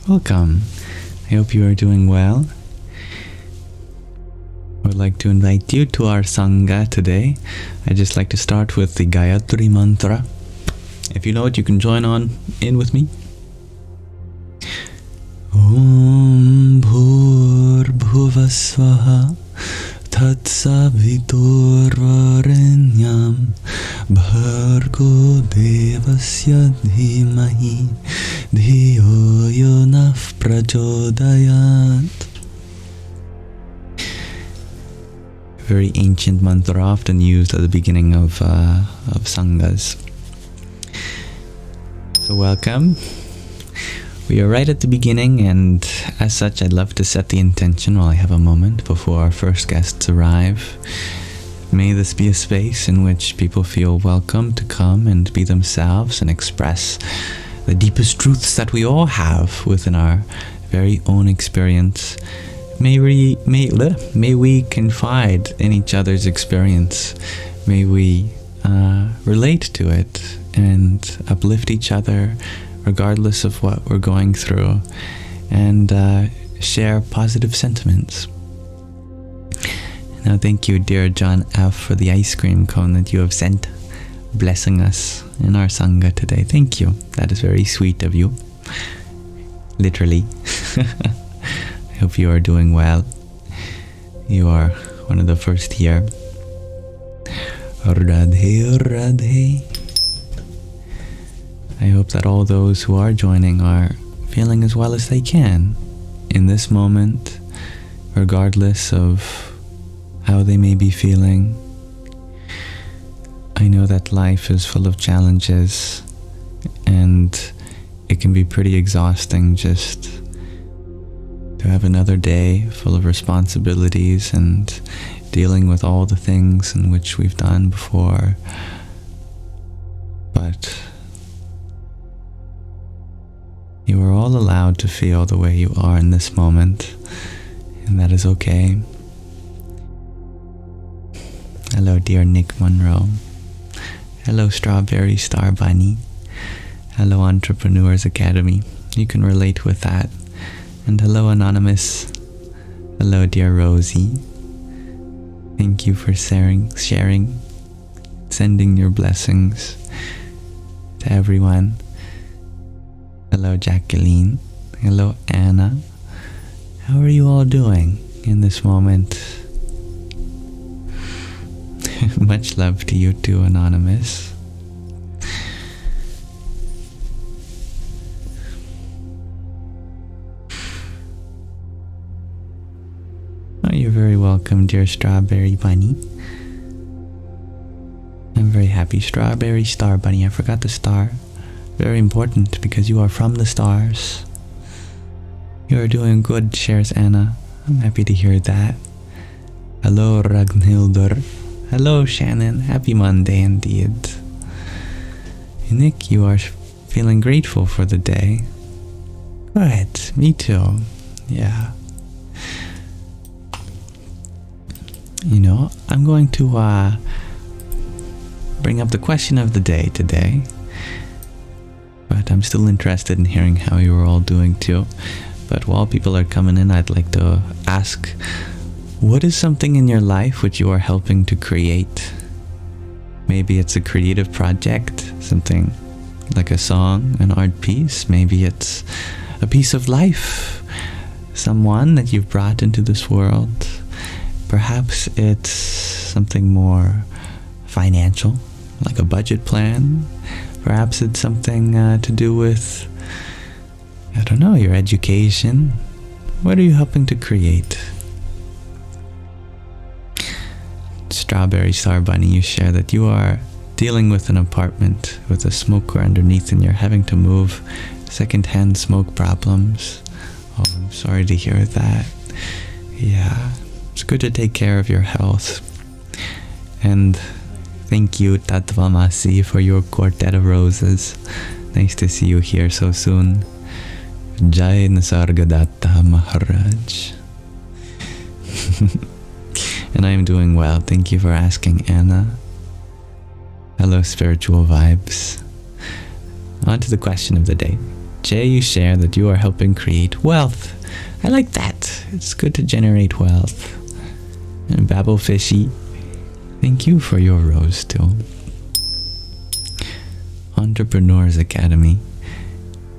Welcome. I hope you are doing well. I would like to invite you to our Sangha today. I'd just like to start with the Gayatri Mantra. If you know it, you can join on in with me. Om Bhur Bhuvasvaha Tat Saviturvarenyam Bhargo Devasya Dhimahi Dhiyo Yonah Prachodayat. Very ancient mantra, often used at the beginning of sanghas. So welcome. We are right at the beginning, and as such I'd love to set the intention while I have a moment before our first guests arrive. May this be a space in which people feel welcome to come and be themselves and express the deepest truths that we all have within our very own experience. May we confide in each other's experience. May we relate to it and uplift each other regardless of what we're going through, and share positive sentiments. Now thank you, dear John F., for the ice cream cone that you have sent, blessing us in our Sangha today. Thank you. That is very sweet of you. Literally. I hope you are doing well. You are one of the first here. Radhe, Radhe. I hope that all those who are joining are feeling as well as they can in this moment, regardless of how they may be feeling. I know that life is full of challenges, and it can be pretty exhausting just to have another day full of responsibilities and dealing with all the things in which we've done before. But you are all allowed to feel the way you are in this moment, and that is okay. Hello, dear Nick Monroe. Hello, Strawberry Star Bunny. Hello, Entrepreneurs Academy. You can relate with that. And hello, Anonymous. Hello, dear Rosie. Thank you for sharing, sending your blessings to everyone. Hello, Jacqueline. Hello, Anna. How are you all doing in this moment? Much love to you too, Anonymous. Oh, you're very welcome, dear Strawberry Bunny. I'm very happy. Strawberry Star Bunny. I forgot the star. Very important, because you are from the stars. You are doing good, shares Anna. I'm happy to hear that. Hello, Ragnhildur. Hello, Shannon. Happy Monday indeed. Nick, you are feeling grateful for the day. Good. Me too. Yeah. You know, I'm going to bring up the question of the day today. But I'm still interested in hearing how you are all doing too. But while people are coming in, I'd like to ask, what is something in your life which you are helping to create? Maybe it's a creative project, something like a song, an art piece. Maybe it's a piece of life, someone that you've brought into this world. Perhaps it's something more financial, like a budget plan. Perhaps it's something to do with, I don't know, your education. What are you helping to create? Strawberry Star Bunny, you share that you are dealing with an apartment with a smoker underneath, and you're having to move, secondhand smoke problems. Oh, I'm sorry to hear that. Yeah, it's good to take care of your health. And thank you, Tatvamasi, for your quartet of roses. Nice to see you here so soon. Jai Nisargadatta Maharaj. And I am doing well. Thank you for asking, Anna. Hello, spiritual vibes. On to the question of the day. Jay, you share that you are helping create wealth. I like that. It's good to generate wealth. And Babble Fishy, thank you for your rose too. Entrepreneurs Academy,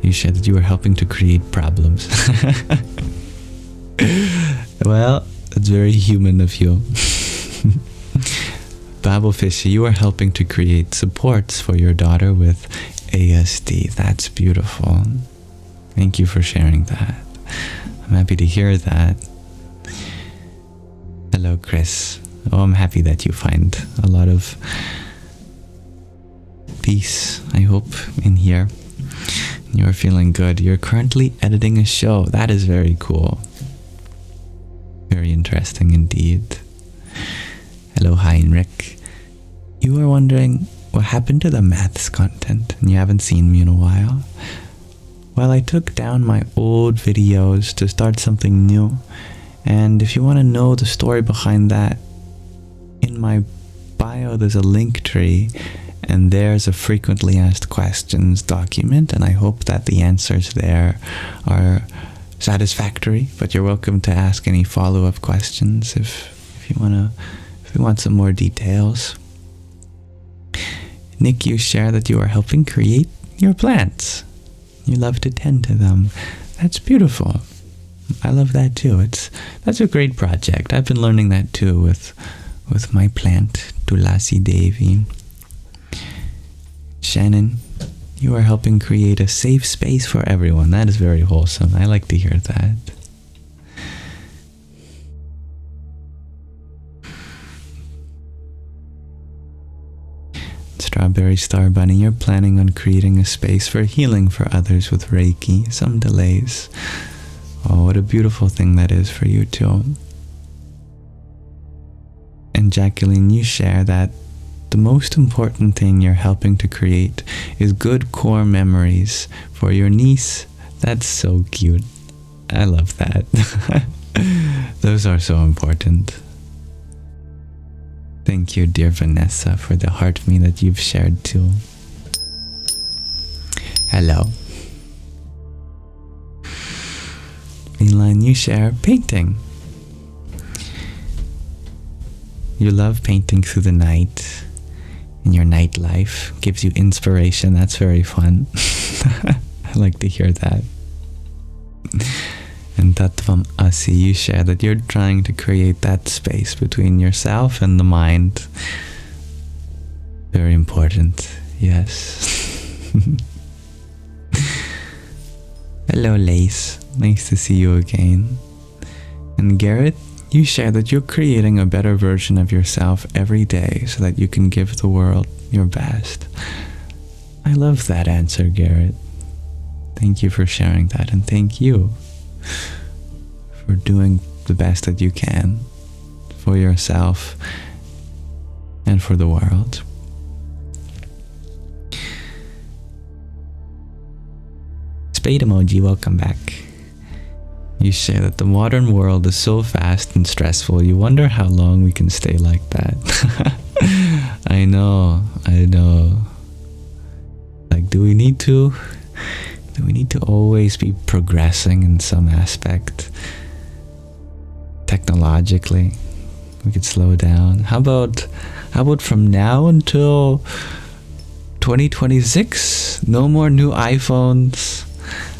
you said that you were helping to create problems. Well, that's very human of you. Babble Fishy, you are helping to create supports for your daughter with ASD. That's beautiful. Thank you for sharing that. I'm happy to hear that. Hello, Chris. Oh, I'm happy that you find a lot of peace, I hope, in here. You're feeling good. You're currently editing a show. That is very cool. Very interesting indeed. Hello, Heinrich. You are wondering what happened to the maths content and you haven't seen me in a while. Well, I took down my old videos to start something new. And if you want to know the story behind that, in my bio there's a link tree and there's a frequently asked questions document, and I hope that the answers there are satisfactory, but you're welcome to ask any follow-up questions if you want some more details. Nick, you share that you are helping create your plants. You love to tend to them. That's beautiful. I love that too. That's a great project. I've been learning that too with my plant, Tulasi Devi. Shannon, you are helping create a safe space for everyone. That is very wholesome. I like to hear that. Strawberry Star Bunny, you're planning on creating a space for healing for others with Reiki. Some delays. Oh, what a beautiful thing that is for you too. And Jacqueline, you share that the most important thing you're helping to create is good core memories for your niece. That's so cute. I love that. Those are so important. Thank you, dear Vanessa, for the heart me that you've shared too. Hello. Feline, you share painting. You love painting through the night. In your nightlife gives you inspiration. That's very fun. I like to hear that. And Tattvam Asi, you share that you're trying to create that space between yourself and the mind. Very important. Yes. Hello, Lace. Nice to see you again. And Garrett, you share that you're creating a better version of yourself every day so that you can give the world your best. I love that answer, Garrett. Thank you for sharing that, and thank you for doing the best that you can for yourself and for the world. Spade emoji, welcome back. You share that the modern world is so fast and stressful, you wonder how long we can stay like that. I know. Like, do we need to always be progressing in some aspect? Technologically, we could slow down. How about from now until 2026? No more new iPhones.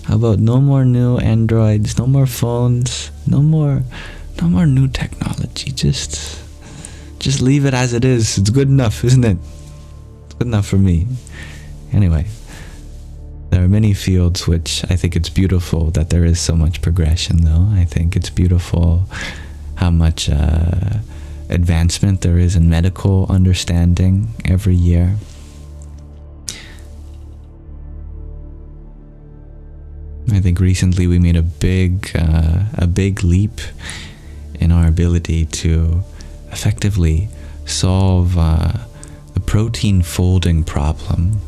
How about no more new Androids, no more phones, no more new technology. Just leave it as it is. It's good enough, isn't it? It's good enough for me. Anyway, there are many fields which I think it's beautiful that there is so much progression, though. I think it's beautiful how much advancement there is in medical understanding every year. I think recently we made a big leap in our ability to effectively solve the protein folding problem,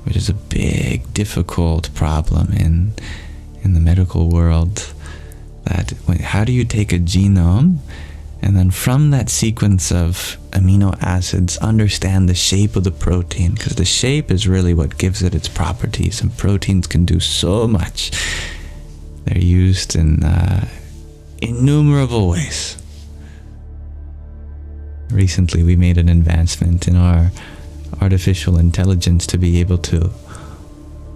which is a big, difficult problem in the medical world. How do you take a genome And then from that sequence of amino acids, understand the shape of the protein, because the shape is really what gives it its properties, and proteins can do so much. They're used in innumerable ways. Recently, we made an advancement in our artificial intelligence to be able to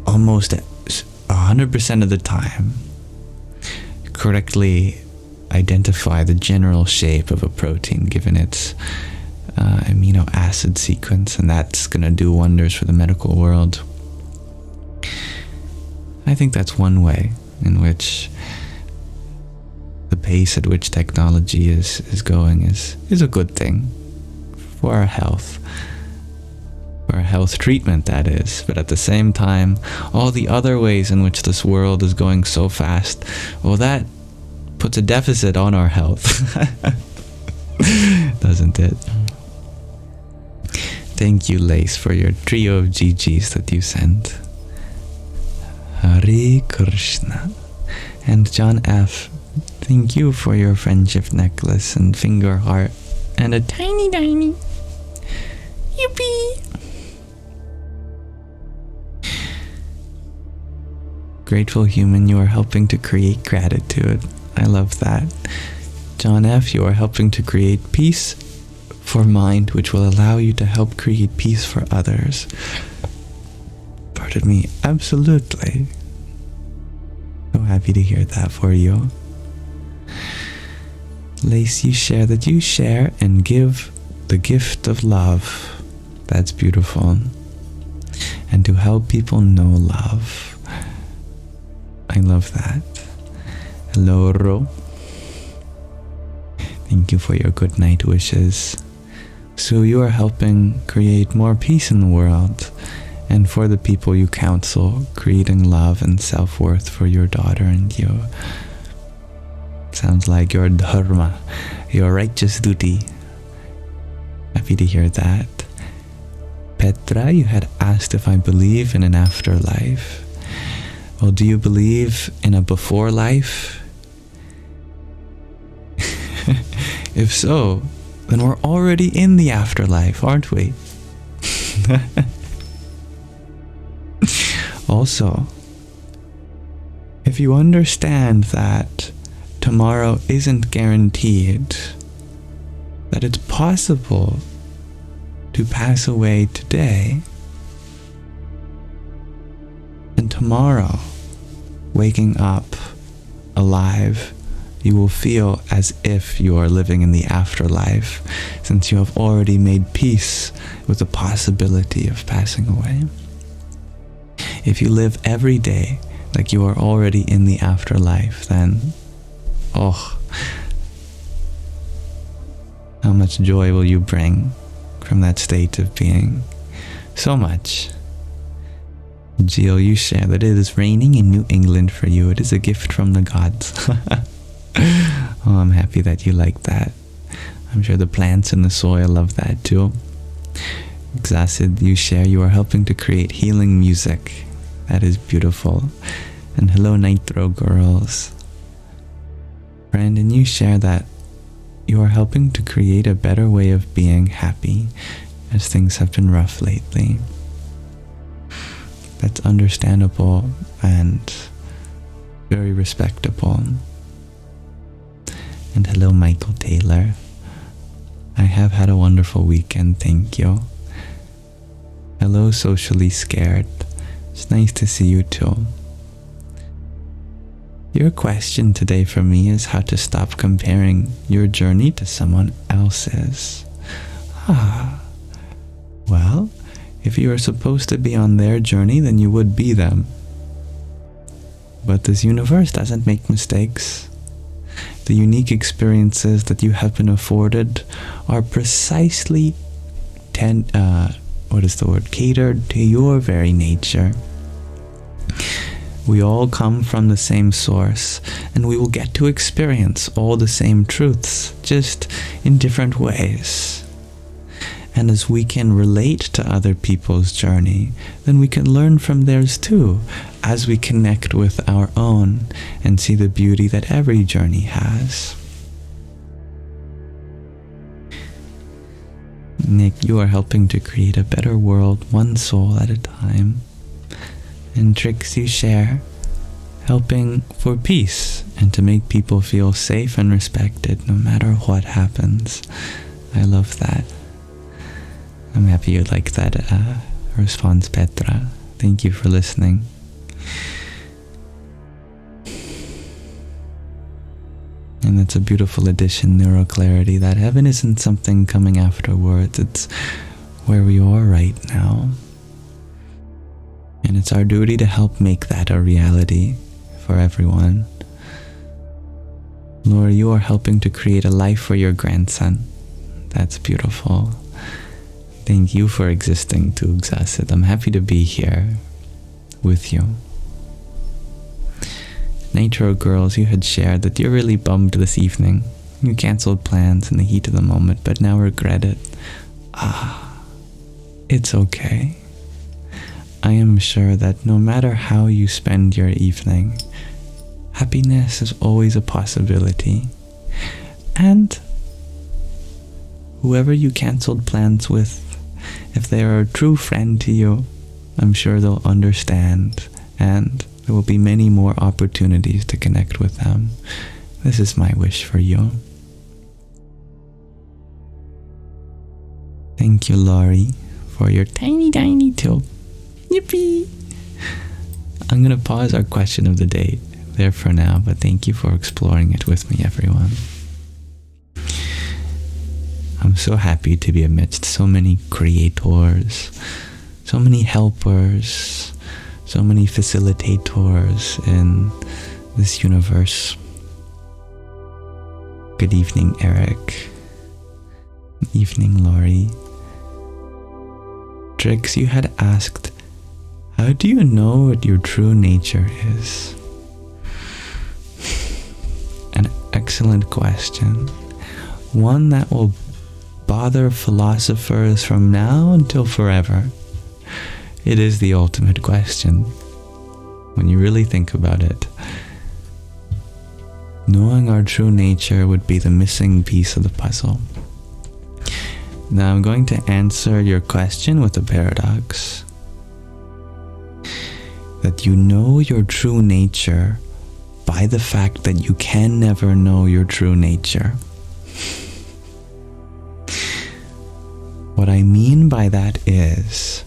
almost 100% of the time correctly identify the general shape of a protein given its amino acid sequence, and that's going to do wonders for the medical world. I think that's one way in which the pace at which technology is going is a good thing for our health. For our health treatment, that is. But at the same time, all the other ways in which this world is going so fast, well, that puts a deficit on our health. Doesn't it? Thank you, Lace, for your trio of GGs that you sent. Hare Krishna. And John F., thank you for your friendship necklace and finger heart and a tiny yippee. Grateful human, you are helping to create gratitude. I love that. John F., you are helping to create peace for mind, which will allow you to help create peace for others. Pardon me, absolutely. So happy to hear that for you. Lace, you share that you share and give the gift of love. That's beautiful. And to help people know love. I love that. Hello, Ro. Thank you for your good night wishes. So you are helping create more peace in the world, and for the people you counsel, creating love and self-worth for your daughter and you. Sounds like your dharma, your righteous duty. Happy to hear that. Petra, you had asked if I believe in an afterlife. Well, do you believe in a before life? If so, then we're already in the afterlife, aren't we? Also, if you understand that tomorrow isn't guaranteed, that it's possible to pass away today, and tomorrow, waking up alive, you will feel as if you are living in the afterlife, since you have already made peace with the possibility of passing away. If you live every day like you are already in the afterlife, then, oh, how much joy will you bring from that state of being? So much. Jill, you share that it is raining in New England for you. It is a gift from the gods. Oh, I'm happy that you like that. I'm sure the plants in the soil love that too. Exacid, you share you are helping to create healing music. That is beautiful. And hello, Nitro girls. Brandon, you share that you are helping to create a better way of being happy as things have been rough lately. That's understandable and very respectable. And hello, Michael Taylor. I have had a wonderful weekend, thank you. Hello, Socially Scared. It's nice to see you too. Your question today for me is how to stop comparing your journey to someone else's. Well, if you are supposed to be on their journey, then you would be them. But this universe doesn't make mistakes. The unique experiences that you have been afforded are precisely catered to your very nature. We all come from the same source, and we will get to experience all the same truths, just in different ways. And as we can relate to other people's journey, then we can learn from theirs too, as we connect with our own and see the beauty that every journey has. Nick, you are helping to create a better world, one soul at a time. And Tricks, you share, helping for peace and to make people feel safe and respected no matter what happens. I love that. I'm happy you like that response, Petra. Thank you for listening. And it's a beautiful addition, neuroclarity, that heaven isn't something coming afterwards. It's where we are right now. And it's our duty to help make that a reality for everyone. Laura, you are helping to create a life for your grandson. That's beautiful. Thank you for existing to Uxasid. I'm happy to be here with you. Nitro Girls, you had shared that you're really bummed this evening. You cancelled plans in the heat of the moment, but now regret it. It's okay. I am sure that no matter how you spend your evening, happiness is always a possibility. And whoever you cancelled plans with, if they are a true friend to you, I'm sure they'll understand, and there will be many more opportunities to connect with them. This is my wish for you. Thank you, Laurie, for your tiny tip. Yippee! I'm going to pause our question of the day there for now, but thank you for exploring it with me, everyone. I'm so happy to be amidst so many creators, so many helpers, so many facilitators in this universe. Good evening, Eric. Good evening, Laurie. Trix, you had asked, how do you know what your true nature is? An excellent question. One that will bother philosophers from now until forever. It is the ultimate question, when you really think about it. Knowing our true nature would be the missing piece of the puzzle. Now I'm going to answer your question with a paradox. That you know your true nature by the fact that you can never know your true nature. What I mean by that is,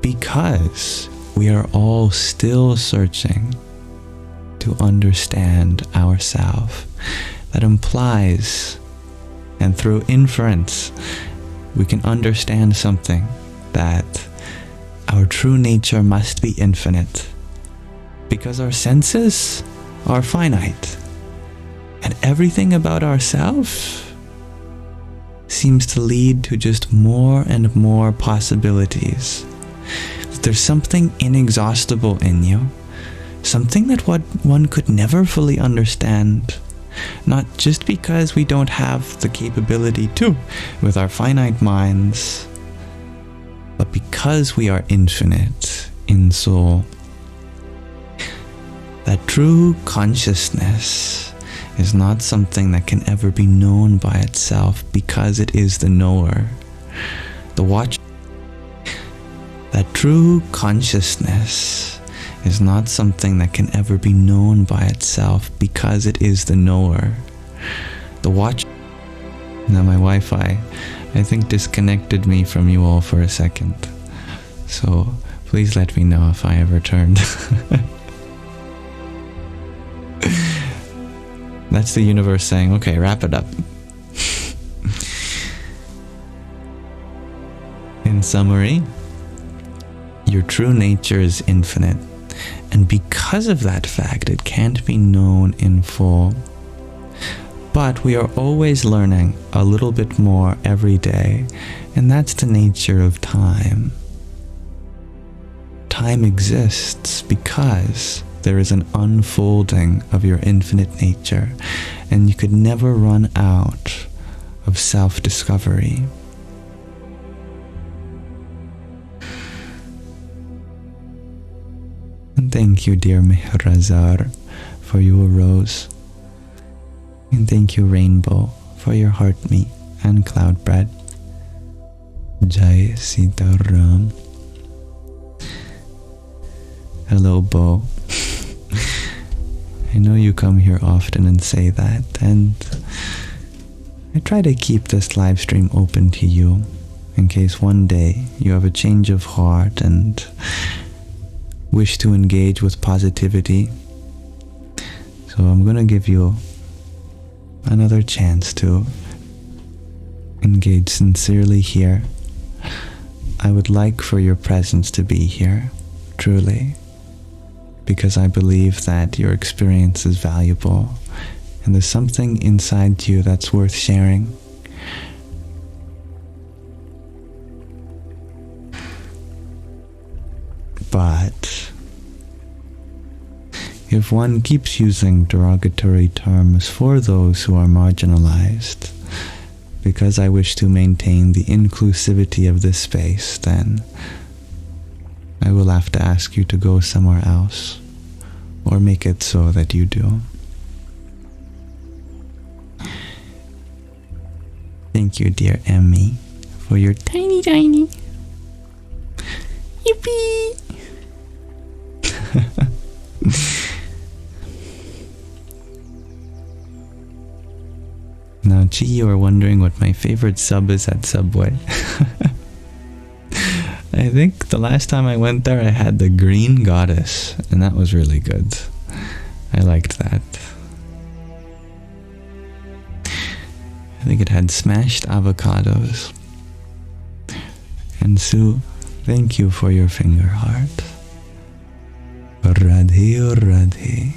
because we are all still searching to understand ourselves, that implies, and through inference, we can understand something, that our true nature must be infinite, because our senses are finite, and everything about ourselves seems to lead to just more and more possibilities. There's something inexhaustible in you, something that one could never fully understand, not just because we don't have the capability to with our finite minds, but because we are infinite in soul. That true consciousness is not something that can ever be known by itself because it is the knower. That true consciousness is not something that can ever be known by itself because it is the knower. Now my Wi-Fi, I think, disconnected me from you all for a second. So please let me know if I have returned. That's the universe saying, okay, wrap it up. In summary, your true nature is infinite, and because of that fact, it can't be known in full. But we are always learning a little bit more every day, and that's the nature of time. Time exists because there is an unfolding of your infinite nature, and you could never run out of self-discovery. And thank you, dear Mehrazar, for your rose. And thank you, Rainbow, for your heart meat and cloud bread. Jai Sitaram. Hello, Bo. I know you come here often and say that, and I try to keep this live stream open to you in case one day you have a change of heart and wish to engage with positivity. So I'm going to give you another chance to engage sincerely here. I would like for your presence to be here, truly, because I believe that your experience is valuable and there's something inside you that's worth sharing. But if one keeps using derogatory terms for those who are marginalized, because I wish to maintain the inclusivity of this space, then I will have to ask you to go somewhere else, or make it so that you do. Thank you, dear Emmy, for your tiny. Yippee! Now, Chi, you are wondering what my favorite sub is at Subway. I think the last time I went there, I had the Green Goddess, and that was really good. I liked that. I think it had smashed avocados. And Sue, thank you for your finger heart. Radhe, Radhe.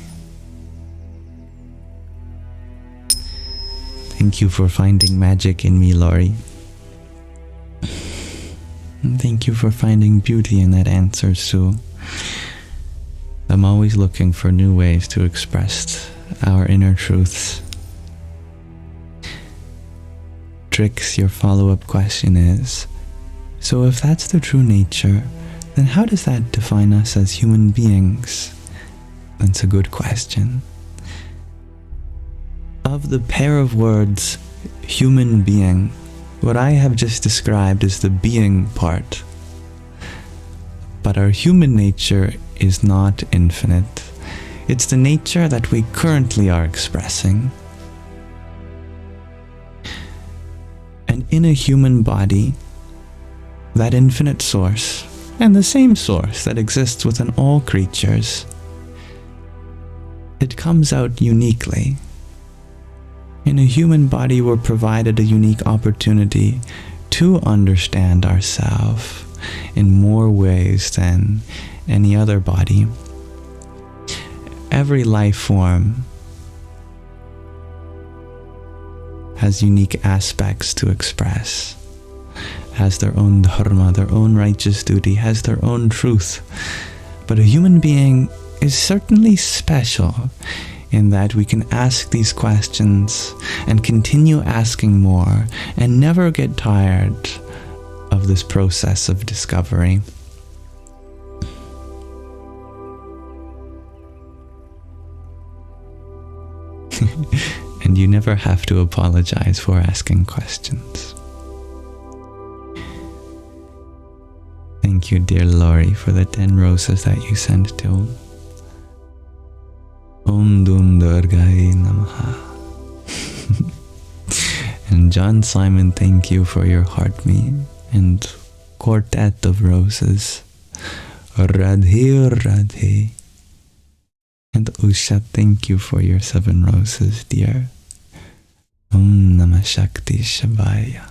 Thank you for finding magic in me, Laurie. And thank you for finding beauty in that answer, Sue. I'm always looking for new ways to express our inner truths. Trix, your follow-up question is, so if that's the true nature, then how does that define us as human beings? That's a good question. Of the pair of words, human being, what I have just described is the being part. But our human nature is not infinite. It's the nature that we currently are expressing. And in a human body, that infinite source, and the same source that exists within all creatures, it comes out uniquely. In a human body, we're provided a unique opportunity to understand ourselves in more ways than any other body. Every life form has unique aspects to express, has their own dharma, their own righteous duty, has their own truth. But a human being is certainly special in that we can ask these questions and continue asking more and never get tired of this process of discovery. And you never have to apologize for asking questions. Thank you, dear Laurie, for the 10 roses that you sent to Om Dum Durgai Namaha. And John Simon, thank you for your heart me and quartet of roses. Radhe Radhe. And Usha, thank you for your 7 roses, dear. Om Namah Shakti Shabaya.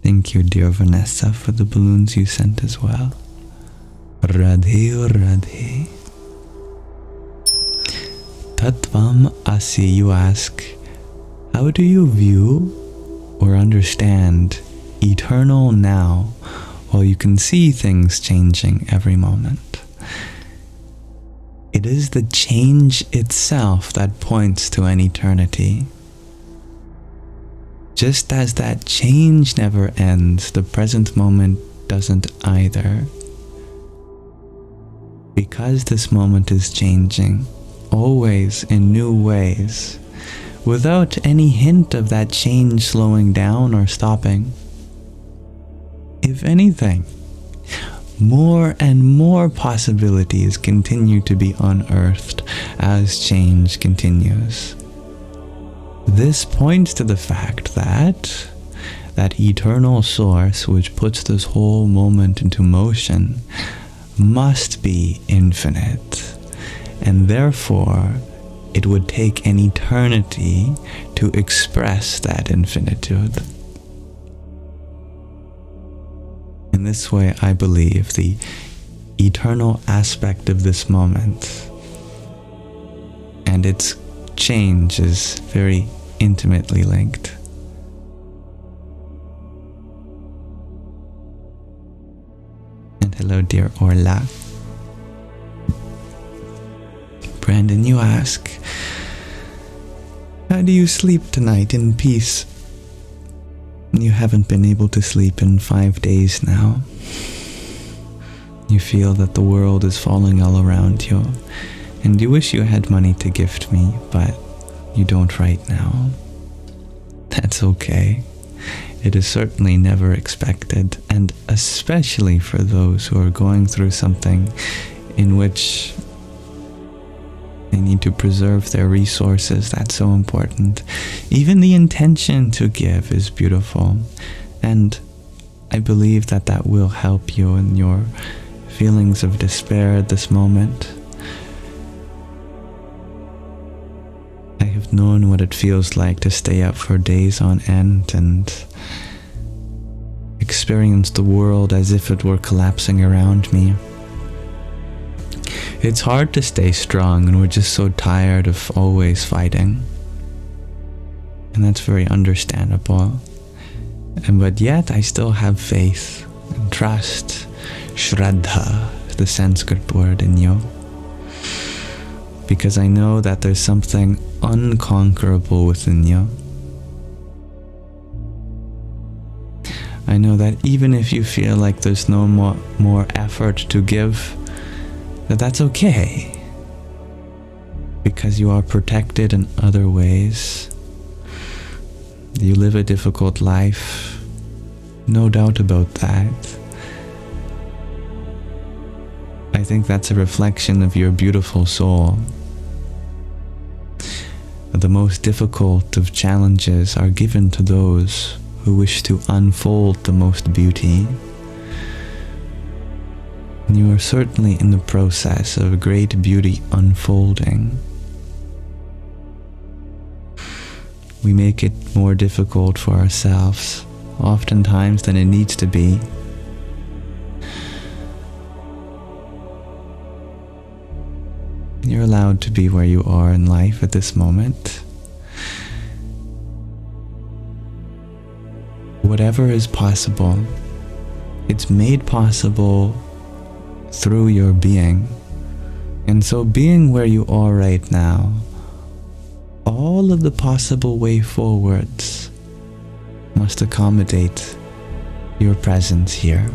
Thank you, dear Vanessa, for the balloons you sent as well. Radhe Radhe. Tattvam Asi, you ask, how do you view or understand eternal now while you can see things changing every moment? It is the change itself that points to an eternity. Just as that change never ends, the present moment doesn't either. Because this moment is changing, always in new ways, without any hint of that change slowing down or stopping. If anything, more and more possibilities continue to be unearthed as change continues. This points to the fact that that eternal source which puts this whole moment into motion must be infinite, and therefore it would take an eternity to express that infinitude. In this way, I believe the eternal aspect of this moment and its change is very intimately linked. And hello, dear Orla. Brandon, you ask, how do you sleep tonight in peace? You haven't been able to sleep in 5 days now. You feel that the world is falling all around you, and you wish you had money to gift me, but you don't right now. That's okay. It is certainly never expected, and especially for those who are going through something in which they need to preserve their resources. That's so important. Even the intention to give is beautiful, and I believe that that will help you in your feelings of despair at this moment. I have known what it feels like to stay up for days on end and experience the world as if it were collapsing around me. It's hard to stay strong, and we're just so tired of always fighting. And that's very understandable. But yet I still have faith and trust, Shraddha, the Sanskrit word, in you. Because I know that there's something unconquerable within you. I know that even if you feel like there's no more effort to give, that's okay, because you are protected in other ways. You live a difficult life, no doubt about that. I think that's a reflection of your beautiful soul. The most difficult of challenges are given to those who wish to unfold the most beauty. You are certainly in the process of great beauty unfolding. We make it more difficult for ourselves, oftentimes, than it needs to be. You're allowed to be where you are in life at this moment. Whatever is possible, it's made possible through your being. And so being where you are right now, all of the possible way forwards must accommodate your presence here.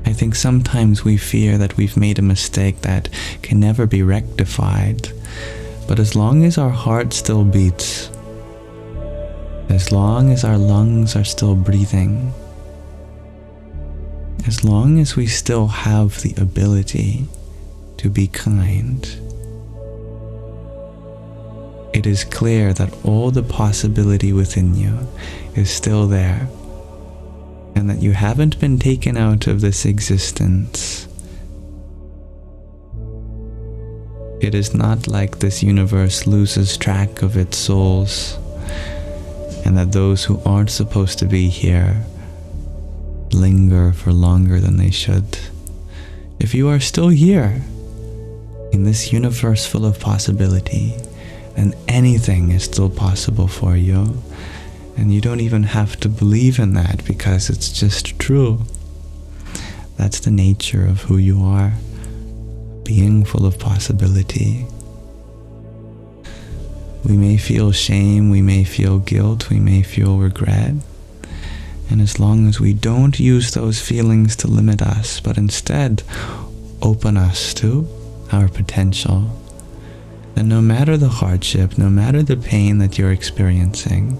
I think sometimes we fear that we've made a mistake that can never be rectified, but as long as our heart still beats, as long as our lungs are still breathing, as long as we still have the ability to be kind, it is clear that all the possibility within you is still there, and that you haven't been taken out of this existence. It is not like this universe loses track of its souls, and that those who aren't supposed to be here linger for longer than they should. If you are still here in this universe full of possibility, then anything is still possible for you, and you don't even have to believe in that, because it's just true. That's the nature of who you are, being full of possibility. We may feel shame, we may feel guilt, we may feel regret. And as long as we don't use those feelings to limit us, but instead open us to our potential, then no matter the hardship, no matter the pain that you're experiencing,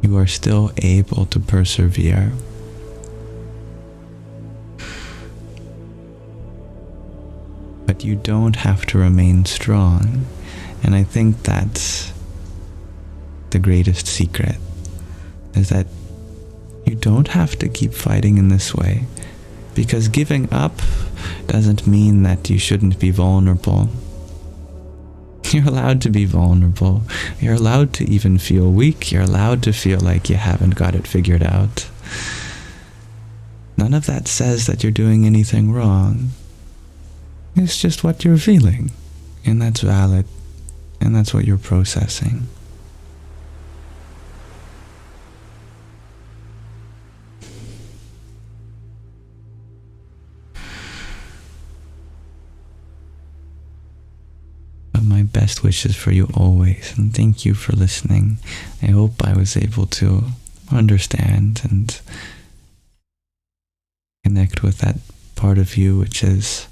you are still able to persevere. But you don't have to remain strong, and I think that's the greatest secret, is that you don't have to keep fighting in this way, because giving up doesn't mean that you shouldn't be vulnerable. You're allowed to be vulnerable. You're allowed to even feel weak. You're allowed to feel like you haven't got it figured out. None of that says that you're doing anything wrong. It's just what you're feeling, and that's valid, and that's what you're processing. But my best wishes for you always, and thank you for listening. I hope I was able to understand and connect with that part of you which is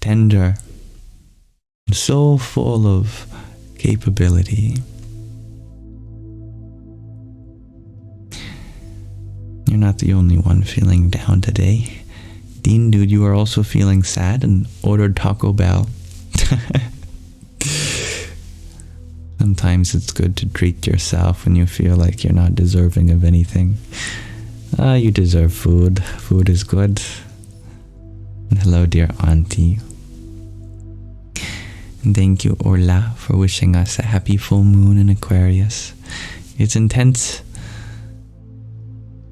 tender, and so full of capability. You're not the only one feeling down today. Dean Dude, you are also feeling sad and ordered Taco Bell. Sometimes it's good to treat yourself when you feel like you're not deserving of anything. You deserve food. Food is good. And hello, dear auntie. And thank you, Orla, for wishing us a happy full moon in Aquarius. It's intense.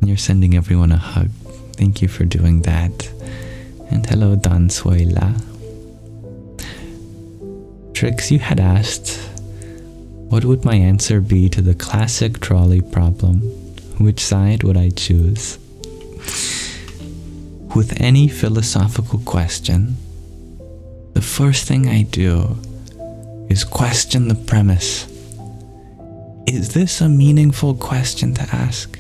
And you're sending everyone a hug. Thank you for doing that. And hello, Don Suela. Trix, you had asked, what would my answer be to the classic trolley problem? Which side would I choose? With any philosophical question, the first thing I do is question the premise. Is this a meaningful question to ask?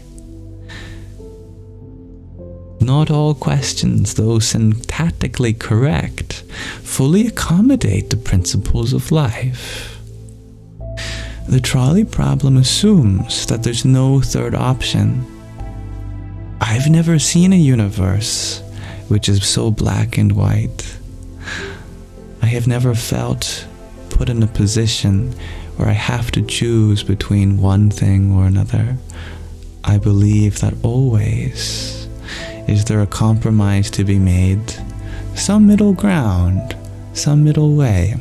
Not all questions, though syntactically correct, fully accommodate the principles of life. The trolley problem assumes that there's no third option. I've never seen a universe which is so black and white. I have never felt put in a position where I have to choose between one thing or another. I believe that always is there a compromise to be made, some middle ground, some middle way.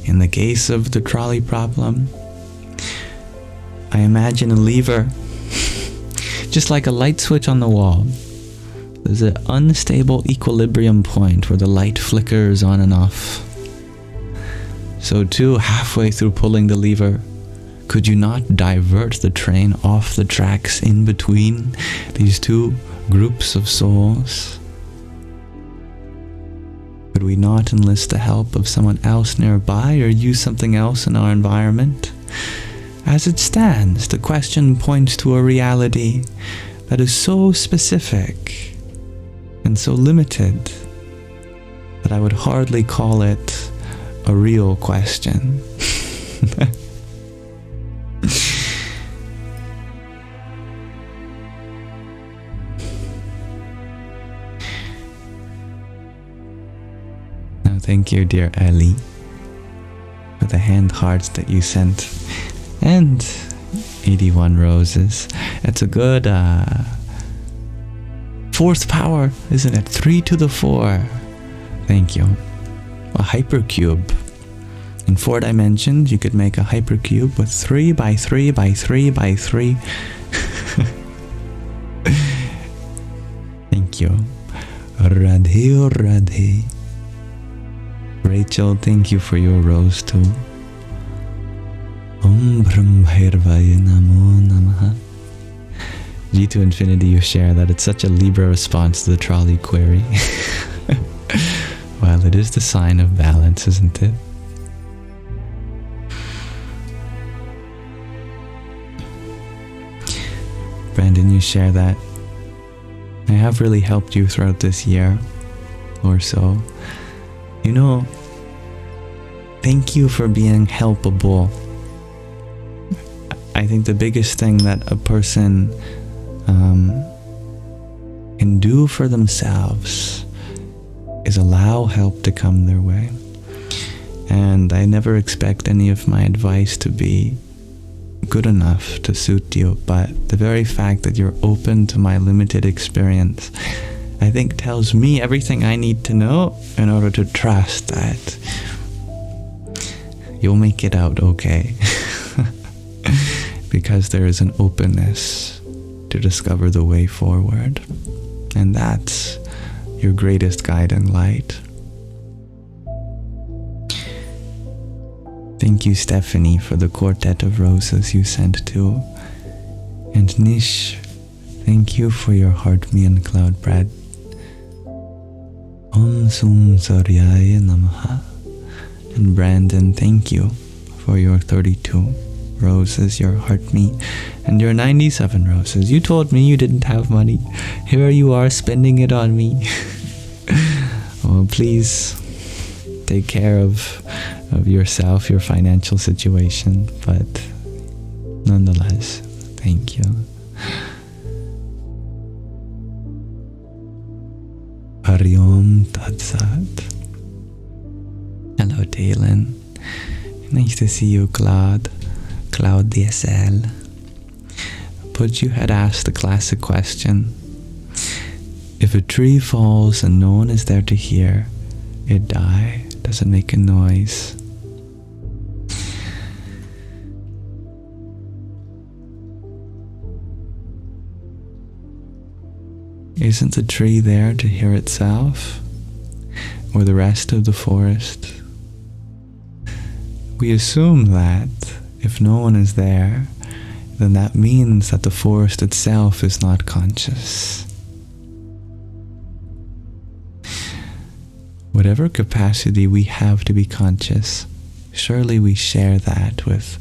In the case of the trolley problem, I imagine a lever, just like a light switch on the wall. There's an unstable equilibrium point where the light flickers on and off. So too, halfway through pulling the lever, could you not divert the train off the tracks in between these two groups of souls? Could we not enlist the help of someone else nearby or use something else in our environment? As it stands, the question points to a reality that is so specific and so limited that I would hardly call it a real question. Now, thank you, dear Ellie, for the hand hearts that you sent, and 81 roses. It's a good fourth power, isn't it? 3 to the 4. Thank you. A hypercube. In 4 dimensions, you could make a hypercube with 3 by 3 by 3 by 3. Thank you. Radhe, Radhe. Rachel, thank you for your rose too. Om Brahmhervaya Namo Namaha. G2 Infinity, you share that it's such a Libra response to the trolley query. Well, it is the sign of balance, isn't it? Brandon, you share that I have really helped you throughout this year or so. You know, thank you for being helpable. I think the biggest thing that a person can do for themselves is allow help to come their way. And I never expect any of my advice to be good enough to suit you, but the very fact that you're open to my limited experience, I think tells me everything I need to know in order to trust that you'll make it out okay. Because there is an openness to discover the way forward. And that's your greatest guiding light. Thank you, Stephanie, for the quartet of roses you sent too. And Nish, thank you for your heart me and cloud bread. Om Sum Saryaya Namaha. And Brandon, thank you for your 32 roses, your heart me, and your 97 roses. You told me you didn't have money. Here you are spending it on me. Well, please take care of yourself, your financial situation, but nonetheless, thank you. Hari Om Tat Sat. Hello, Dalen. Nice to see you, Claude DSL. But you had asked the classic question. If a tree falls and no one is there to hear it die, does it make a noise? Isn't the tree there to hear itself? Or the rest of the forest? We assume that if no one is there, then that means that the forest itself is not conscious. Whatever capacity we have to be conscious, surely we share that with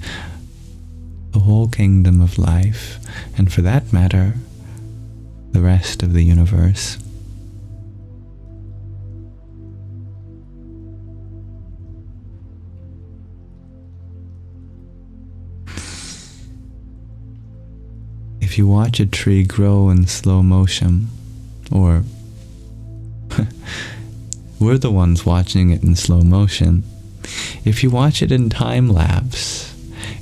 the whole kingdom of life, and for that matter, the rest of the universe. If you watch a tree grow in slow motion, or we're the ones watching it in slow motion, if you watch it in time lapse,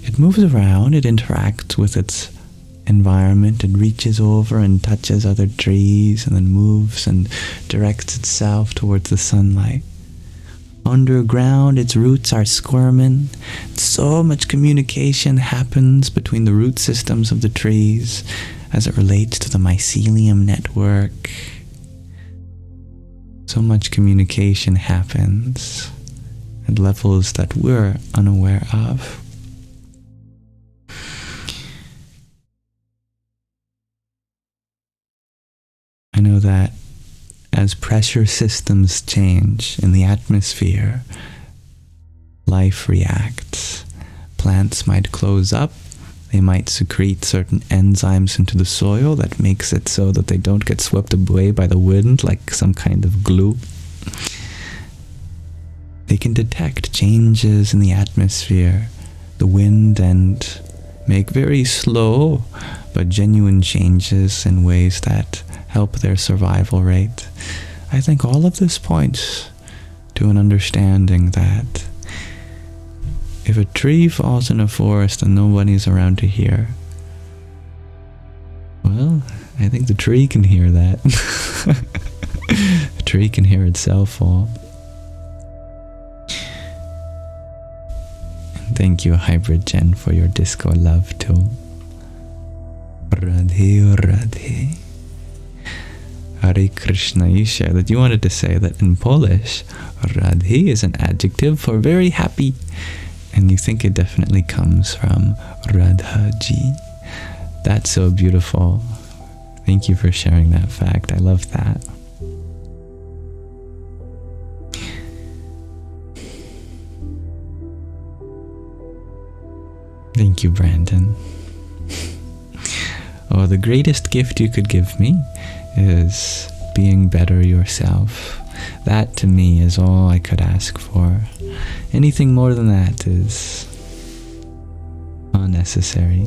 it moves around, it interacts with its environment, it reaches over and touches other trees and then moves and directs itself towards the sunlight. Underground, its roots are squirming. So much communication happens between the root systems of the trees as it relates to the mycelium network. So much communication happens at levels that we're unaware of. I know that as pressure systems change in the atmosphere, life reacts. Plants might close up. They might secrete certain enzymes into the soil that makes it so that they don't get swept away by the wind like some kind of glue. They can detect changes in the atmosphere, the wind, and make very slow but genuine changes in ways that help their survival rate. I think all of this points to an understanding that if a tree falls in a forest and nobody's around to hear, well, I think the tree can hear that. The tree can hear itself fall. And thank you, Hybrid Jen, for your disco love too. Radhe Radhe. Hare Krishna. You shared that you wanted to say that in Polish, Radhe is an adjective for very happy, and you think it definitely comes from Radhaji. That's so beautiful. Thank you for sharing that fact. I love that. Thank you, Brandon. Oh, the greatest gift you could give me is being better yourself. That to me is all I could ask for. Anything more than that is unnecessary.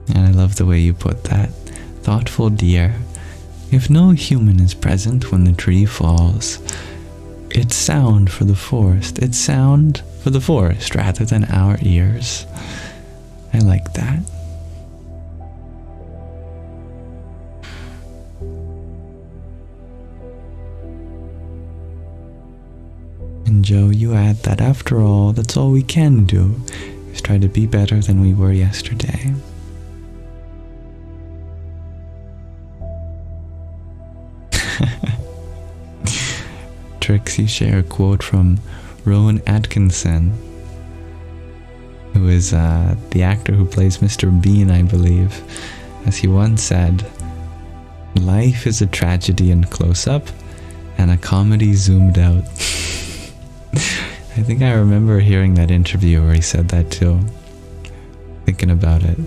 And I love the way you put that. Thoughtful dear. If no human is present when the tree falls, it's sound for the forest. It's sound for the forest rather than our ears. I like that. And Joe, you add that after all, that's all we can do, is try to be better than we were yesterday. Trixie share a quote from Rowan Atkinson, who is the actor who plays Mr. Bean, I believe, as he once said, "Life is a tragedy in close-up and a comedy zoomed out." I think I remember hearing that interview where he said that too, thinking about it.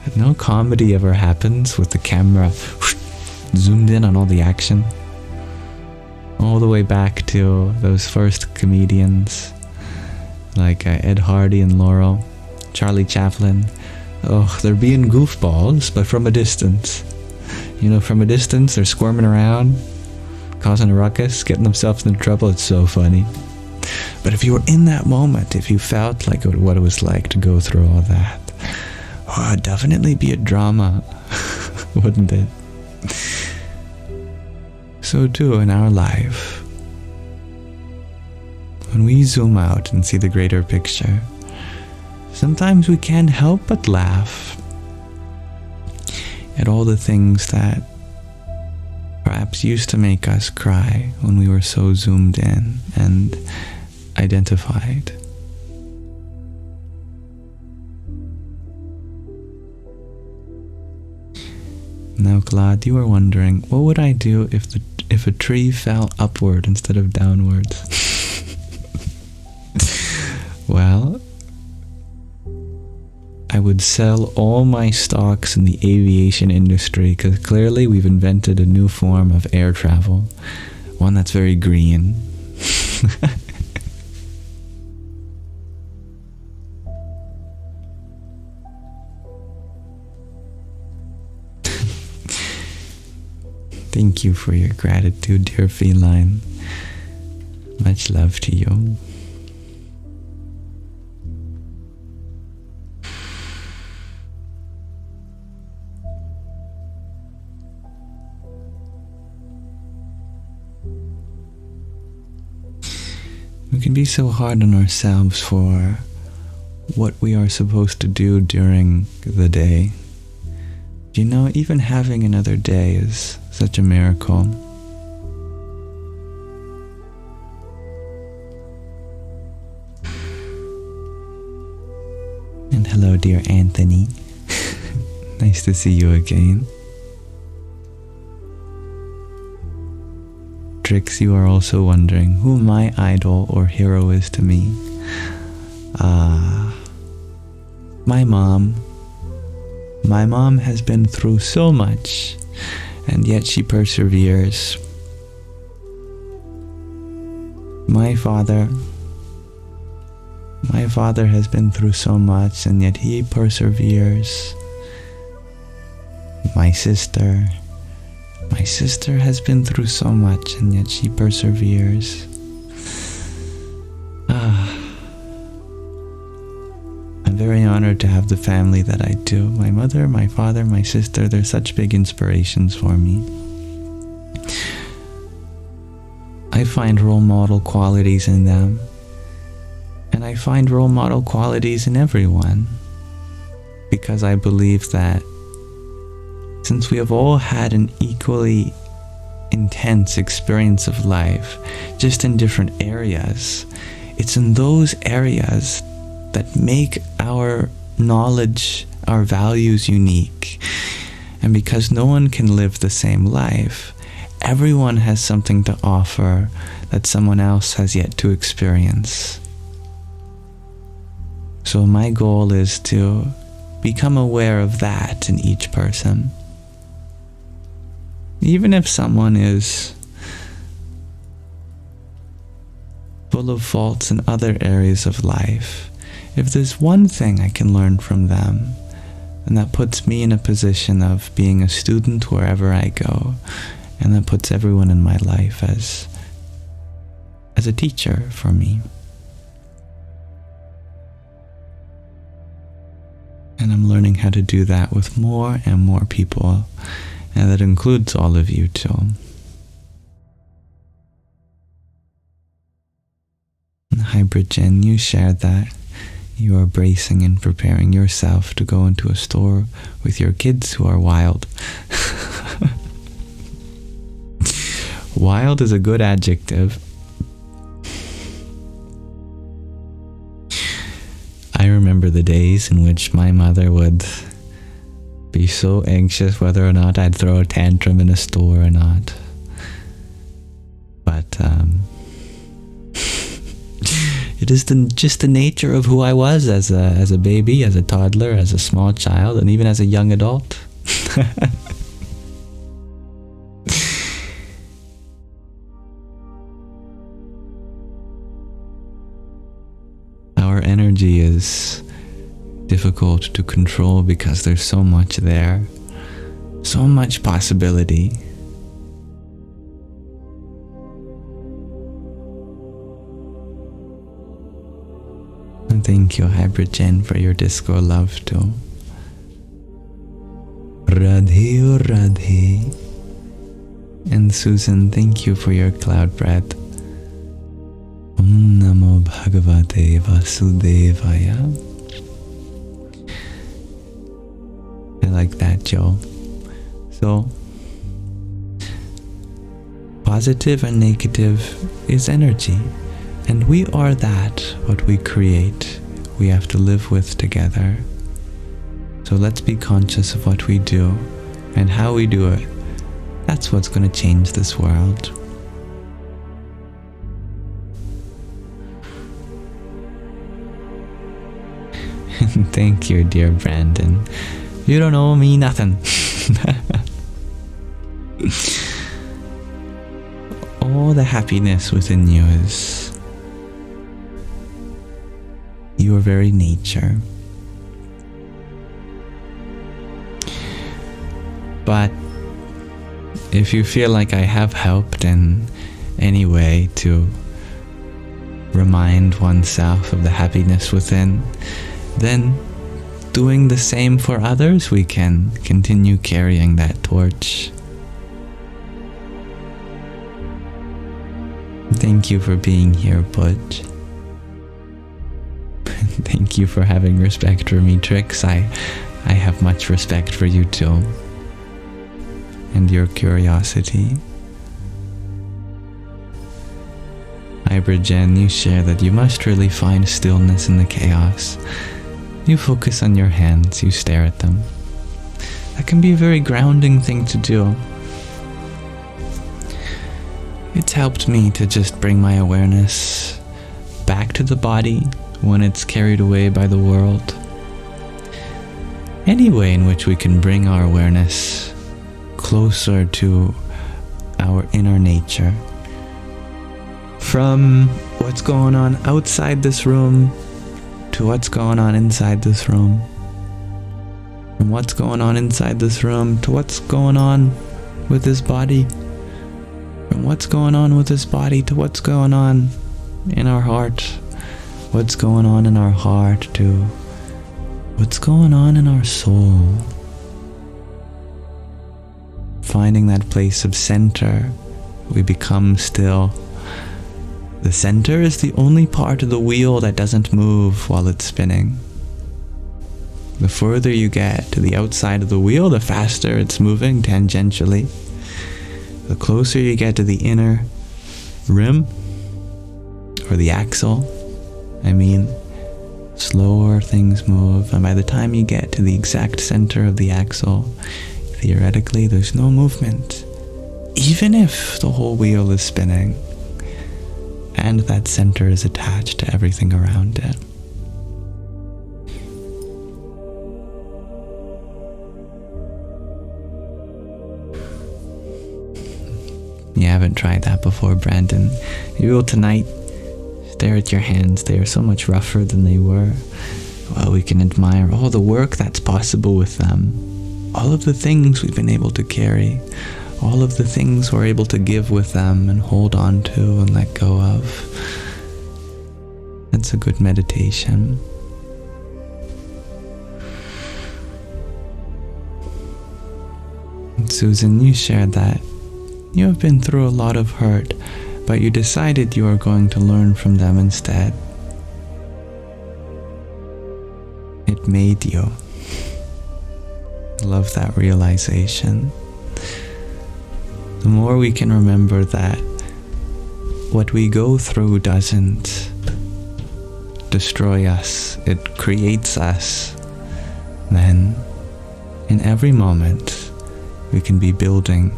That no comedy ever happens with the camera zoomed in on all the action. All the way back to those first comedians like Ed Hardy and Laurel, Charlie Chaplin. Oh, they're being goofballs, but from a distance. You know, from a distance, they're squirming around, causing a ruckus, getting themselves into trouble. It's so funny. But if you were in that moment, if you felt like what it was like to go through all that, oh, it'd definitely be a drama, wouldn't it? So too in our life, when we zoom out and see the greater picture, sometimes we can't help but laugh at all the things that perhaps used to make us cry when we were so zoomed in and identified. Now, Claude, you were wondering, what would I do if a tree fell upward instead of downwards? Well, I would sell all my stocks in the aviation industry, because clearly we've invented a new form of air travel, one that's very green. Thank you for your gratitude, dear feline. Much love to you. We can be so hard on ourselves for what we are supposed to do during the day. You know, even having another day is such a miracle. And hello, dear Anthony. Nice to see you again. Trix, you are also wondering who my idol or hero is to me. My mom. My mom has been through so much, and yet she perseveres. My father has been through so much, and yet he perseveres. My sister has been through so much, and yet she perseveres. I'm very honored to have the family that I do. My mother, my father, my sister, they're such big inspirations for me. I find role model qualities in them, and I find role model qualities in everyone, because I believe that since we have all had an equally intense experience of life, just in different areas, it's in those areas that make our knowledge, our values unique. And because no one can live the same life, everyone has something to offer that someone else has yet to experience. So my goal is to become aware of that in each person. Even if someone is full of faults in other areas of life, if there's one thing I can learn from them, and that puts me in a position of being a student wherever I go, and that puts everyone in my life as a teacher for me. And I'm learning how to do that with more and more people, and that includes all of you too. Hybrid Jen, you shared that you are bracing and preparing yourself to go into a store with your kids who are wild. Wild is a good adjective. I remember the days in which my mother would be so anxious whether or not I'd throw a tantrum in a store or not. But it is just the nature of who I was as a baby, as a toddler, as a small child, and even as a young adult. Our energy is difficult to control because there's so much there, so much possibility. And thank you, Hybrid Jen, for your disco love too. Radhe o Radhe. And Susan, thank you for your cloud breath. Om Namo Bhagavate Vasudevaya. I like that, Joe. So, positive and negative is energy. And we are that, what we create, we have to live with together. So let's be conscious of what we do and how we do it. That's what's going to change this world. Thank you, dear Brandon. You don't owe me nothing. All the happiness within you is your very nature. But if you feel like I have helped in any way to remind oneself of the happiness within, then doing the same for others, we can continue carrying that torch. Thank you for being here, Butch. Thank you for having respect for me, Trix. I have much respect for you too. And your curiosity. Hybrid Jen, you share that you must really find stillness in the chaos. You focus on your hands, you stare at them. That can be a very grounding thing to do. It's helped me to just bring my awareness back to the body when it's carried away by the world. Any way in which we can bring our awareness closer to our inner nature. From what's going on outside this room to what's going on inside this room. From what's going on inside this room to what's going on with this body. From what's going on with this body to what's going on in our heart. What's going on in our heart to what's going on in our soul. Finding that place of center, we become still. The center is the only part of the wheel that doesn't move while it's spinning. The further you get to the outside of the wheel, the faster it's moving tangentially. The closer you get to the inner rim, or the axle, slower things move, and by the time you get to the exact center of the axle, theoretically there's no movement, even if the whole wheel is spinning. And that center is attached to everything around it. you haven't tried that before, Brandon, you will tonight stare at your hands. They are so much rougher than they were. Well, we can admire all the work that's possible with them, all of the things we've been able to carry, all of the things we're able to give with them and hold on to and let go of. That's a good meditation. And Susan, you shared that you have been through a lot of hurt, but you decided you are going to learn from them instead. It made you. Love that realization. The more we can remember that what we go through doesn't destroy us, it creates us, then in every moment we can be building,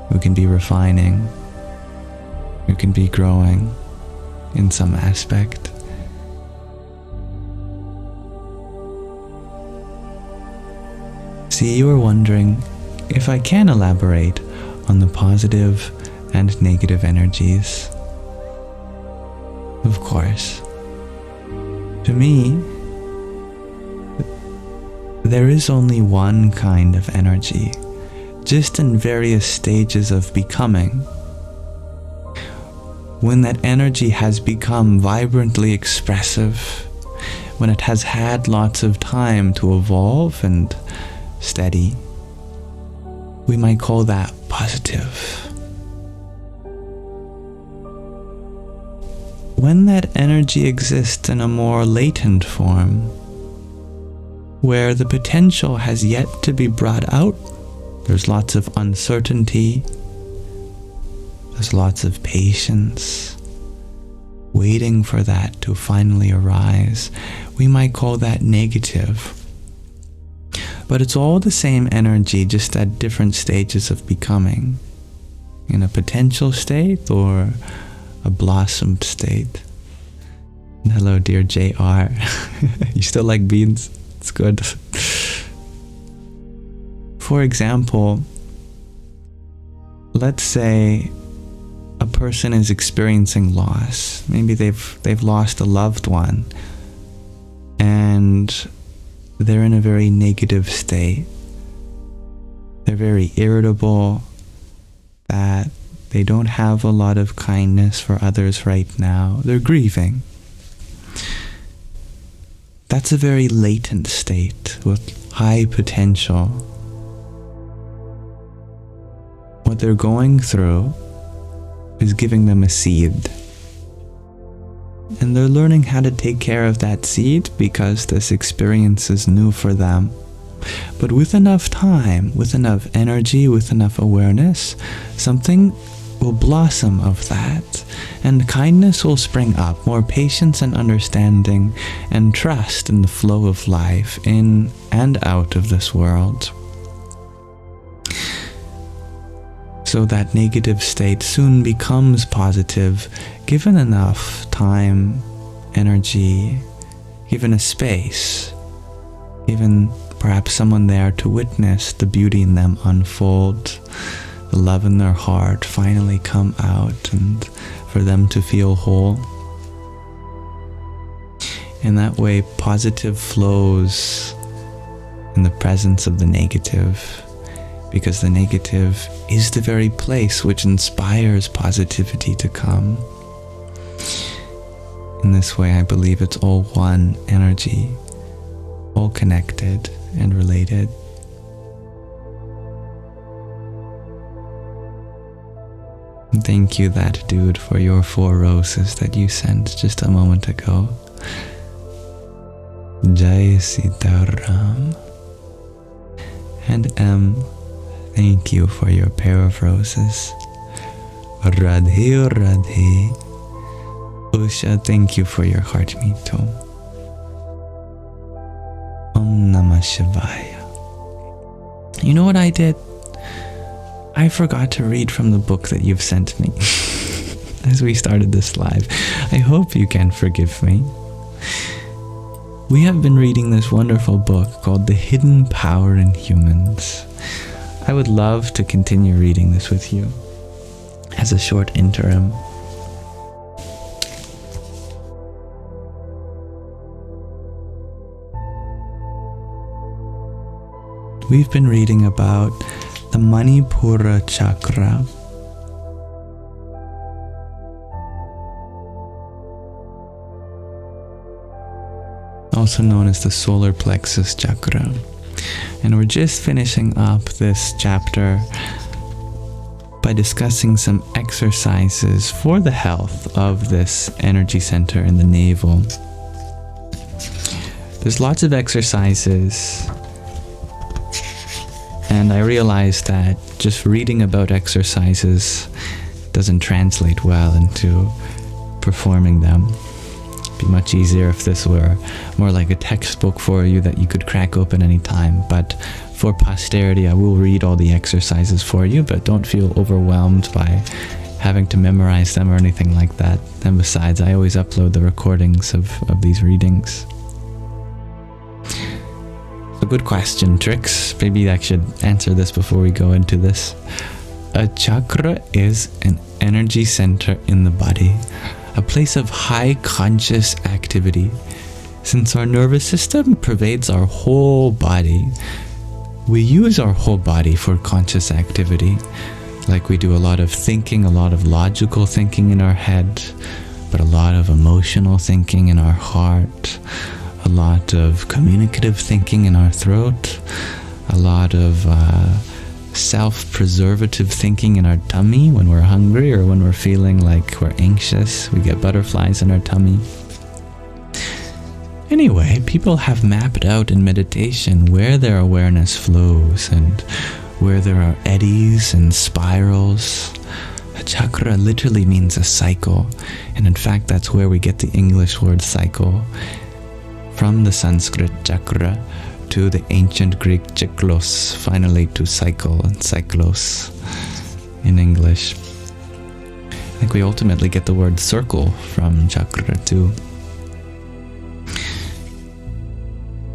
we can be refining, we can be growing in some aspect. See, you were wondering if I can elaborate on the positive and negative energies. Of course. To me, there is only one kind of energy, just in various stages of becoming. When that energy has become vibrantly expressive, when it has had lots of time to evolve and steady, we might call that positive. When that energy exists in a more latent form, where the potential has yet to be brought out, there's lots of uncertainty, there's lots of patience, waiting for that to finally arise, we might call that negative. But it's all the same energy, just at different stages of becoming, in a potential state or a blossomed state. And hello, dear JR. You still like beans? It's good. For example, let's say a person is experiencing loss. Maybe they've lost a loved one, and they're in a very negative state. They're very irritable, that they don't have a lot of kindness for others right now. They're grieving. That's a very latent state with high potential. What they're going through is giving them a seed. And they're learning how to take care of that seed because this experience is new for them. But with enough time, with enough energy, with enough awareness, something will blossom of that, and kindness will spring up, more patience and understanding, and trust in the flow of life in and out of this world. So that negative state soon becomes positive, given enough time, energy, given a space, given perhaps someone there to witness the beauty in them unfold, the love in their heart finally come out, and for them to feel whole. In that way, positive flows in the presence of the negative, because the negative is the very place which inspires positivity to come. In this way, I believe it's all one energy, all connected and related. Thank you, that dude, for your 4 roses that you sent just a moment ago. Jai Sitaram. And M, thank you for your pair of roses. Radhe Radhe. Usha, thank you for your heart meet too. Om Namah Shivaya. You know what I did? I forgot to read from the book that you've sent me as we started this live. I hope you can forgive me. We have been reading this wonderful book called The Hidden Power in Humans. I would love to continue reading this with you as a short interim. We've been reading about the Manipura Chakra. Also known as the solar plexus chakra. And we're just finishing up this chapter by discussing some exercises for the health of this energy center in the navel. There's lots of exercises, and I realized that just reading about exercises doesn't translate well into performing them. It'd be much easier if this were more like a textbook for you that you could crack open any time. But for posterity, I will read all the exercises for you, but don't feel overwhelmed by having to memorize them or anything like that. And besides, I always upload the recordings of these readings. So good question, Trix. Maybe I should answer this before we go into this. A chakra is an energy center in the body, a place of high conscious activity. Since our nervous system pervades our whole body, we use our whole body for conscious activity. Like we do a lot of thinking, a lot of logical thinking in our head, but a lot of emotional thinking in our heart, a lot of communicative thinking in our throat, a lot of self-preservative thinking in our tummy when we're hungry or when we're feeling like we're anxious. We get butterflies in our tummy. Anyway, people have mapped out in meditation where their awareness flows and where there are eddies and spirals. A chakra literally means a cycle, and in fact that's where we get the English word cycle, from the Sanskrit chakra to the ancient Greek chiklos, finally to cycle and cyclos in English. I think we ultimately get the word circle from chakra too.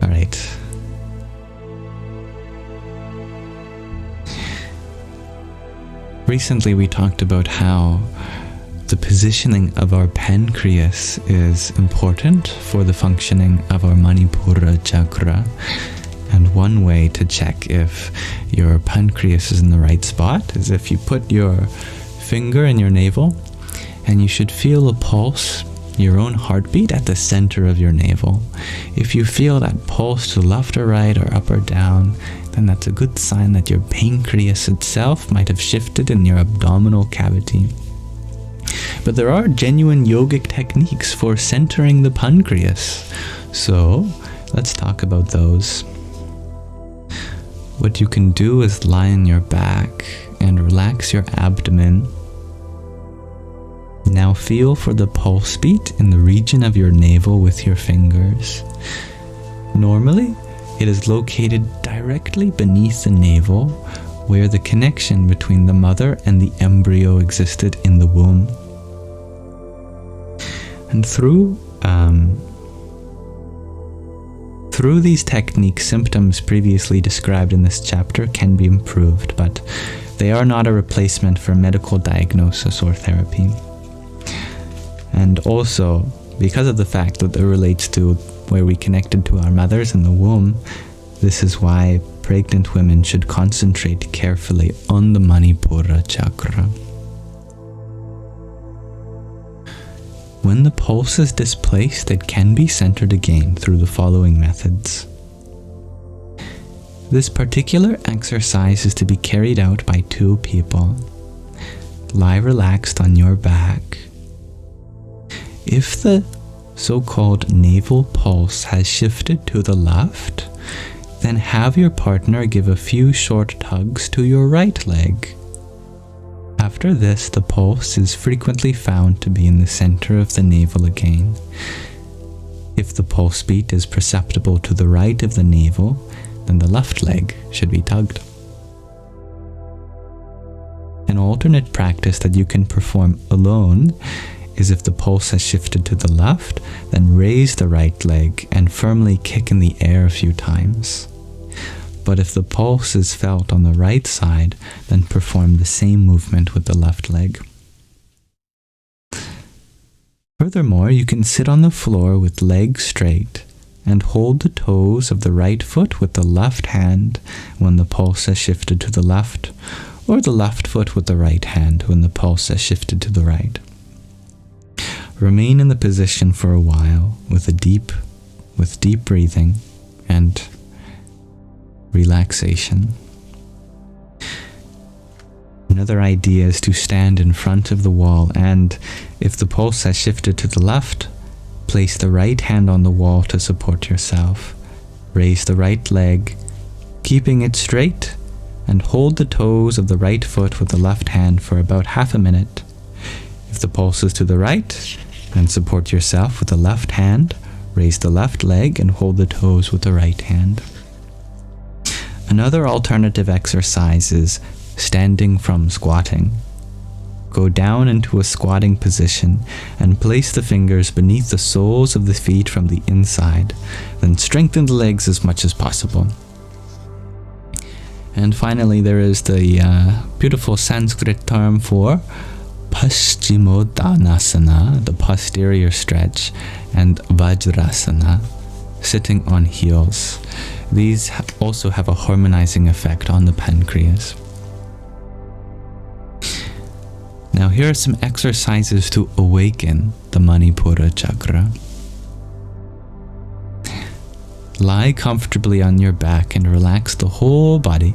Alright. Recently we talked about how the positioning of our pancreas is important for the functioning of our Manipura chakra. And one way to check if your pancreas is in the right spot is if you put your finger in your navel and you should feel a pulse, your own heartbeat at the center of your navel. If you feel that pulse to left or right or up or down, then that's a good sign that your pancreas itself might have shifted in your abdominal cavity. But there are genuine yogic techniques for centering the pancreas. So let's talk about those. What you can do is lie on your back and relax your abdomen. Now feel for the pulse beat in the region of your navel with your fingers. Normally, it is located directly beneath the navel, where the connection between the mother and the embryo existed in the womb. And through these techniques, symptoms previously described in this chapter can be improved, but they are not a replacement for medical diagnosis or therapy. And also, because of the fact that it relates to where we connected to our mothers in the womb, this is why pregnant women should concentrate carefully on the Manipura chakra. When the pulse is displaced, it can be centered again through the following methods. This particular exercise is to be carried out by two people. Lie relaxed on your back. If the so-called navel pulse has shifted to the left, then have your partner give a few short tugs to your right leg. After this, the pulse is frequently found to be in the center of the navel again. If the pulse beat is perceptible to the right of the navel, then the left leg should be tugged. An alternate practice that you can perform alone is if the pulse has shifted to the left, then raise the right leg and firmly kick in the air a few times. But if the pulse is felt on the right side, then perform the same movement with the left leg. Furthermore, you can sit on the floor with legs straight and hold the toes of the right foot with the left hand when the pulse has shifted to the left, or the left foot with the right hand when the pulse has shifted to the right. Remain in the position for a while with deep breathing and relaxation. Another idea is to stand in front of the wall, and if the pulse has shifted to the left, place the right hand on the wall to support yourself. Raise the right leg, keeping it straight, and hold the toes of the right foot with the left hand for about half a minute. If the pulse is to the right, then support yourself with the left hand, raise the left leg, and hold the toes with the right hand. Another alternative exercise is standing from squatting. Go down into a squatting position and place the fingers beneath the soles of the feet from the inside. Then strengthen the legs as much as possible. And finally, there is the beautiful Sanskrit term for Paschimottanasana, the posterior stretch, and Vajrasana, sitting on heels. These also have a harmonizing effect on the pancreas. Now here are some exercises to awaken the Manipura Chakra. Lie comfortably on your back and relax the whole body.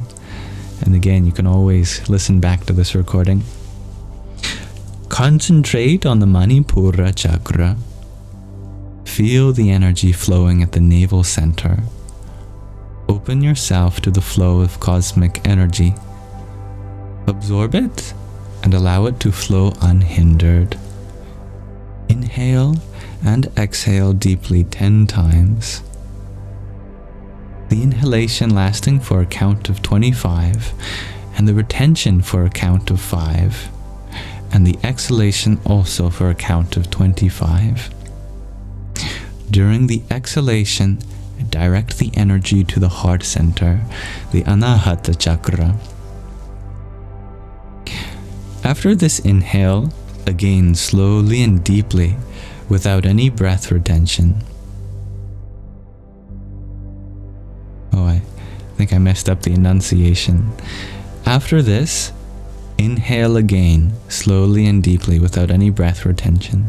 And again, you can always listen back to this recording. Concentrate on the Manipura Chakra. Feel the energy flowing at the navel center. Open yourself to the flow of cosmic energy. Absorb it and allow it to flow unhindered. Inhale and exhale deeply 10 times. The inhalation lasting for a count of 25, and the retention for a count of 5, and the exhalation also for a count of 25. During the exhalation, direct the energy to the heart center, the Anahata Chakra. After this inhale, again slowly and deeply, without any breath retention. Oh, I think I messed up the enunciation. After this, inhale again, slowly and deeply, without any breath retention.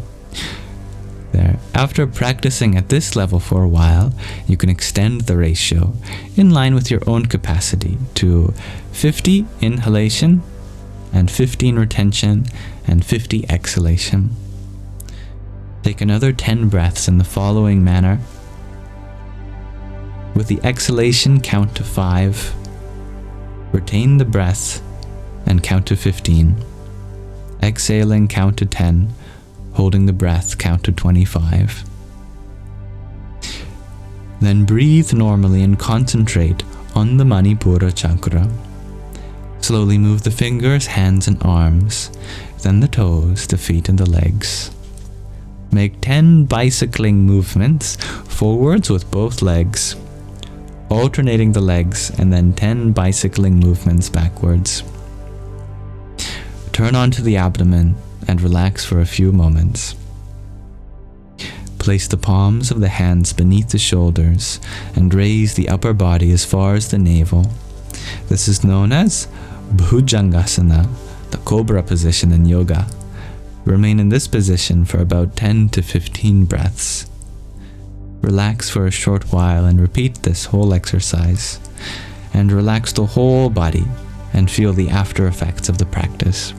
There. After practicing at this level for a while, you can extend the ratio, in line with your own capacity, to 50 inhalation, and 15 retention, and 50 exhalation. Take another 10 breaths in the following manner. With the exhalation, count to 5. Retain the breath and count to 15. Exhaling, count to 10. Holding the breath, count to 25. Then breathe normally and concentrate on the Manipura Chakra. Slowly move the fingers, hands, and arms, then the toes, the feet, and the legs. Make 10 bicycling movements forwards with both legs, alternating the legs, and then 10 bicycling movements backwards. Turn onto the abdomen and relax for a few moments. Place the palms of the hands beneath the shoulders and raise the upper body as far as the navel. This is known as Bhujangasana, the cobra position in yoga. Remain in this position for about 10 to 15 breaths. Relax for a short while and repeat this whole exercise. And relax the whole body and feel the after effects of the practice.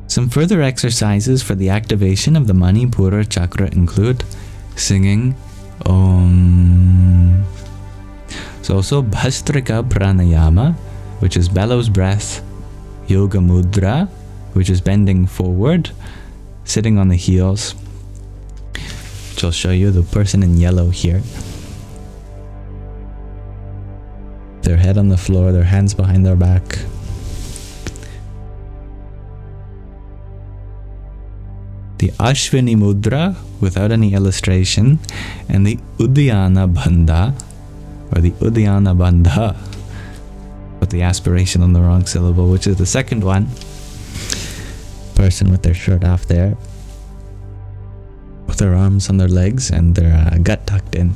Some further exercises for the activation of the Manipura Chakra include singing Om. So also Bhastrika Pranayama, which is bellows breath, Yoga Mudra, which is bending forward, sitting on the heels, which I'll show you, the person in yellow here. Their head on the floor, their hands behind their back. the Ashwini Mudra without any illustration, and the Uddiyana Bandha, or the Uddiyana Bandha, with the aspiration on the wrong syllable, which is the second one. Person with their shirt off there, with their arms on their legs and their gut tucked in.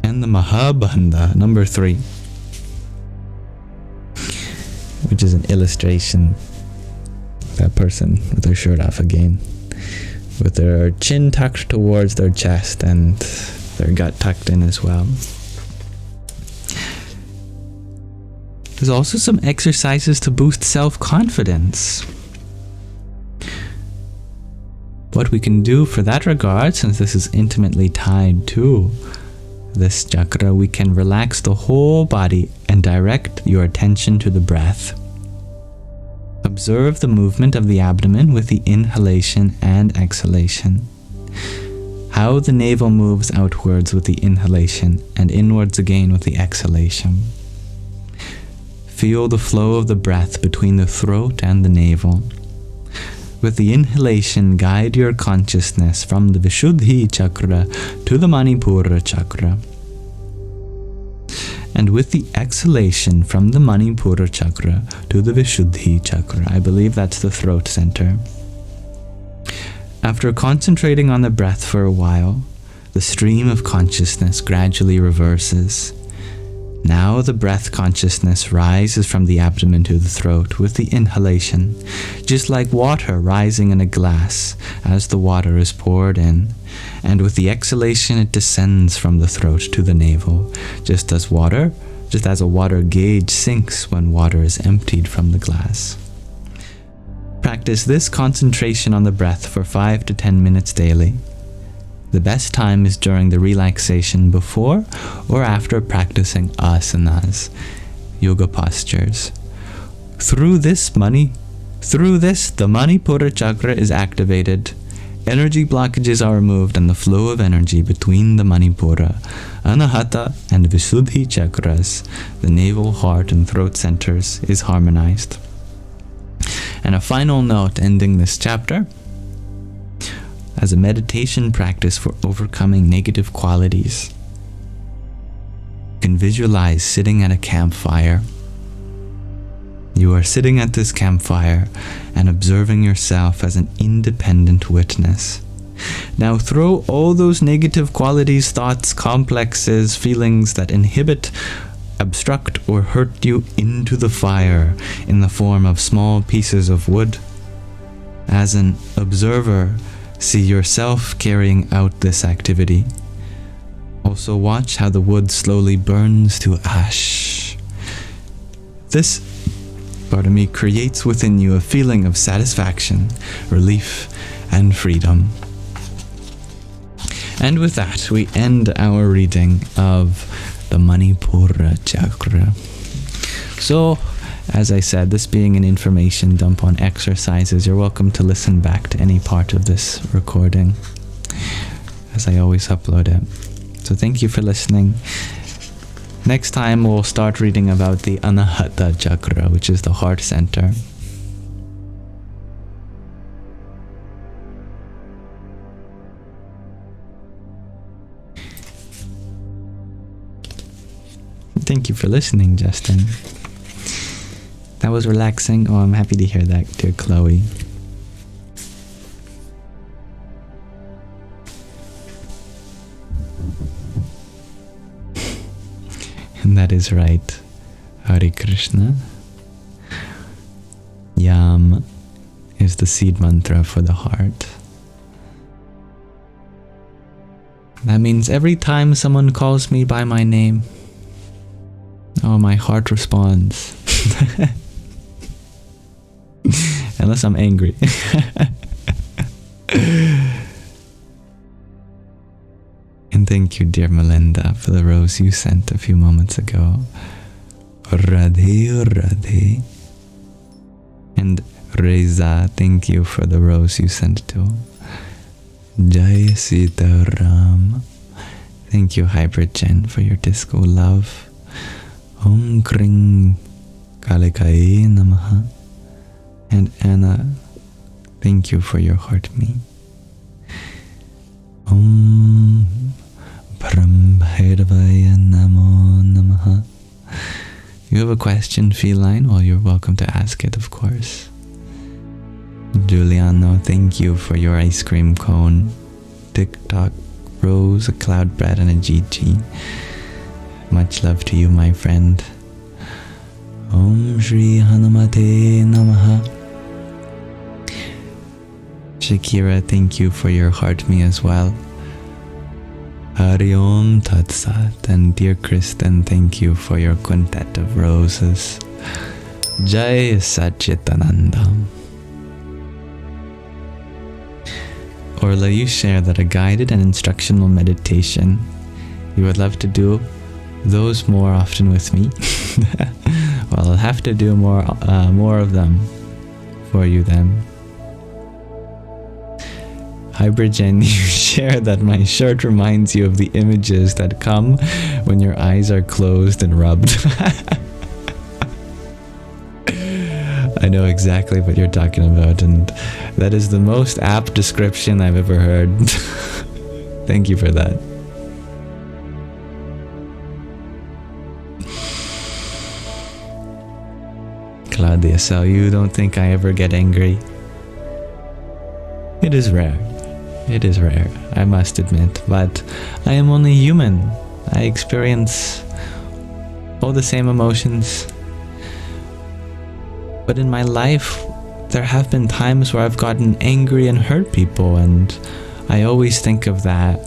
And the Mahabandha, number 3, which is an illustration. That person with their shirt off again, with their chin tucked towards their chest and their gut tucked in as well. There's also some exercises to boost self-confidence. What we can do for that regard, since this is intimately tied to this chakra, we can relax the whole body and direct your attention to the breath. Observe the movement of the abdomen with the inhalation and exhalation. How the navel moves outwards with the inhalation and inwards again with the exhalation. Feel the flow of the breath between the throat and the navel. With the inhalation, guide your consciousness from the Vishuddhi Chakra to the Manipura Chakra. And with the exhalation from the Manipura Chakra to the Vishuddhi Chakra. I believe that's the throat center. After concentrating on the breath for a while, the stream of consciousness gradually reverses. Now the breath consciousness rises from the abdomen to the throat with the inhalation, just like water rising in a glass as the water is poured in, and with the exhalation it descends from the throat to the navel, just as a water gauge sinks when water is emptied from the glass. Practice this concentration on the breath for 5 to 10 minutes daily. The best time is during the relaxation before or after practicing asanas, yoga postures. Through this, the Manipura Chakra is activated. Energy blockages are removed and the flow of energy between the Manipura, Anahata and Vishuddhi Chakras, the navel, heart and throat centers, is harmonized. And a final note ending this chapter. As a meditation practice for overcoming negative qualities, you can visualize sitting at a campfire. You are sitting at this campfire and observing yourself as an independent witness. Now throw all those negative qualities, thoughts, complexes, feelings that inhibit, obstruct, or hurt you into the fire in the form of small pieces of wood. As an observer, see yourself carrying out this activity. Also watch how the wood slowly burns to ash. This creates within you a feeling of satisfaction, relief, and freedom. And with that, we end our reading of the Manipura Chakra. So, as I said, this being an information dump on exercises, you're welcome to listen back to any part of this recording, as I always upload it. So thank you for listening. Next time we'll start reading about the Anahata Chakra, which is the heart center. Thank you for listening, Justin. That was relaxing. Oh, I'm happy to hear that, dear Chloe. And that is right. Hare Krishna. Yam is the seed mantra for the heart. That means every time someone calls me by my name, oh, my heart responds. Unless I'm angry. And thank you, dear Melinda, for the rose you sent a few moments ago. Radhe Radhe. And Reza, thank you for the rose you sent too. Jai Sita Ram. Thank you, Hybrid Jen, for your disco love. Om Kring Kalikaye Namaha. And Anna, thank you for your heart me. Om Brahmavaya Namo Namaha. You have a question, Feline? Well, you're welcome to ask it, of course. Giuliano, thank you for your ice cream cone. TikTok, Rose, a cloud bread, and a GG. Much love to you, my friend. Om Shri Hanumate Namaha. Shakira, thank you for your heart me as well. Hari Om Tat Sat. And dear Kristen, thank you for your quintet of roses. Jai Satchitananda. Orla, you share that a guided and instructional meditation. You would love to do those more often with me. Well, I'll have to do more of them for you then. Hybrigen, you share that my shirt reminds you of the images that come when your eyes are closed and rubbed. I know exactly what you're talking about, and that is the most apt description I've ever heard. Thank you for that. Claudia, so you don't think I ever get angry? It is rare. It is rare, I must admit, but I am only human. I experience all the same emotions. But in my life, there have been times where I've gotten angry and hurt people, and I always think of that.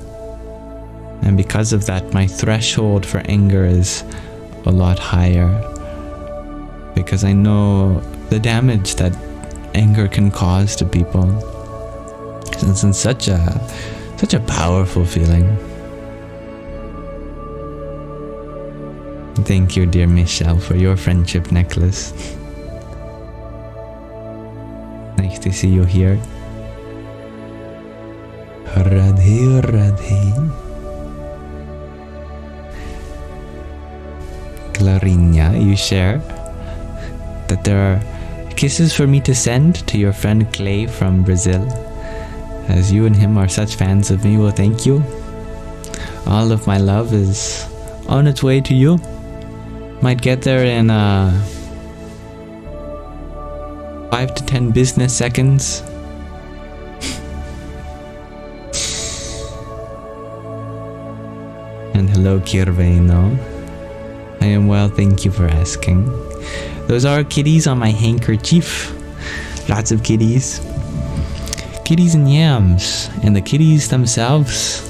And because of that, my threshold for anger is a lot higher. Because I know the damage that anger can cause to people. It's such a powerful feeling. Thank you, dear Michelle, for your friendship necklace. Nice to see you here. Radhe Radhe. Clarinia, you share that there are kisses for me to send to your friend Clay from Brazil. As you and him are such fans of me, well, thank you. All of my love is on its way to you. Might get there in 5 to 10 business seconds. And hello, Kirveno. I am well, thank you for asking. Those are kitties on my handkerchief. Lots of kitties. Kitties and yams. And the kitties themselves,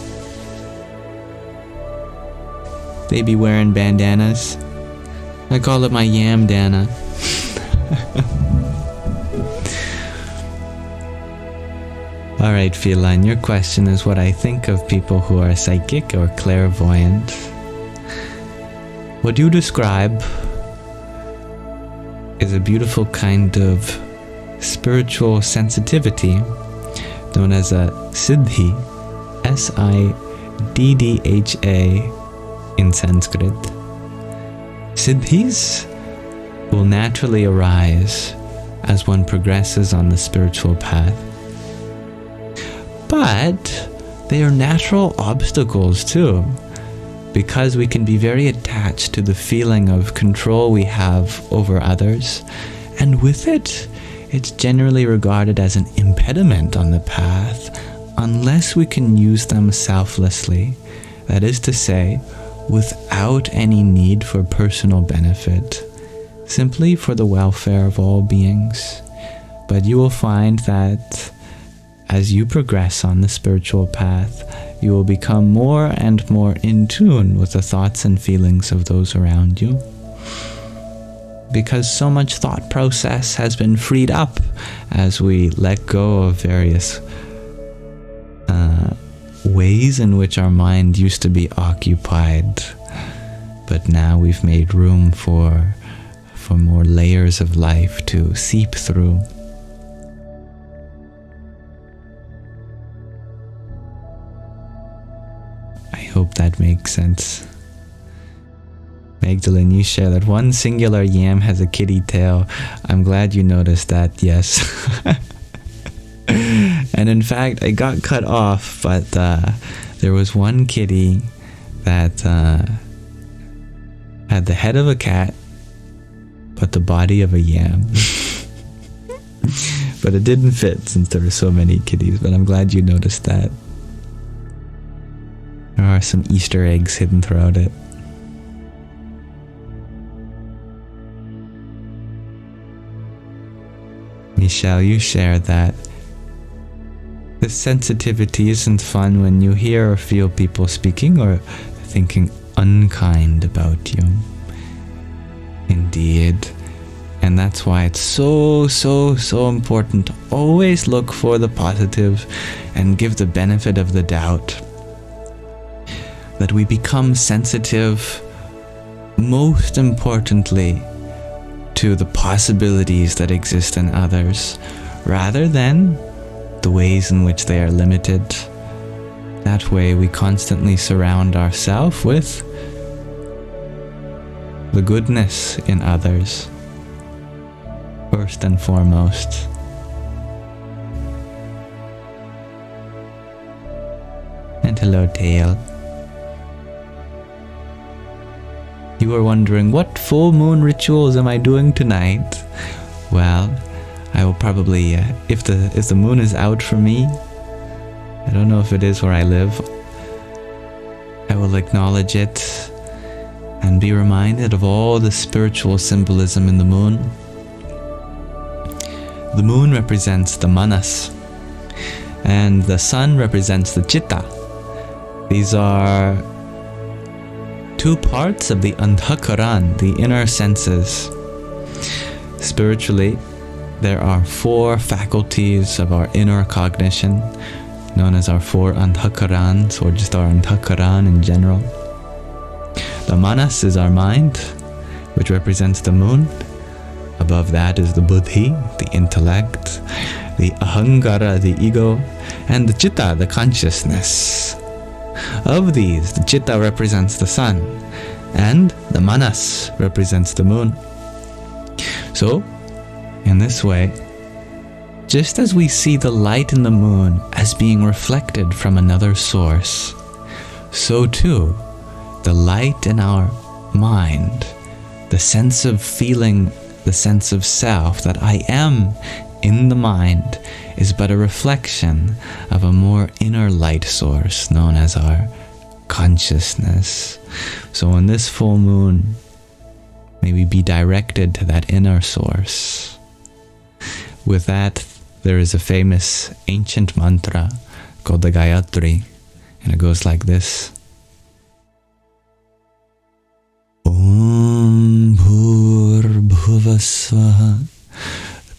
they be wearing bandanas. I call it my yam dana. Alright, Feline, your question is what I think of people who are psychic or clairvoyant. What you describe is a beautiful kind of spiritual sensitivity known as a siddhi, S-I-D-D-H-A in Sanskrit. Siddhis will naturally arise as one progresses on the spiritual path. But they are natural obstacles too, because we can be very attached to the feeling of control we have over others, and with it, it's generally regarded as an impediment on the path unless we can use them selflessly, that is to say, without any need for personal benefit, simply for the welfare of all beings. But you will find that as you progress on the spiritual path, you will become more and more in tune with the thoughts and feelings of those around you. Because so much thought process has been freed up as we let go of various ways in which our mind used to be occupied. But now we've made room for more layers of life to seep through. I hope that makes sense. Magdalene, you share that one singular yam has a kitty tail. I'm glad you noticed that, yes. And in fact, I got cut off, but there was one kitty that had the head of a cat, but the body of a yam. But it didn't fit since there were so many kitties, but I'm glad you noticed that. There are some Easter eggs hidden throughout it. Michelle, you share that the sensitivity isn't fun when you hear or feel people speaking or thinking unkind about you. Indeed. And that's why it's so important to always look for the positive and give the benefit of the doubt. That we become sensitive, most importantly, to the possibilities that exist in others, rather than the ways in which they are limited. That way we constantly surround ourselves with the goodness in others, first and foremost. And hello, Tail. You were wondering, what full moon rituals am I doing tonight? Well, I will probably, if the moon is out for me, I don't know if it is where I live, I will acknowledge it and be reminded of all the spiritual symbolism in the moon. The moon represents the manas, and the sun represents the chitta. These are two parts of the antahkaran, the inner senses. Spiritually, there are four faculties of our inner cognition, known as our four antahkarans, or just our antahkaran in general. The manas is our mind, which represents the moon. Above that is the buddhi, the intellect, the ahankara, the ego, and the chitta, the consciousness. Of these, the chitta represents the sun, and the manas represents the moon. So, in this way, just as we see the light in the moon as being reflected from another source, so too, the light in our mind, the sense of feeling, the sense of self, that I am in the mind, is but a reflection of a more inner light source known as our consciousness. So in this full moon, may we be directed to that inner source. With that, there is a famous ancient mantra called the Gayatri, and it goes like this. Om Bhur Bhuvasvaha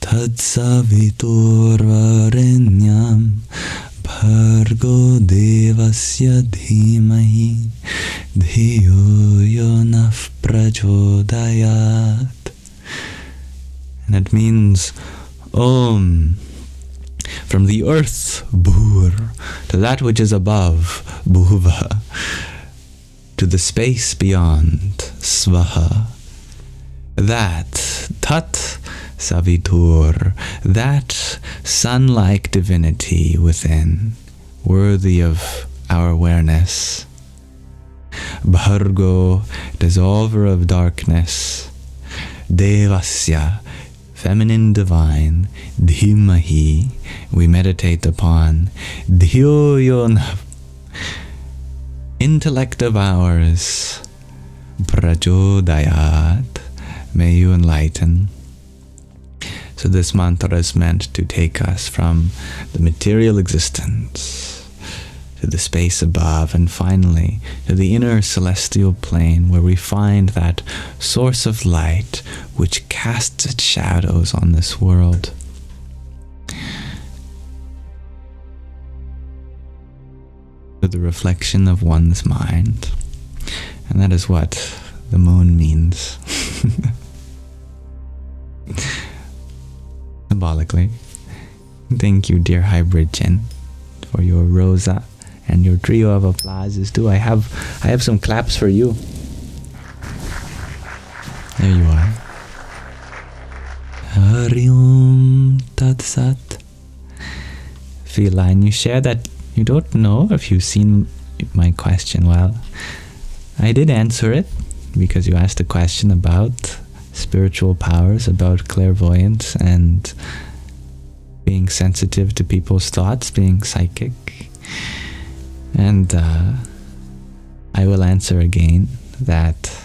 Tatsaviturvarenyam Bhargo Devasya Dhimahi Dhiyo Yonah Prachodayat. And it means Om, from the earth, Bhur, to that which is above, Bhuva, to the space beyond, Svaha, that, Tat Savitur, that sun-like divinity within, worthy of our awareness. Bhargo, dissolver of darkness. Devasya, feminine divine. Dhimahi, we meditate upon. Dhyoyon, intellect of ours. Prachodayat, may you enlighten. So this mantra is meant to take us from the material existence to the space above, and finally to the inner celestial plane, where we find that source of light which casts its shadows on this world. To the reflection of one's mind. And that is what the moon means. Symbolically. Thank you, dear Hybrid Chin, for your rosa and your trio of applauses too. I have some claps for you. There you are. Hari Om Tat Sat. Feline, you share that you don't know if you've seen my question. Well, I did answer it because you asked a question about spiritual powers, about clairvoyance and being sensitive to people's thoughts, being psychic. And I will answer again that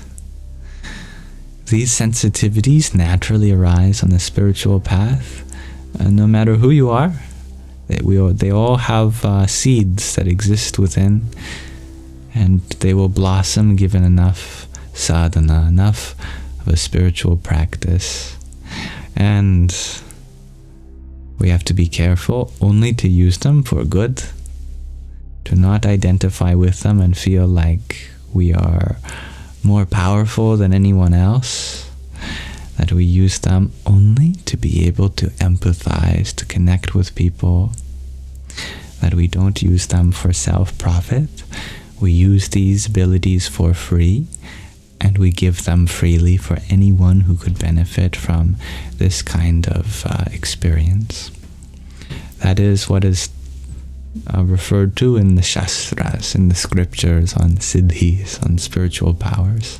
these sensitivities naturally arise on the spiritual path, no matter who you are. They all have seeds that exist within, and they will blossom given enough sadhana, enough of a spiritual practice. And we have to be careful only to use them for good, to not identify with them and feel like we are more powerful than anyone else, that we use them only to be able to empathize, to connect with people, that we don't use them for self-profit. We use these abilities for free, and we give them freely for anyone who could benefit from this kind of experience. That is what is referred to in the Shastras, in the scriptures, on siddhis, on spiritual powers.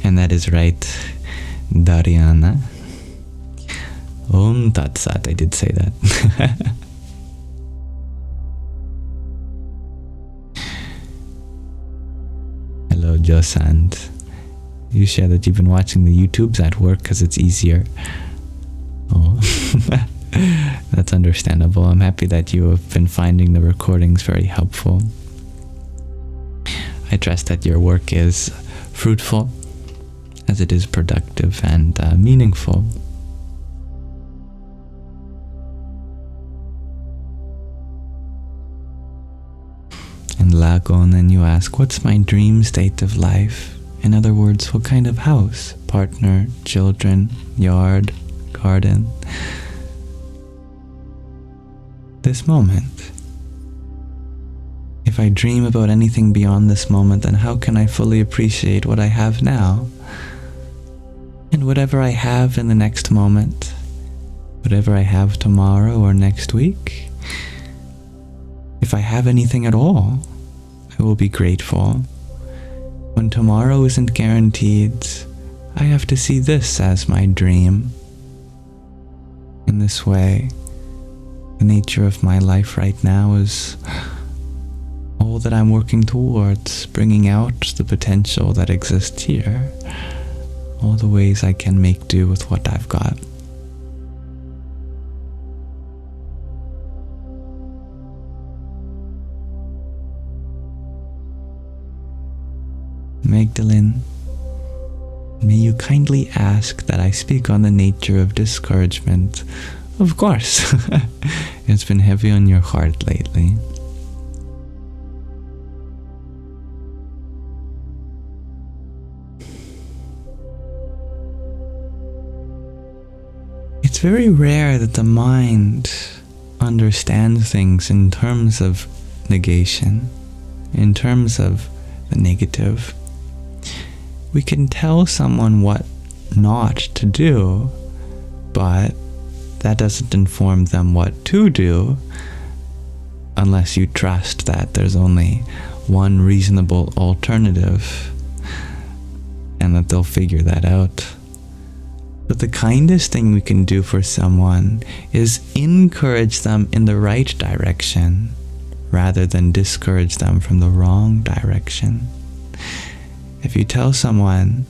And that is right, Dariana. Om Tat Sat, I did say that. Hello, Josand. You share that you've been watching the YouTubes at work because it's easier. Oh, that's understandable. I'm happy that you have been finding the recordings very helpful. I trust that your work is fruitful, as it is productive and meaningful. And Lagon, then you ask, what's my dream state of life? In other words, what kind of house, partner, children, yard, garden? This moment. If I dream about anything beyond this moment, then how can I fully appreciate what I have now? And whatever I have in the next moment, whatever I have tomorrow or next week, if I have anything at all, I will be grateful. When tomorrow isn't guaranteed, I have to see this as my dream. In this way, the nature of my life right now is all that I'm working towards, bringing out the potential that exists here, all the ways I can make do with what I've got. Magdalene, may you kindly ask that I speak on the nature of discouragement. Of course, it's been heavy on your heart lately. It's very rare that the mind understands things in terms of negation, in terms of the negative. We can tell someone what not to do, but that doesn't inform them what to do unless you trust that there's only one reasonable alternative and that they'll figure that out. But the kindest thing we can do for someone is encourage them in the right direction rather than discourage them from the wrong direction. If you tell someone,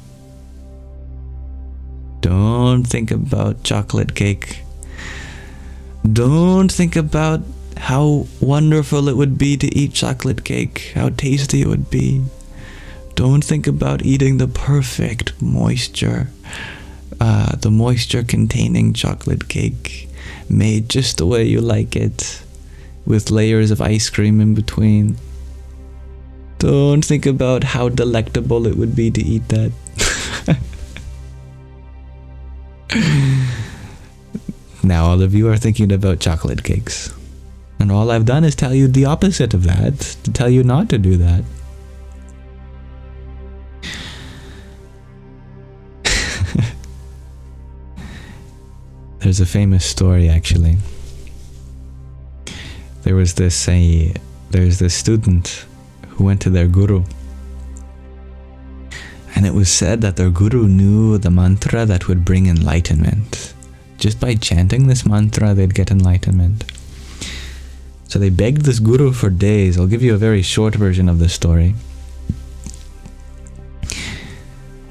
don't think about chocolate cake, don't think about how wonderful it would be to eat chocolate cake, how tasty it would be. Don't think about eating the perfect moisture, the moisture containing chocolate cake, made just the way you like it, with layers of ice cream in between. Don't think about how delectable it would be to eat that. Now all of you are thinking about chocolate cakes. And all I've done is tell you the opposite of that, to tell you not to do that. There's a famous story, actually. There's this student who went to their guru, and it was said that their guru knew the mantra that would bring enlightenment. Just by chanting this mantra, they'd get enlightenment. So they begged this guru for days. I'll give you a very short version of the story.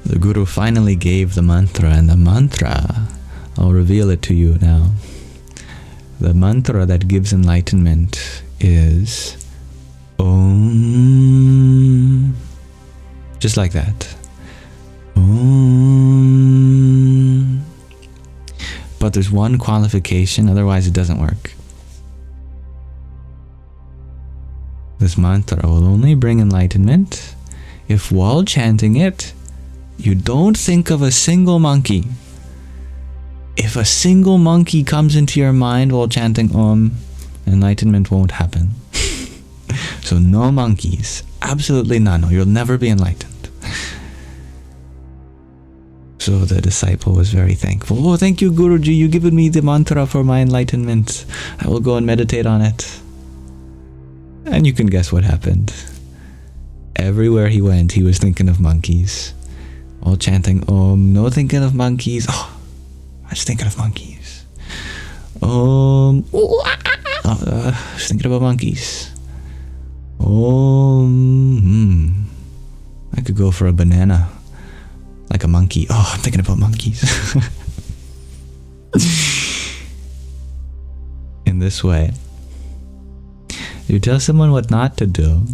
The guru finally gave the mantra, and the mantra, I'll reveal it to you now. The mantra that gives enlightenment is Om. Just like that. Om. But there's one qualification, otherwise it doesn't work. This mantra will only bring enlightenment if while chanting it, you don't think of a single monkey. If a single monkey comes into your mind while chanting Om, enlightenment won't happen. So no monkeys. Absolutely none. Or you'll never be enlightened. So the disciple was very thankful. Oh, thank you, Guruji. You've given me the mantra for my enlightenment. I will go and meditate on it. And you can guess what happened. Everywhere he went, he was thinking of monkeys. While chanting Om, no thinking of monkeys. Oh, I was thinking of monkeys. I was thinking about monkeys. I could go for a banana. Like a monkey. Oh, I'm thinking about monkeys. In this way, you tell someone what not to do.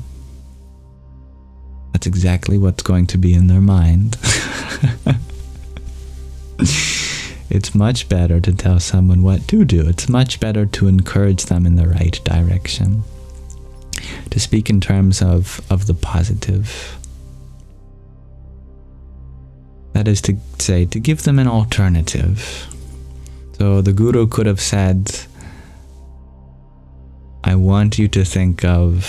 That's exactly what's going to be in their mind. It's much better to tell someone what to do. It's much better to encourage them in the right direction. To speak in terms of the positive. That is to say, to give them an alternative. So the guru could have said, I want you to think of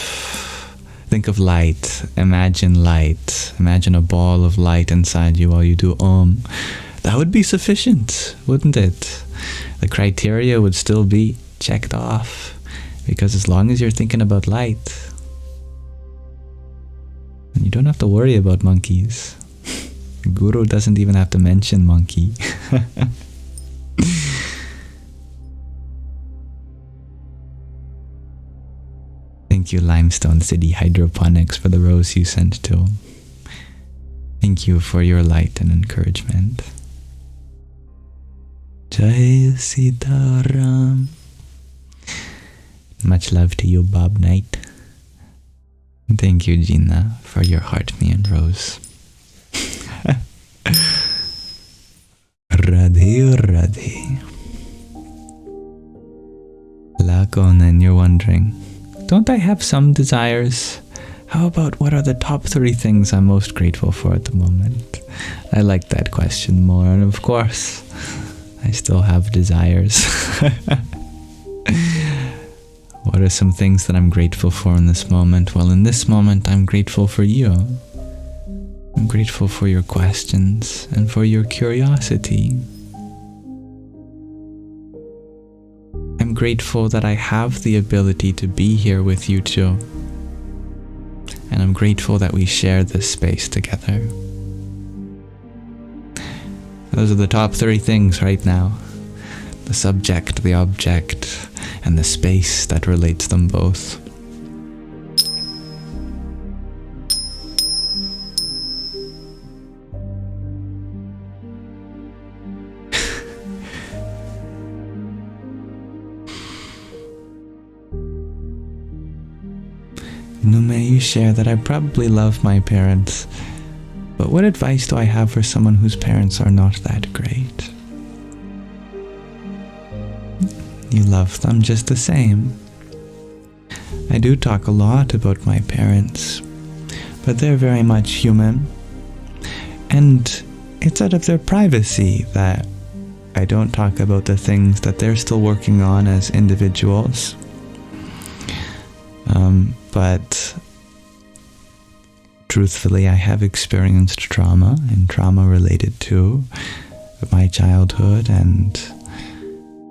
light. Imagine light. Imagine a ball of light inside you while you do Om. That would be sufficient, wouldn't it? The criteria would still be checked off. Because as long as you're thinking about light, and you don't have to worry about monkeys. The guru doesn't even have to mention monkey. Thank you, Limestone City Hydroponics, for the rose you sent to. Thank you for your light and encouragement. Jai Sitaram. Much love to you, Bob Knight. Thank you, Gina, for your heart, me and Rose. Radhe Radhe. Lakonen, you're wondering, don't I have some desires? How about what are the top 3 things I'm most grateful for at the moment? I like that question more, and of course, I still have desires. What are some things that I'm grateful for in this moment? Well, in this moment, I'm grateful for you. I'm grateful for your questions and for your curiosity. I'm grateful that I have the ability to be here with you too. And I'm grateful that we share this space together. Those are the top 3 things right now. The subject, the object, and the space that relates them both. Nume, you share that I probably love my parents, but what advice do I have for someone whose parents are not that great? You love them just the same. I do talk a lot about my parents, but they're very much human, and it's out of their privacy that I don't talk about the things that they're still working on as individuals. But truthfully, I have experienced trauma, and trauma related to my childhood and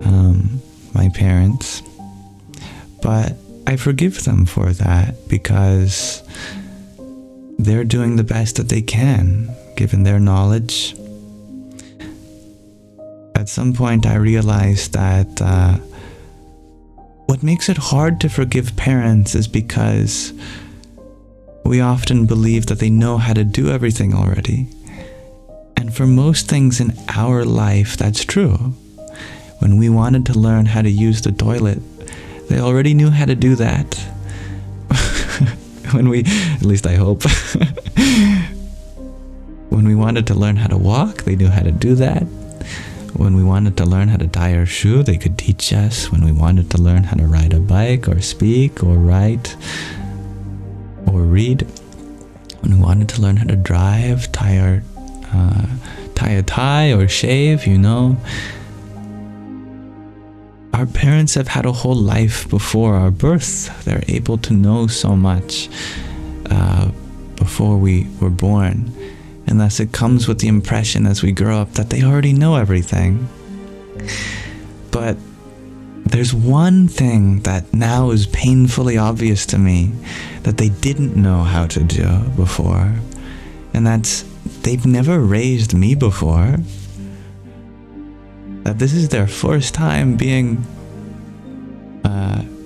my parents, but I forgive them for that because they're doing the best that they can, given their knowledge. At some point I realized that what makes it hard to forgive parents is because we often believe that they know how to do everything already. And for most things in our life, that's true. When we wanted to learn how to use the toilet, they already knew how to do that. At least I hope. When we wanted to learn how to walk, they knew how to do that. When we wanted to learn how to tie our shoe, they could teach us. When we wanted to learn how to ride a bike or speak or write or read, when we wanted to learn how to drive, tie a tie or shave, our parents have had a whole life before our birth. They're able to know so much before we were born. And thus it comes with the impression as we grow up that they already know everything. But there's one thing that now is painfully obvious to me that they didn't know how to do before. And that's, they've never raised me before. That this is their first time being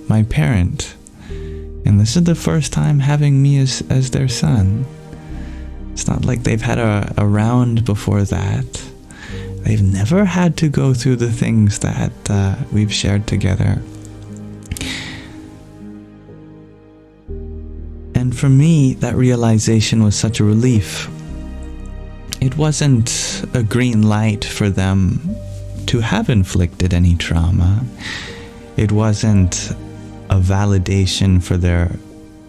my parent. And this is the first time having me as their son. It's not like they've had a round before that. They've never had to go through the things that we've shared together. And for me, that realization was such a relief. It wasn't a green light for them to have inflicted any trauma. It wasn't a validation for their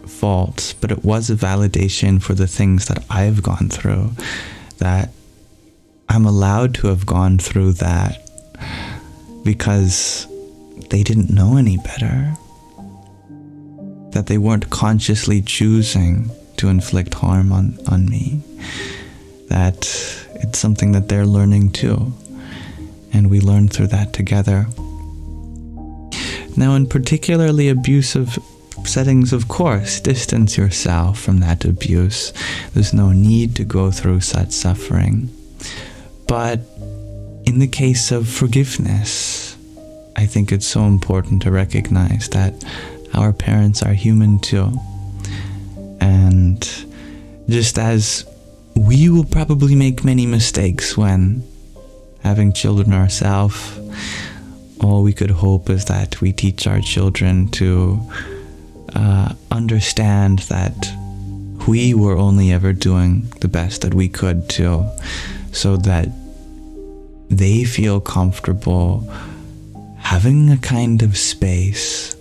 faults, but it was a validation for the things that I've gone through, that I'm allowed to have gone through that because they didn't know any better, that they weren't consciously choosing to inflict harm on me, that it's something that they're learning too, and we learn through that together. Now, in particularly abusive settings, of course, distance yourself from that abuse. There's no need to go through such suffering. But in the case of forgiveness, I think it's so important to recognize that our parents are human too. And just as we will probably make many mistakes when having children ourselves, all we could hope is that we teach our children to understand that we were only ever doing the best that we could too, so that they feel comfortable having a kind of space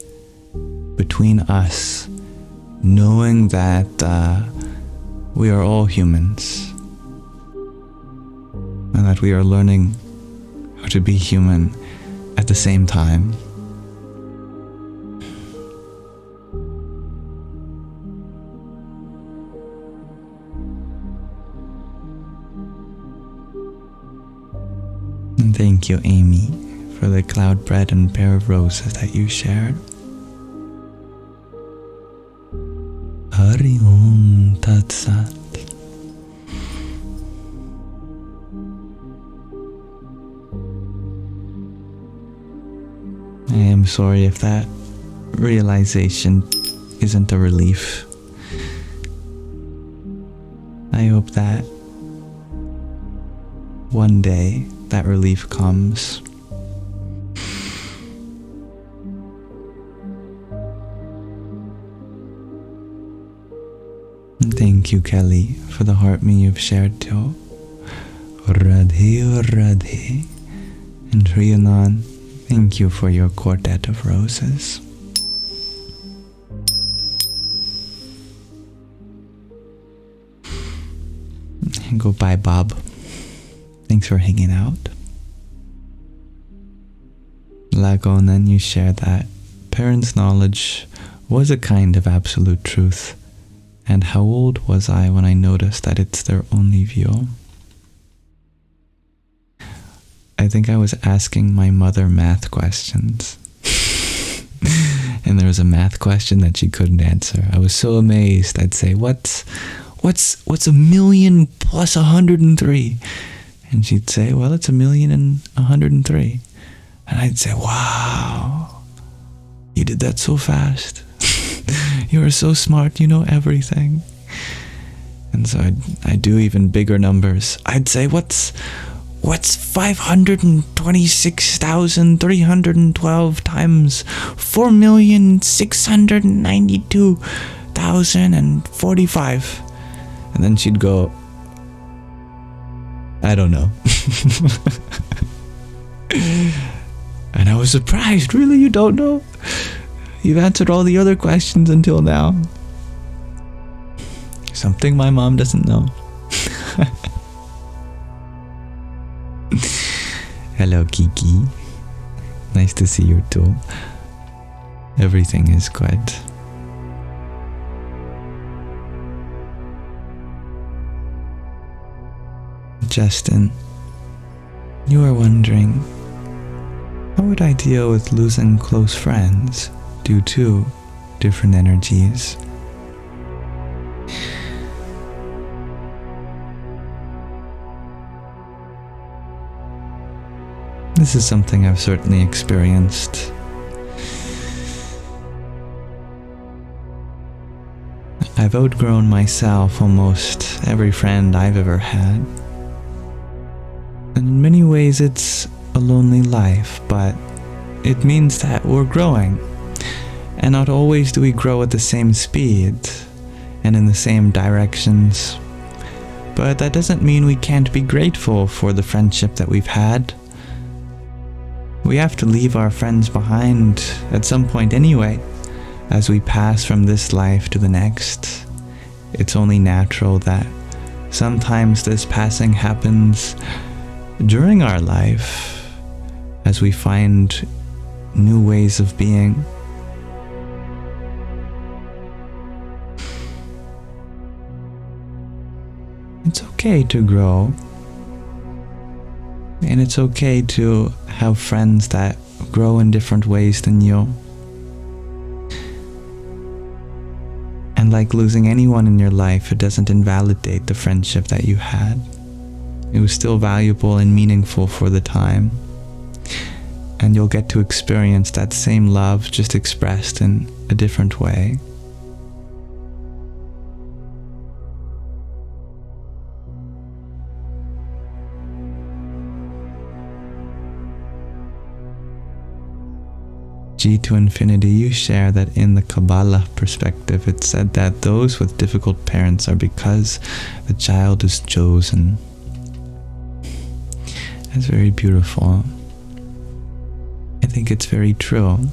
between us, knowing that we are all humans and that we are learning how to be human at the same time. And thank you, Amy, for the cloud bread and pair of roses that you shared. Hari Om Tat Sat. I am sorry if that realization isn't a relief. I hope that one day that relief comes. And thank you, Kelly, for the heart me you've shared too. Radhe Radhe. And Riyanan, thank you for your quartet of roses. And goodbye, Bob. Thanks for hanging out. Lagonan, you share that parents' knowledge was a kind of absolute truth. And how old was I when I noticed that it's their only view? I think I was asking my mother math questions. And there was a math question that she couldn't answer. I was so amazed. I'd say, what's 1,000,000 plus 103? And she'd say, well, it's 1,000,103. And I'd say, wow, you did that so fast. You are so smart, you know everything. And so I'd do even bigger numbers. I'd say, what's 526,312 times 4,692,045? And then she'd go, I don't know. And I was surprised. Really, you don't know? You've answered all the other questions until now. Something my mom doesn't know. Hello, Kiki. Nice to see you too. Everything is good. Justin, you are wondering, how would I deal with losing close friends due to different energies? This is something I've certainly experienced. I've outgrown myself almost every friend I've ever had. And in many ways it's a lonely life, but it means that we're growing. And not always do we grow at the same speed and in the same directions. But that doesn't mean we can't be grateful for the friendship that we've had. We have to leave our friends behind at some point anyway, as we pass from this life to the next. It's only natural that sometimes this passing happens during our life as we find new ways of being. It's okay to grow. And it's okay to have friends that grow in different ways than you. And like losing anyone in your life, it doesn't invalidate the friendship that you had. It was still valuable and meaningful for the time. And you'll get to experience that same love, just expressed in a different way. G to Infinity, you share that in the Kabbalah perspective, it's said that those with difficult parents are because the child is chosen. That's very beautiful. I think it's very true.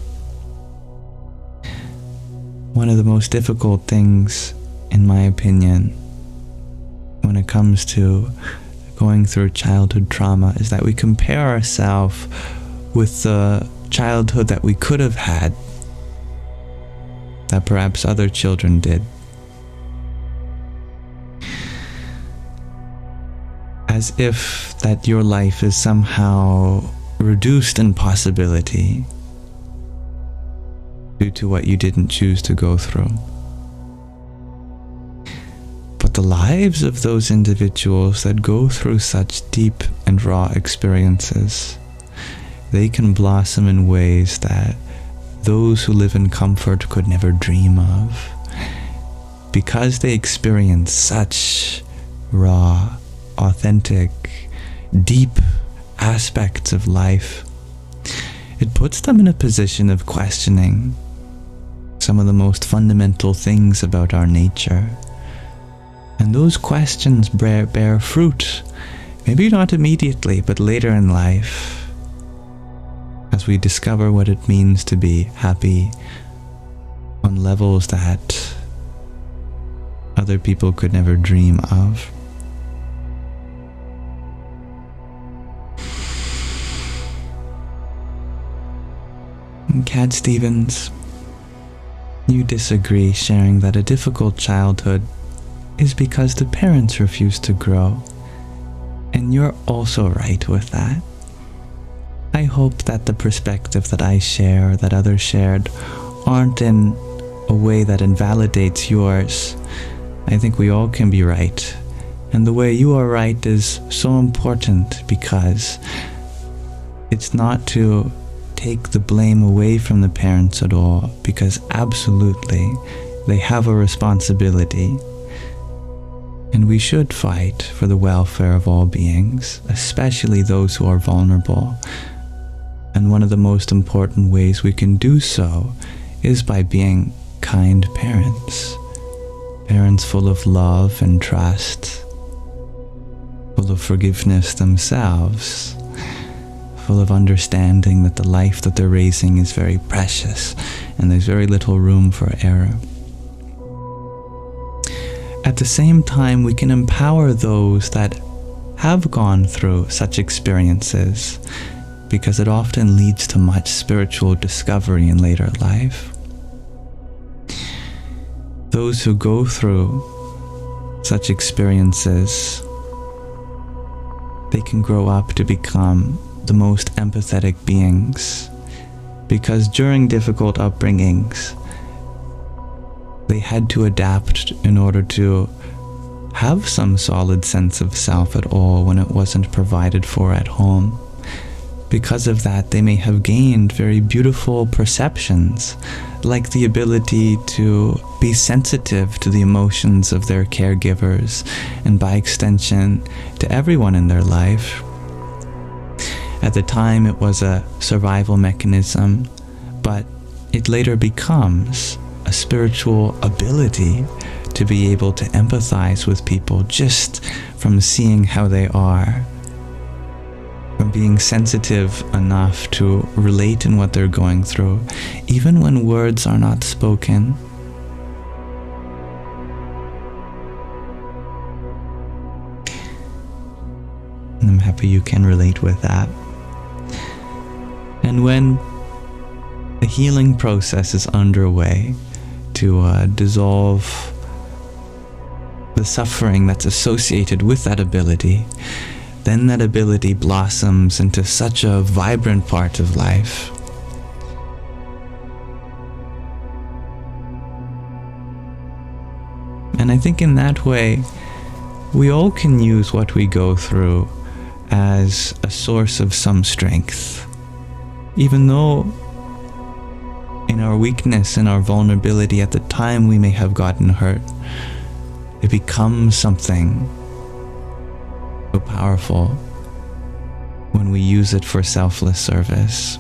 One of the most difficult things, in my opinion, when it comes to going through childhood trauma is that we compare ourselves with the childhood that we could have had, that perhaps other children did. As if that your life is somehow reduced in possibility due to what you didn't choose to go through. But the lives of those individuals that go through such deep and raw experiences, they can blossom in ways that those who live in comfort could never dream of, because they experience such raw, authentic, deep aspects of life. It puts them in a position of questioning some of the most fundamental things about our nature. And those questions bear fruit, maybe not immediately, but later in life, as we discover what it means to be happy on levels that other people could never dream of. And Cat Stevens, you disagree, sharing that a difficult childhood is because the parents refuse to grow, and you're also right with that. I hope that the perspective that I share, that others shared, aren't in a way that invalidates yours. I think we all can be right. And the way you are right is so important, because it's not to take the blame away from the parents at all, because absolutely they have a responsibility. And we should fight for the welfare of all beings, especially those who are vulnerable. And one of the most important ways we can do so is by being kind parents. Parents full of love and trust, full of forgiveness themselves, full of understanding that the life that they're raising is very precious and there's very little room for error. At the same time, we can empower those that have gone through such experiences, because it often leads to much spiritual discovery in later life. Those who go through such experiences, they can grow up to become the most empathetic beings, because during difficult upbringings, they had to adapt in order to have some solid sense of self at all when it wasn't provided for at home. Because of that, they may have gained very beautiful perceptions, like the ability to be sensitive to the emotions of their caregivers, and by extension, to everyone in their life. At the time, it was a survival mechanism, but it later becomes a spiritual ability to be able to empathize with people just from seeing how they are, from being sensitive enough to relate in what they're going through, even when words are not spoken. And I'm happy you can relate with that. And when the healing process is underway to dissolve the suffering that's associated with that ability, then that ability blossoms into such a vibrant part of life. And I think in that way, we all can use what we go through as a source of some strength. Even though in our weakness and our vulnerability at the time we may have gotten hurt, it becomes something so powerful when we use it for selfless service.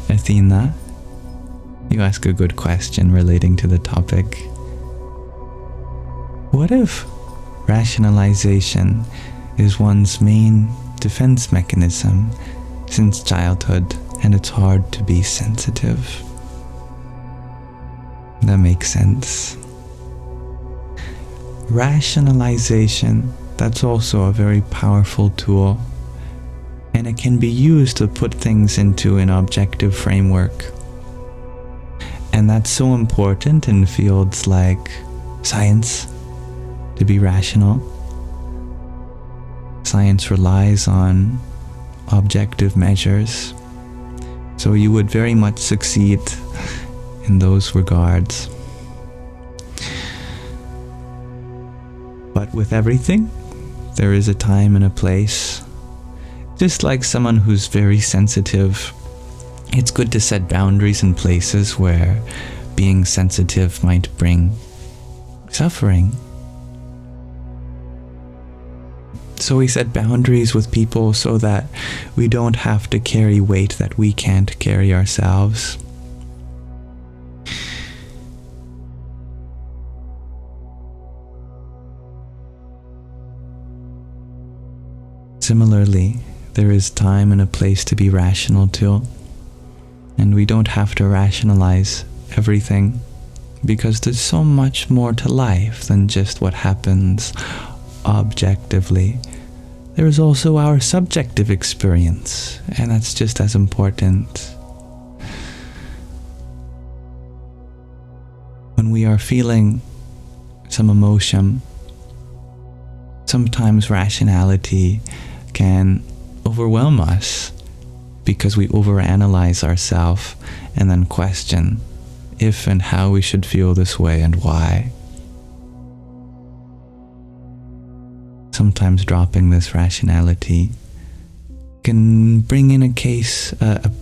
Athena, you ask a good question relating to the topic. What if rationalization is one's main defense mechanism since childhood, and it's hard to be sensitive? That makes sense. Rationalization, that's also a very powerful tool, and it can be used to put things into an objective framework. And that's so important in fields like science, to be rational. Science relies on objective measures, so you would very much succeed in those regards. But with everything, there is a time and a place. Just like someone who's very sensitive, it's good to set boundaries in places where being sensitive might bring suffering. So we set boundaries with people so that we don't have to carry weight that we can't carry ourselves. Similarly, there is time and a place to be rational too. And we don't have to rationalize everything, because there's so much more to life than just what happens objectively. There is also our subjective experience, and that's just as important. When we are feeling some emotion, Sometimes rationality can overwhelm us because we overanalyze ourselves and then question if and how we should feel this way and why. Sometimes dropping this rationality can bring in a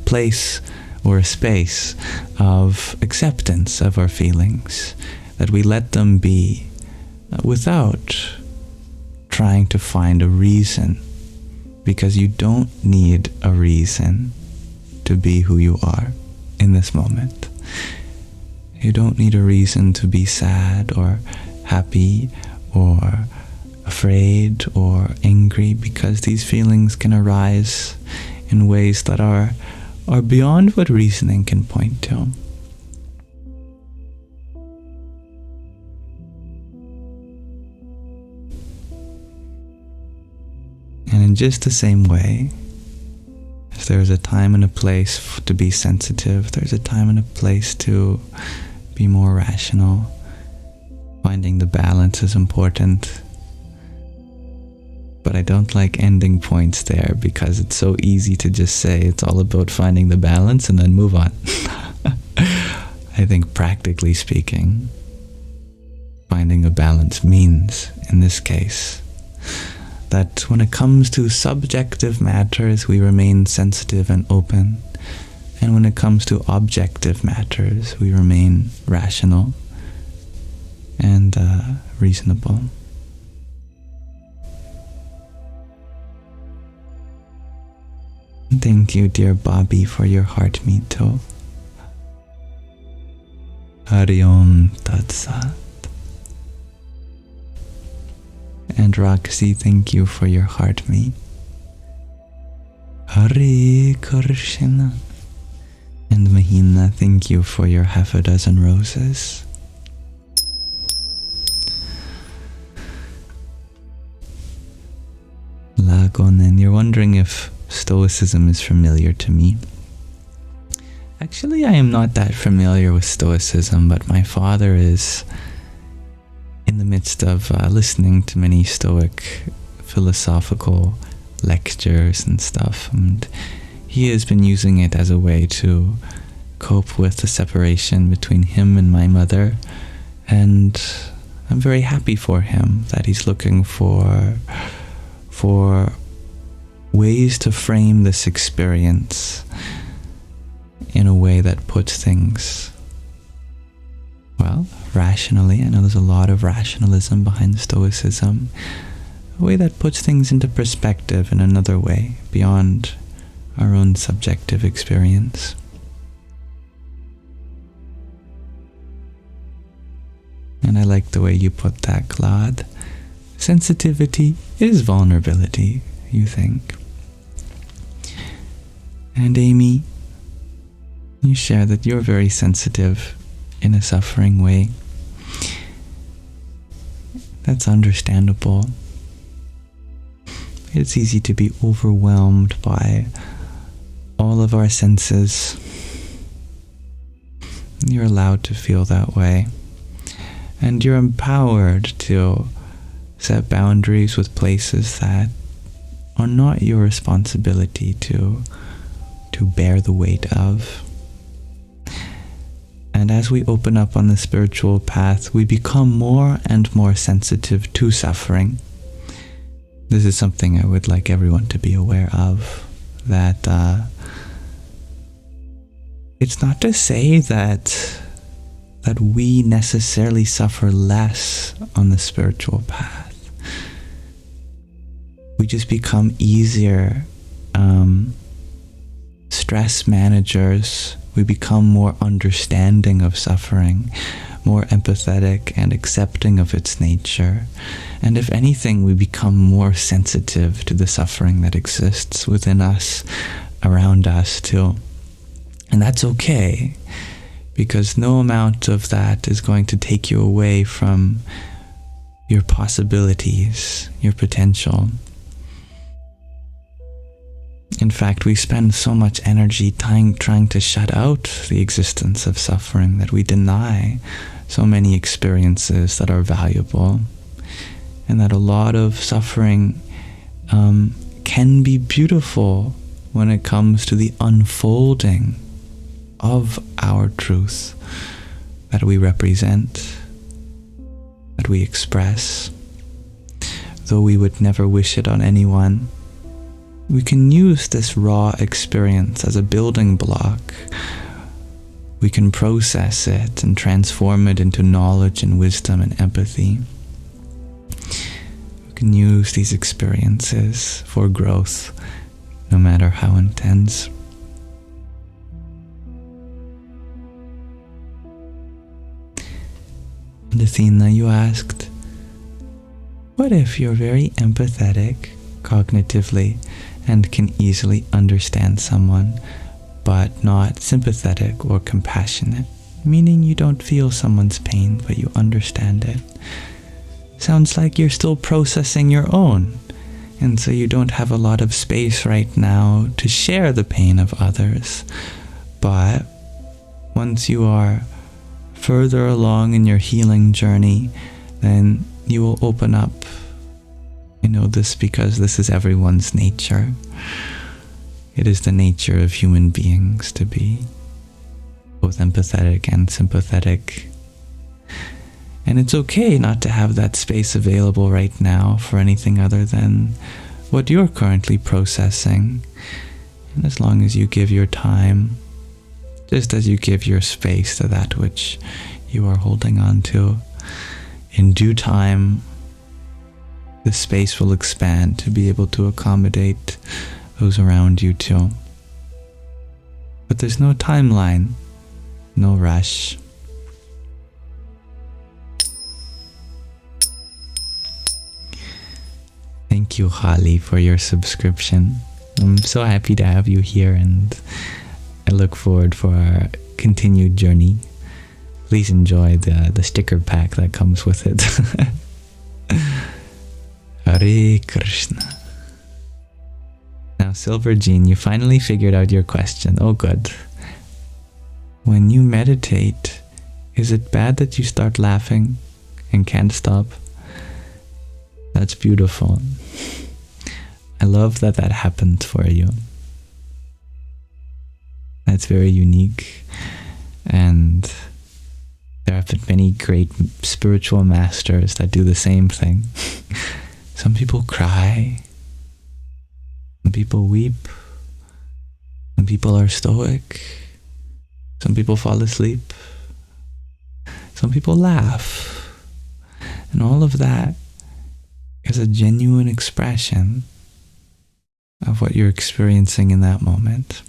place or a space of acceptance of our feelings, that we let them be without trying to find a reason, because you don't need a reason to be who you are in this moment. You don't need a reason to be sad or happy or afraid or angry, because these feelings can arise in ways that are beyond what reasoning can point to. And in just the same way, as there's a time and a place to be sensitive, there's a time and a place to be more rational. Finding the balance is important. But I don't like ending points there, because it's so easy to just say it's all about finding the balance and then move on. I think practically speaking, finding a balance means, in this case, that when it comes to subjective matters, we remain sensitive and open. And when it comes to objective matters, we remain rational and reasonable. Thank you, dear Bobby, for your heart meeto. Hari Om Tat Sat. And Roxy, thank you for your heart meet. Hare Krishna. And Mahina, thank you for your half a dozen roses. Lagonen, you're wondering if Stoicism is familiar to me. Actually, I am not that familiar with Stoicism, but my father is in the midst of listening to many Stoic philosophical lectures and stuff, and he has been using it as a way to cope with the separation between him and my mother, and I'm very happy for him that he's looking for ways to frame this experience in a way that puts things, well, rationally. I know there's a lot of rationalism behind Stoicism. A way that puts things into perspective in another way, beyond our own subjective experience. And I like the way you put that, Claude. Sensitivity is vulnerability, you think. And Amy, you share that you're very sensitive in a suffering way. That's understandable. It's easy to be overwhelmed by all of our senses. You're allowed to feel that way. And you're empowered to set boundaries with places that are not your responsibility to bear the weight of. And as we open up on the spiritual path, we become more and more sensitive to suffering. This is something I would like everyone to be aware of, that it's not to say that we necessarily suffer less on the spiritual path. We just become easier stress managers. We become more understanding of suffering, more empathetic and accepting of its nature. And if anything, we become more sensitive to the suffering that exists within us, around us too. And that's okay, because no amount of that is going to take you away from your possibilities, your potential. In fact, we spend so much energy trying to shut out the existence of suffering that we deny so many experiences that are valuable. and that a lot of suffering can be beautiful when it comes to the unfolding of our truth that we represent, that we express. Though we would never wish it on anyone, we can use this raw experience as a building block. We can process it and transform it into knowledge and wisdom and empathy. We can use these experiences for growth, no matter how intense. And Athena, you asked, what if you're very empathetic cognitively and can easily understand someone, but not sympathetic or compassionate, meaning you don't feel someone's pain, but you understand it? Sounds like you're still processing your own, and so you don't have a lot of space right now to share the pain of others. But once you are further along in your healing journey, then you will open up. You know this because this is everyone's nature. It is the nature of human beings to be both empathetic and sympathetic. And it's okay not to have that space available right now for anything other than what you're currently processing. And as long as you give your time, just as you give your space to that which you are holding on to, in due time, the space will expand to be able to accommodate those around you too. But there's no timeline, no rush. Thank you, Holly, for your subscription. I'm so happy to have you here, and I look forward for our continued journey. Please enjoy the sticker pack that comes with it. Hare Krishna. Now, Silver Jean, you finally figured out your question. Oh, good. When you meditate, is it bad that you start laughing and can't stop? That's beautiful. I love that that happened for you. That's very unique. And there have been many great spiritual masters that do the same thing. Some people cry. Some people weep. Some people are stoic. Some people fall asleep. Some people laugh. And all of that is a genuine expression of what you're experiencing in that moment.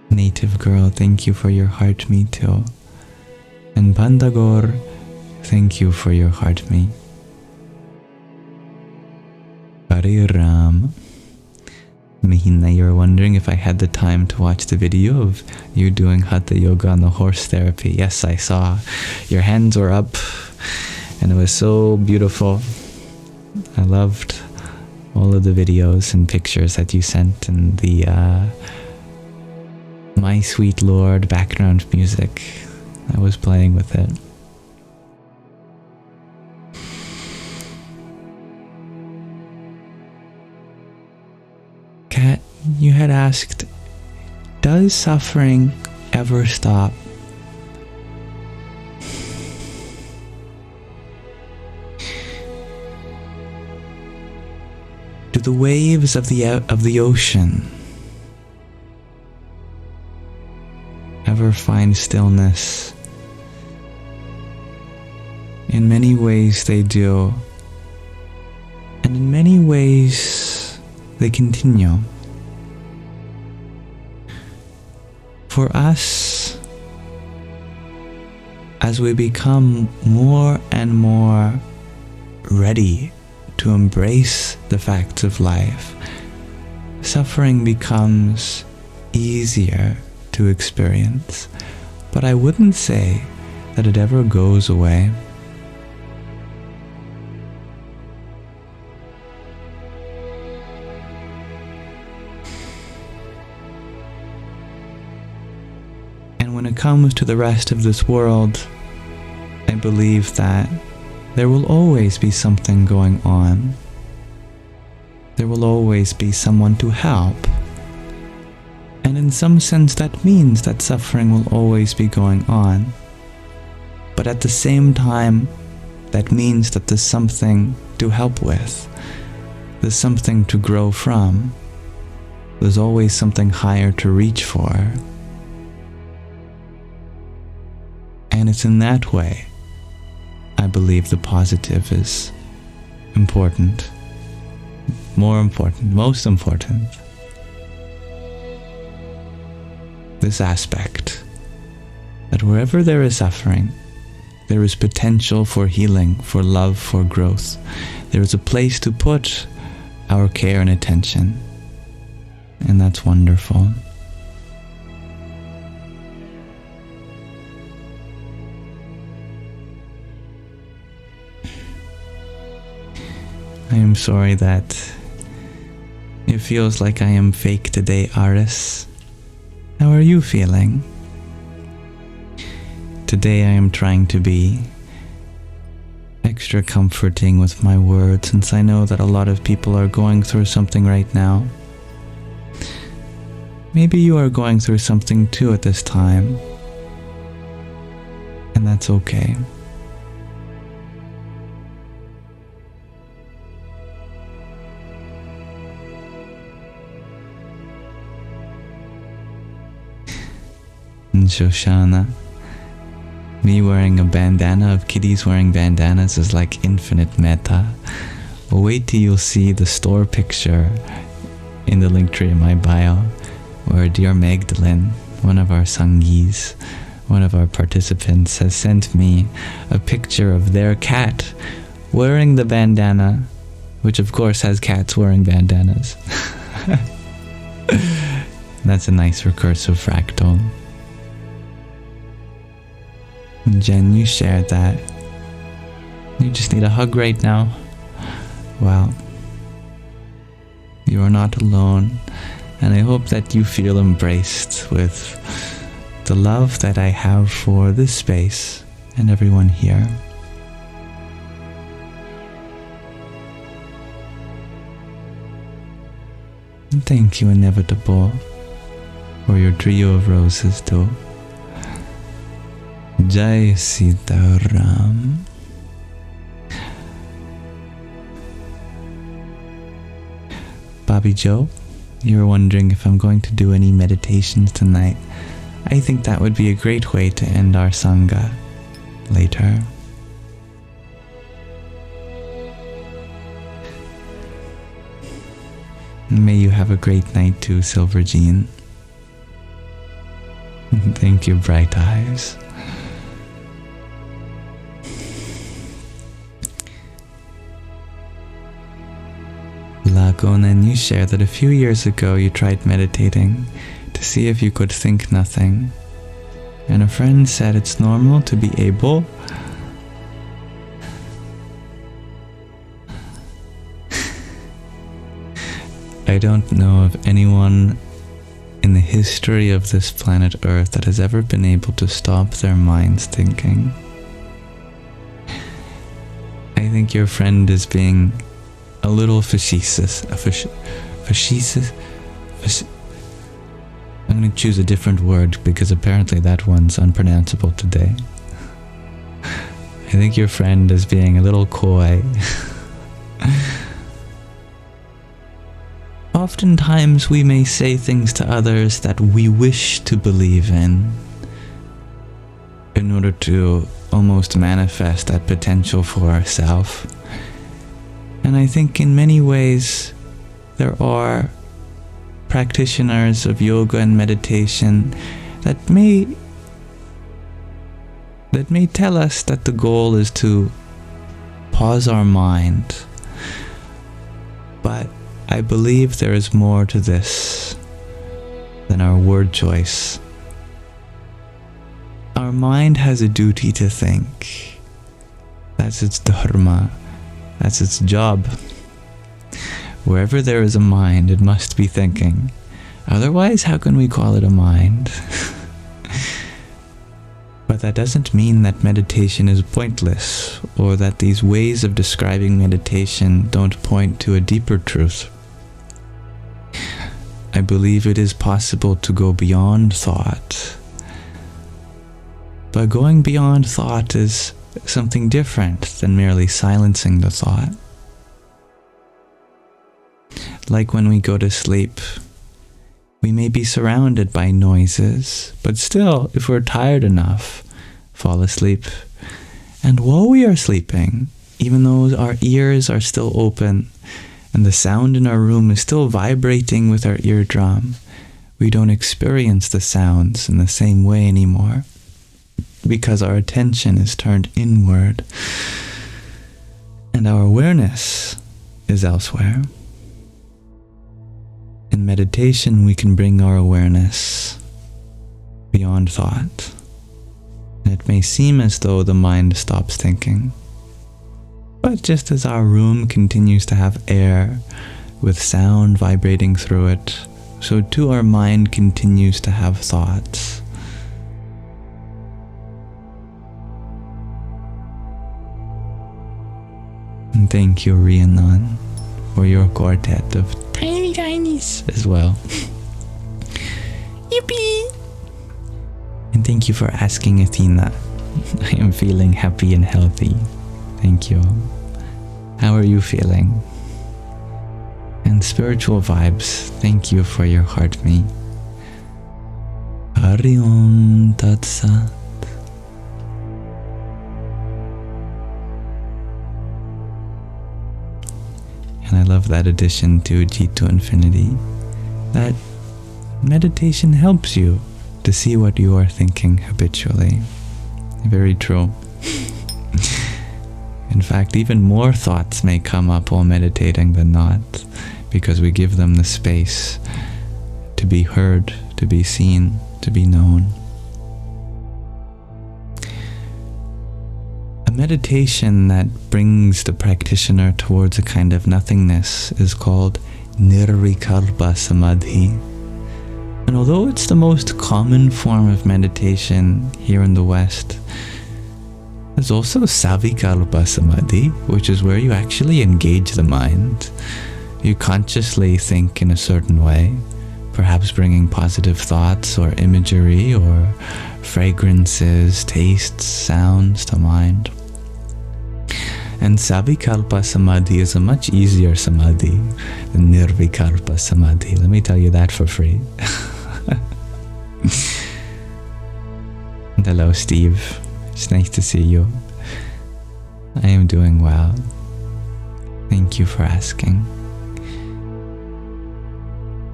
Native Girl, thank you for your heart me too. And Bandagor, thank you for your heart me. Hare Ram. Mahina, you're wondering if I had the time to watch the video of you doing Hatha Yoga on the horse therapy. Yes, I saw. Your hands were up and it was so beautiful. I loved all of the videos and pictures that you sent, and the My Sweet Lord background music. I was playing with it. Kat, you had asked, does suffering ever stop? Do the waves of the ocean ever find stillness? In many ways they do, and in many ways they continue. For us, as we become more and more ready to embrace the facts of life, suffering becomes easier to experience, but I wouldn't say that it ever goes away. comes to the rest of this world, I believe that there will always be something going on. There will always be someone to help. And in some sense that means that suffering will always be going on. But at the same time, that means that there's something to help with. There's something to grow from. There's always something higher to reach for. And it's in that way I believe the positive is important. More important, most important. This aspect, that wherever there is suffering, there is potential for healing, for love, for growth. There is a place to put our care and attention. And that's wonderful. I am sorry that it feels like I am fake today, Aris. How are you feeling? Today I am trying to be extra comforting with my words, since I know that a lot of people are going through something right now. Maybe you are going through something too at this time, and that's okay. And Shoshana, me wearing a bandana of kitties wearing bandanas is like infinite meta. Well, wait till you'll see the store picture in the link tree in my bio, where dear Magdalene, one of our Sangis, one of our participants, has sent me a picture of their cat wearing the bandana, which of course has cats wearing bandanas. That's a nice recursive fractal. Jen, you shared that. You just need a hug right now. Well, you are not alone, and I hope that you feel embraced with the love that I have for this space and everyone here. And thank you, Inevitable, for your trio of roses too. Jai Sitaram. Bobby Joe, you were wondering if I'm going to do any meditations tonight. I think that would be a great way to end our Sangha later. May you have a great night too, Silver Jean. Thank you, Bright Eyes. Lagonan, you shared that a few years ago you tried meditating to see if you could think nothing, and a friend said it's normal to be able I don't know of anyone in the history of this planet Earth that has ever been able to stop their minds thinking. I think your friend is being a little facetious. I'm going to choose a different word because apparently that one's unpronounceable today. I think your friend is being a little coy. Oftentimes we may say things to others that we wish to believe in order to almost manifest that potential for ourselves. And I think in many ways there are practitioners of yoga and meditation that may tell us that the goal is to pause our mind. But I believe there is more to this than our word choice. Our mind has a duty to think. That's its dharma. That's its job. Wherever there is a mind, it must be thinking. Otherwise, how can we call it a mind? But that doesn't mean that meditation is pointless, or that these ways of describing meditation don't point to a deeper truth. I believe it is possible to go beyond thought. But going beyond thought is something different than merely silencing the thought. Like when we go to sleep, we may be surrounded by noises, but still, if we're tired enough, fall asleep. And while we are sleeping, even though our ears are still open and the sound in our room is still vibrating with our eardrum, we don't experience the sounds in the same way anymore, because our attention is turned inward and our awareness is elsewhere. In meditation, we can bring our awareness beyond thought. And it may seem as though the mind stops thinking. But just as our room continues to have air with sound vibrating through it, so too our mind continues to have thoughts. And thank you, Rhiannon, for your quartet of tiny tinies as well. Yippee! And thank you for asking, Athena. I am feeling happy and healthy. Thank you. How are you feeling? And spiritual vibes, thank you for your heart me. Hari Om Tat Sat. And I love that addition to G to Infinity, that meditation helps you to see what you are thinking habitually. Very true. In fact, even more thoughts may come up while meditating than not, because we give them the space to be heard, to be seen, to be known. A meditation that brings the practitioner towards a kind of nothingness is called Nirvikalpa Samadhi. And although it's the most common form of meditation here in the West, there's also Savikalpa Samadhi, which is where you actually engage the mind. You consciously think in a certain way, perhaps bringing positive thoughts or imagery or fragrances, tastes, sounds to mind. And Savikalpa Samadhi is a much easier Samadhi than Nirvikalpa Samadhi. Let me tell you that for free. And hello, Steve. It's nice to see you. I am doing well. Thank you for asking.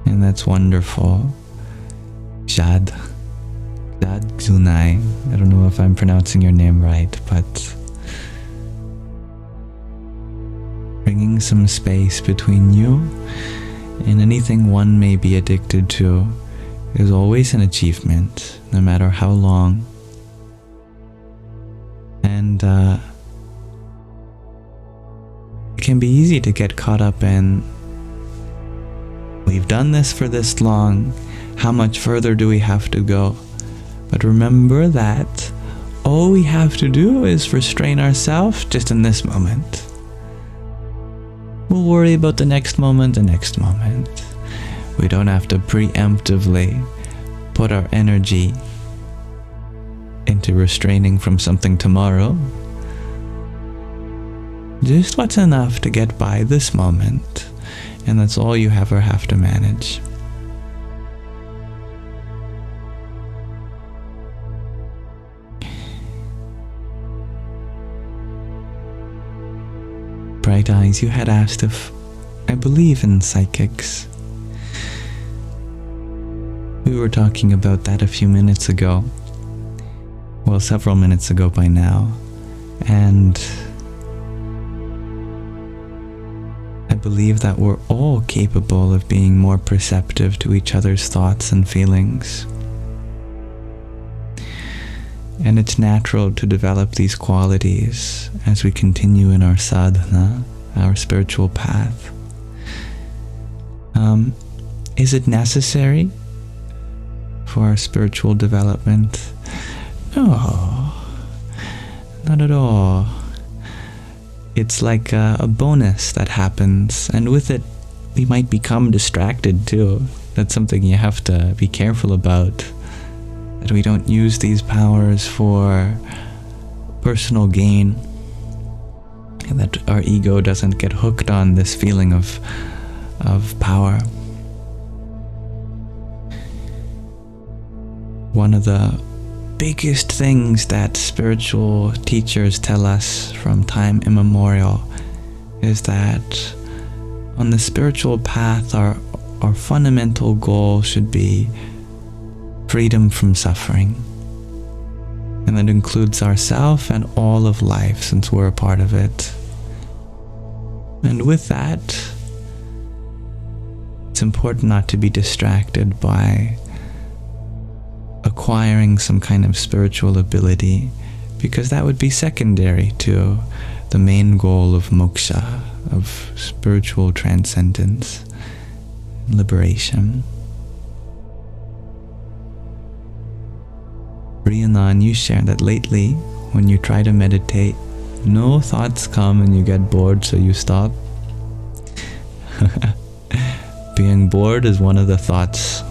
And that's wonderful. Jad Zunai. I don't know if I'm pronouncing your name right, but bringing some space between you and anything one may be addicted to is always an achievement, no matter how long. And it can be easy to get caught up in, we've done this for this long, how much further do we have to go? But remember that all we have to do is restrain ourselves just in this moment. We'll worry about the next moment. We don't have to preemptively put our energy into restraining from something tomorrow. Just what's enough to get by this moment, and that's all you ever have to manage. Bright Eyes, you had asked if I believe in psychics. We were talking about that a few minutes ago. Well, several minutes ago by now. And I believe that we're all capable of being more perceptive to each other's thoughts and feelings. And it's natural to develop these qualities as we continue in our sadhana, our spiritual path. Is it necessary for our spiritual development? No. Not at all. It's like a bonus that happens, and with it, we might become distracted too. That's something you have to be careful about. That we don't use these powers for personal gain. And that our ego doesn't get hooked on this feeling of power. One of the biggest things that spiritual teachers tell us from time immemorial is that on the spiritual path, our fundamental goal should be freedom from suffering. And that includes ourself and all of life, since we're a part of it. And with that, it's important not to be distracted by acquiring some kind of spiritual ability, because that would be secondary to the main goal of moksha, of spiritual transcendence, liberation. Riyanan, you shared that lately, when you try to meditate, no thoughts come and you get bored, so you stop. Being bored is one of the thoughts.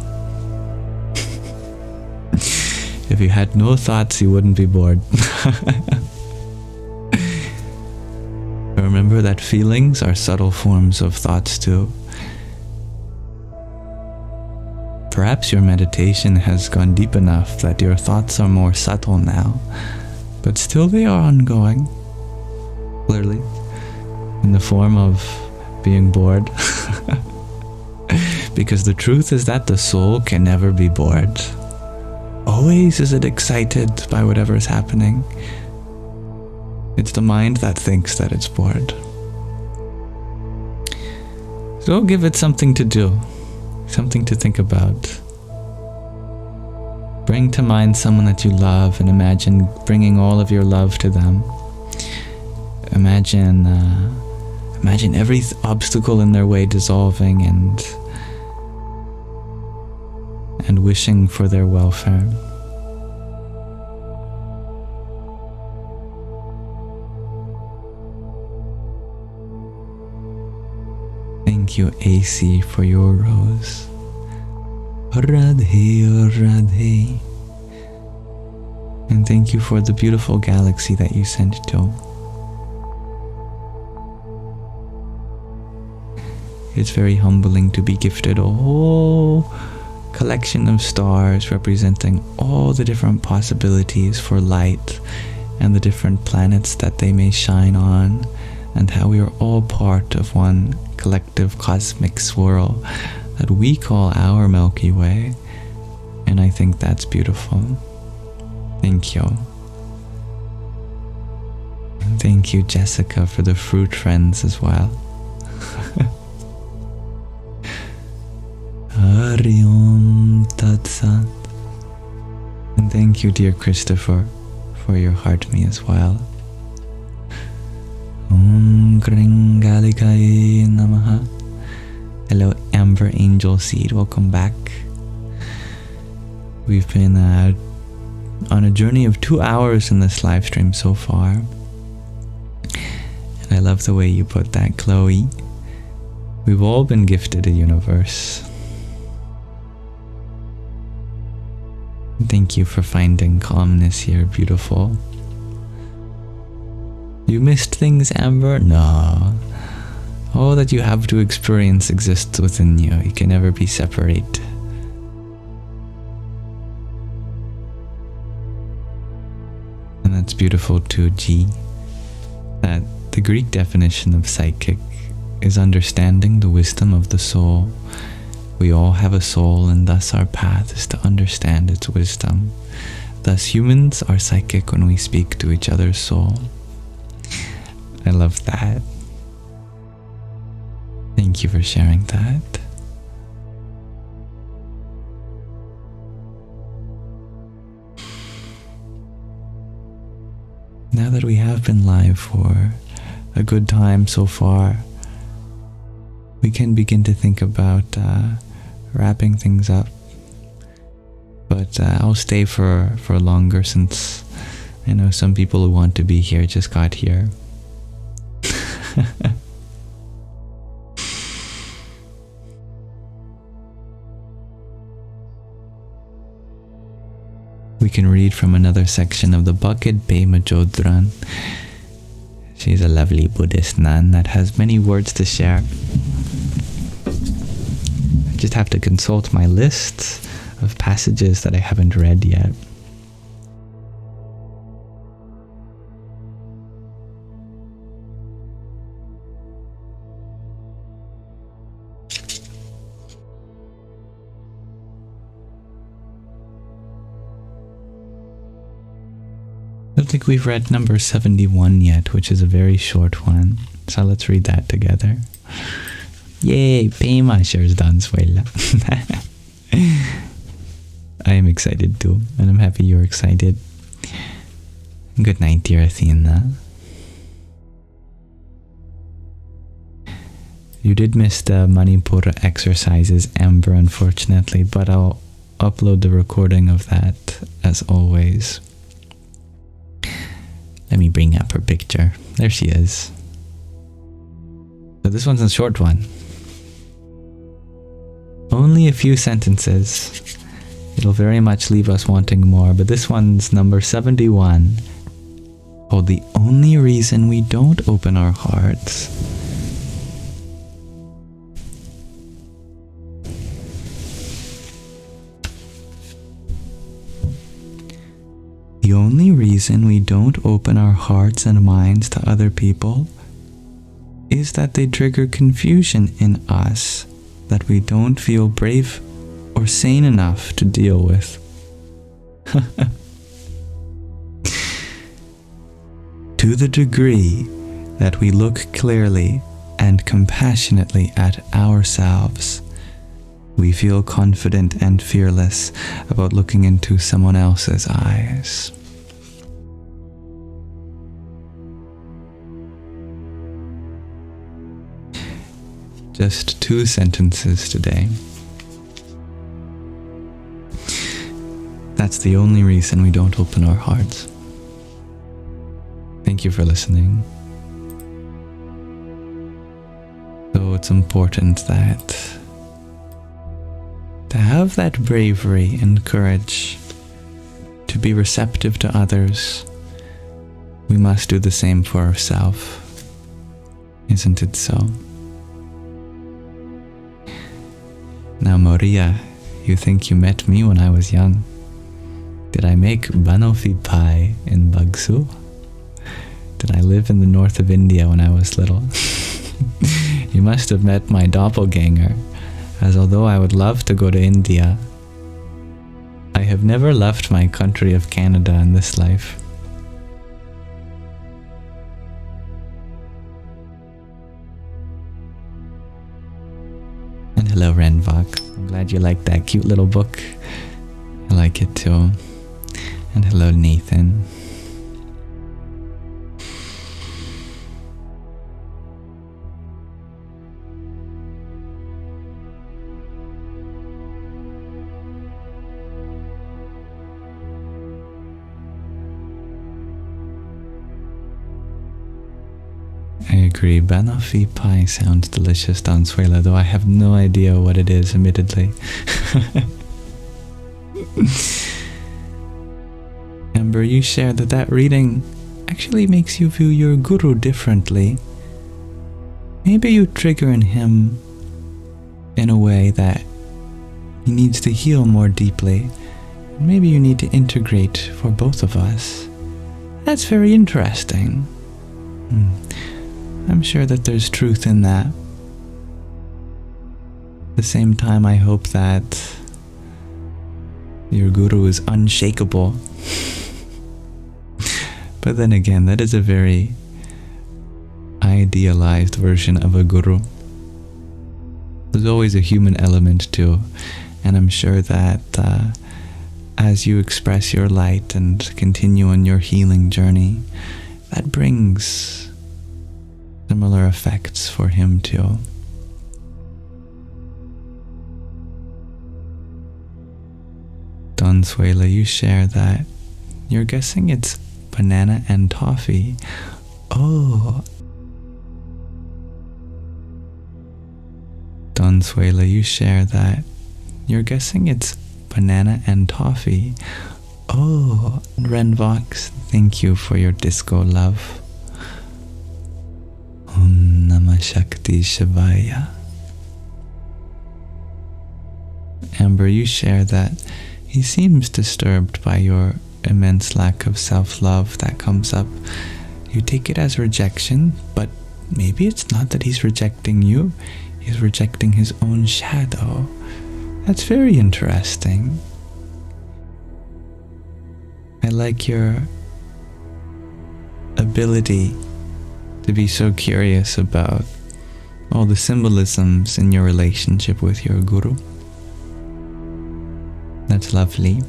If you had no thoughts, you wouldn't be bored. Remember that feelings are subtle forms of thoughts too. Perhaps your meditation has gone deep enough that your thoughts are more subtle now, but still they are ongoing, clearly, in the form of being bored. Because the truth is that the soul can never be bored. Always is it excited by whatever is happening. It's the mind that thinks that it's bored. So give it something to do, something to think about. Bring to mind someone that you love and imagine bringing all of your love to them. Imagine every obstacle in their way dissolving and wishing for their welfare. Thank you, AC, for your rose. Radhe, Radhe. And thank you for the beautiful galaxy that you sent to. It's very humbling to be gifted a whole collection of stars representing all the different possibilities for light and the different planets that they may shine on, and how we are all part of one collective cosmic swirl that we call our Milky Way. And I think that's beautiful. Thank you. And thank you, Jessica, for the fruit friends as well. Hari Om Tat Sat. And thank you, dear Christopher, for your heart me as well. Om Kring Galikai Namaha. Hello, Amber Angel Seed, welcome back. We've been on a journey of 2 hours in this live stream so far. And I love the way you put that, Chloe. We've all been gifted a universe. Thank you for finding calmness here, beautiful. You missed things, Amber? No. All that you have to experience exists within you. You can never be separate. And that's beautiful too, G. That the Greek definition of psychic is understanding the wisdom of the soul. We all have a soul, and thus our path is to understand its wisdom. Thus humans are psychic when we speak to each other's soul. I love that. Thank you for sharing that. Now that we have been live for a good time so far, we can begin to think about wrapping things up. But I'll stay for longer, since I know some people who want to be here just got here. We can read from another section of the bucket, Pema Chodron. She's a lovely Buddhist nun that has many words to share. I just have to consult my list of passages that I haven't read yet. I don't think we've read number 71 yet, which is a very short one. So let's read that together. Yay, Pema shares Danswela. I am excited too, and I'm happy you're excited. Good night, dear Athena. You did miss the Manipura exercises, Amber, unfortunately, but I'll upload the recording of that as always. Let me bring up her picture. There she is. So this one's a short one. Only a few sentences. It'll very much leave us wanting more, but this one's number 71. Oh, the only reason we don't open our hearts The only reason we don't open our hearts and minds to other people is that they trigger confusion in us that we don't feel brave or sane enough to deal with. To the degree that we look clearly and compassionately at ourselves, we feel confident and fearless about looking into someone else's eyes. Just 2 sentences today. That's the only reason we don't open our hearts. Thank you for listening. So it's important that to have that bravery and courage to be receptive to others, we must do the same for ourselves. Isn't it so? Now, Maria, you think you met me when I was young. Did I make banoffee pie in Bagsu? Did I live in the north of India when I was little? You must have met my doppelganger, as although I would love to go to India, I have never left my country of Canada in this life. And hello, Renvok. I'm glad you like that cute little book. I like it too. And hello, Nathan. I agree, banoffee pie sounds delicious, Dansuela, though I have no idea what it is, admittedly. Amber, you shared that reading actually makes you view your guru differently. Maybe you trigger in him in a way that he needs to heal more deeply. Maybe you need to integrate for both of us. That's very interesting. I'm sure that there's truth in that. At the same time, I hope that your guru is unshakable. But then again, that is a very idealized version of a guru. There's always a human element too, and I'm sure that as you express your light and continue on your healing journey, that brings similar effects for him too. Donsuela, you share that you're guessing it's banana and toffee. Oh. Don Suela, you share that you're guessing it's banana and toffee. Oh, Renvox, thank you for your disco love. Om Namah Shakti Shivaya. Amber, you share that he seems disturbed by your immense lack of self-love that comes up. You take it as rejection, but maybe it's not that he's rejecting you, he's rejecting his own shadow. That's very interesting. I like your ability to be so curious about all the symbolisms in your relationship with your guru. That's lovely.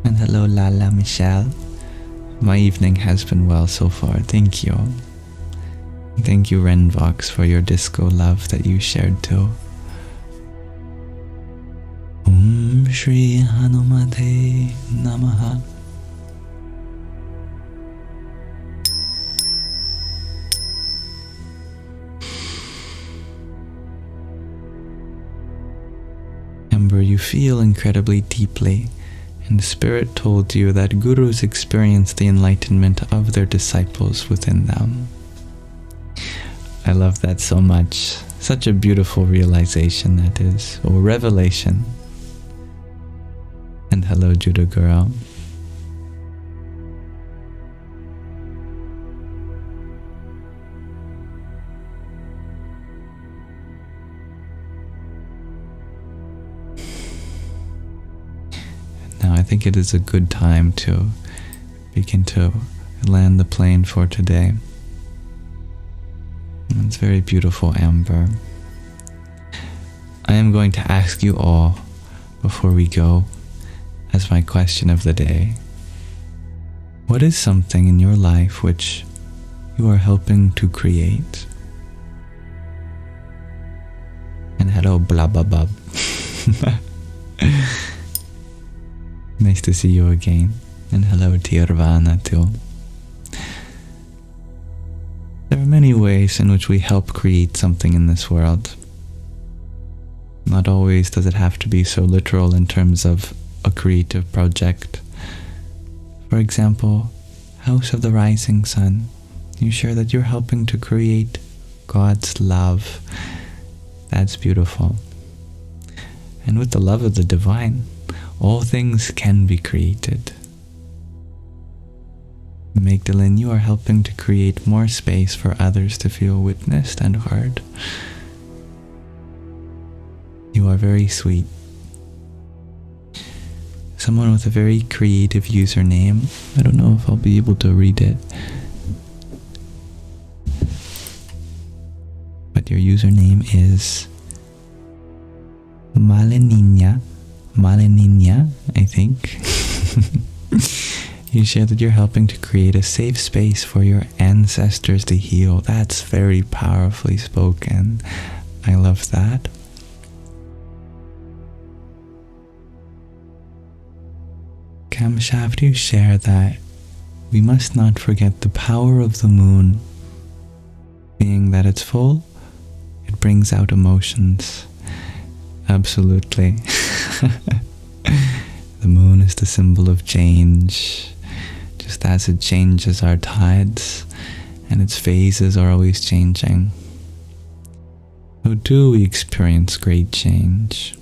And hello, Lala Michelle. My evening has been well so far, thank you. Thank you, Renvox, for your disco love that you shared too. Om Shri Hanumate Namaha. Amber, you feel incredibly deeply, and Spirit told you that gurus experience the enlightenment of their disciples within them. I love that so much. Such a beautiful realization that is, or revelation. And hello, Judah girl. Now I think it is a good time to begin to land the plane for today. It's very beautiful, Amber. I am going to ask you all, before we go, as my question of the day, what is something in your life which you are helping to create? And hello, blah blah blah. Nice to see you again. And hello, Tirvana too. There are many ways in which we help create something in this world. Not always does it have to be so literal in terms of a creative project. For example, House of the Rising Sun. You share that you're helping to create God's love. That's beautiful. And with the love of the divine, all things can be created. Magdalene, you are helping to create more space for others to feel witnessed and heard. You are very sweet. Someone with a very creative username. I don't know if I'll be able to read it. But your username is Maleninia, I think. You share that you're helping to create a safe space for your ancestors to heal. That's very powerfully spoken. I love that. Camshaft, you share that we must not forget the power of the moon. Being that it's full, it brings out emotions. Absolutely. The moon is the symbol of change. Just as it changes our tides, and its phases are always changing, so do we experience great change.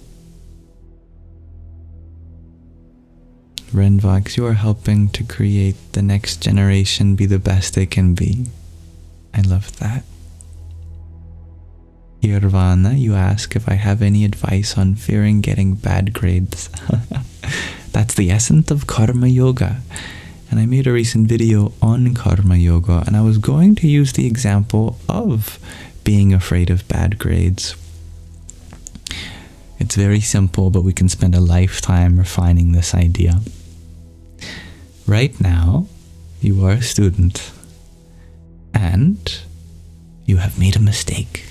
Renvox, you are helping to create the next generation be the best they can be. I love that. Irvana, you ask if I have any advice on fearing getting bad grades. That's the essence of karma yoga. And I made a recent video on karma yoga, and I was going to use the example of being afraid of bad grades. It's very simple, but we can spend a lifetime refining this idea. Right now, you are a student, and you have made a mistake.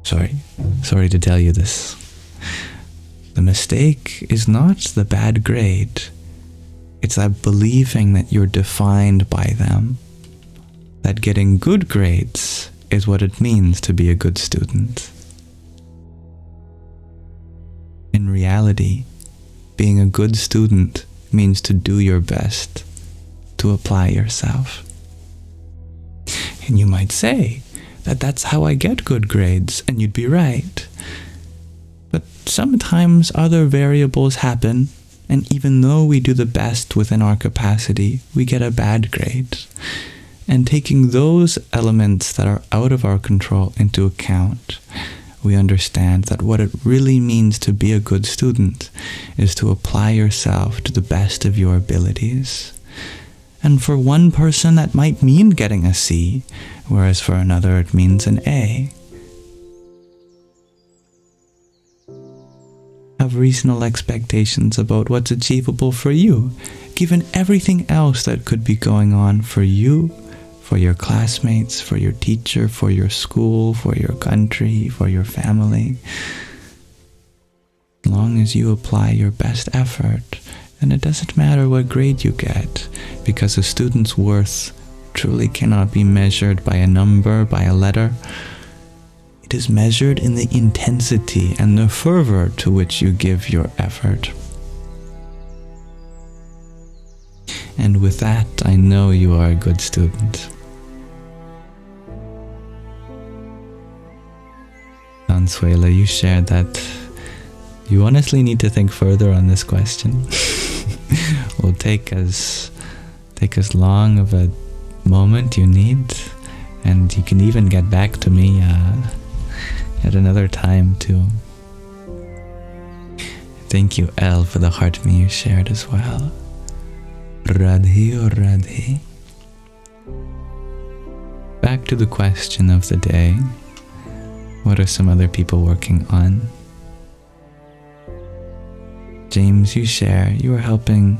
Sorry to tell you this. The mistake is not the bad grade. It's that believing that you're defined by them. That getting good grades is what it means to be a good student. In reality, being a good student means to do your best, to apply yourself. And you might say that that's how I get good grades, and you'd be right. But sometimes other variables happen, and even though we do the best within our capacity, we get a bad grade. And taking those elements that are out of our control into account, we understand that what it really means to be a good student is to apply yourself to the best of your abilities. And for one person that might mean getting a C, whereas for another it means an A. Have reasonable expectations about what's achievable for you, given everything else that could be going on for you, for your classmates, for your teacher, for your school, for your country, for your family. As long as you apply your best effort, then it doesn't matter what grade you get, because a student's worth truly cannot be measured by a number, by a letter. It is measured in the intensity and the fervor to which you give your effort. And with that, I know you are a good student. Consuela, you shared that you honestly need to think further on this question. Will take as long of a moment you need, and you can even get back to me at another time too. Thank you, Elle, for the heart me you shared as well. Radhe or Radhe. Back to the question of the day. What are some other people working on? James, you share you are helping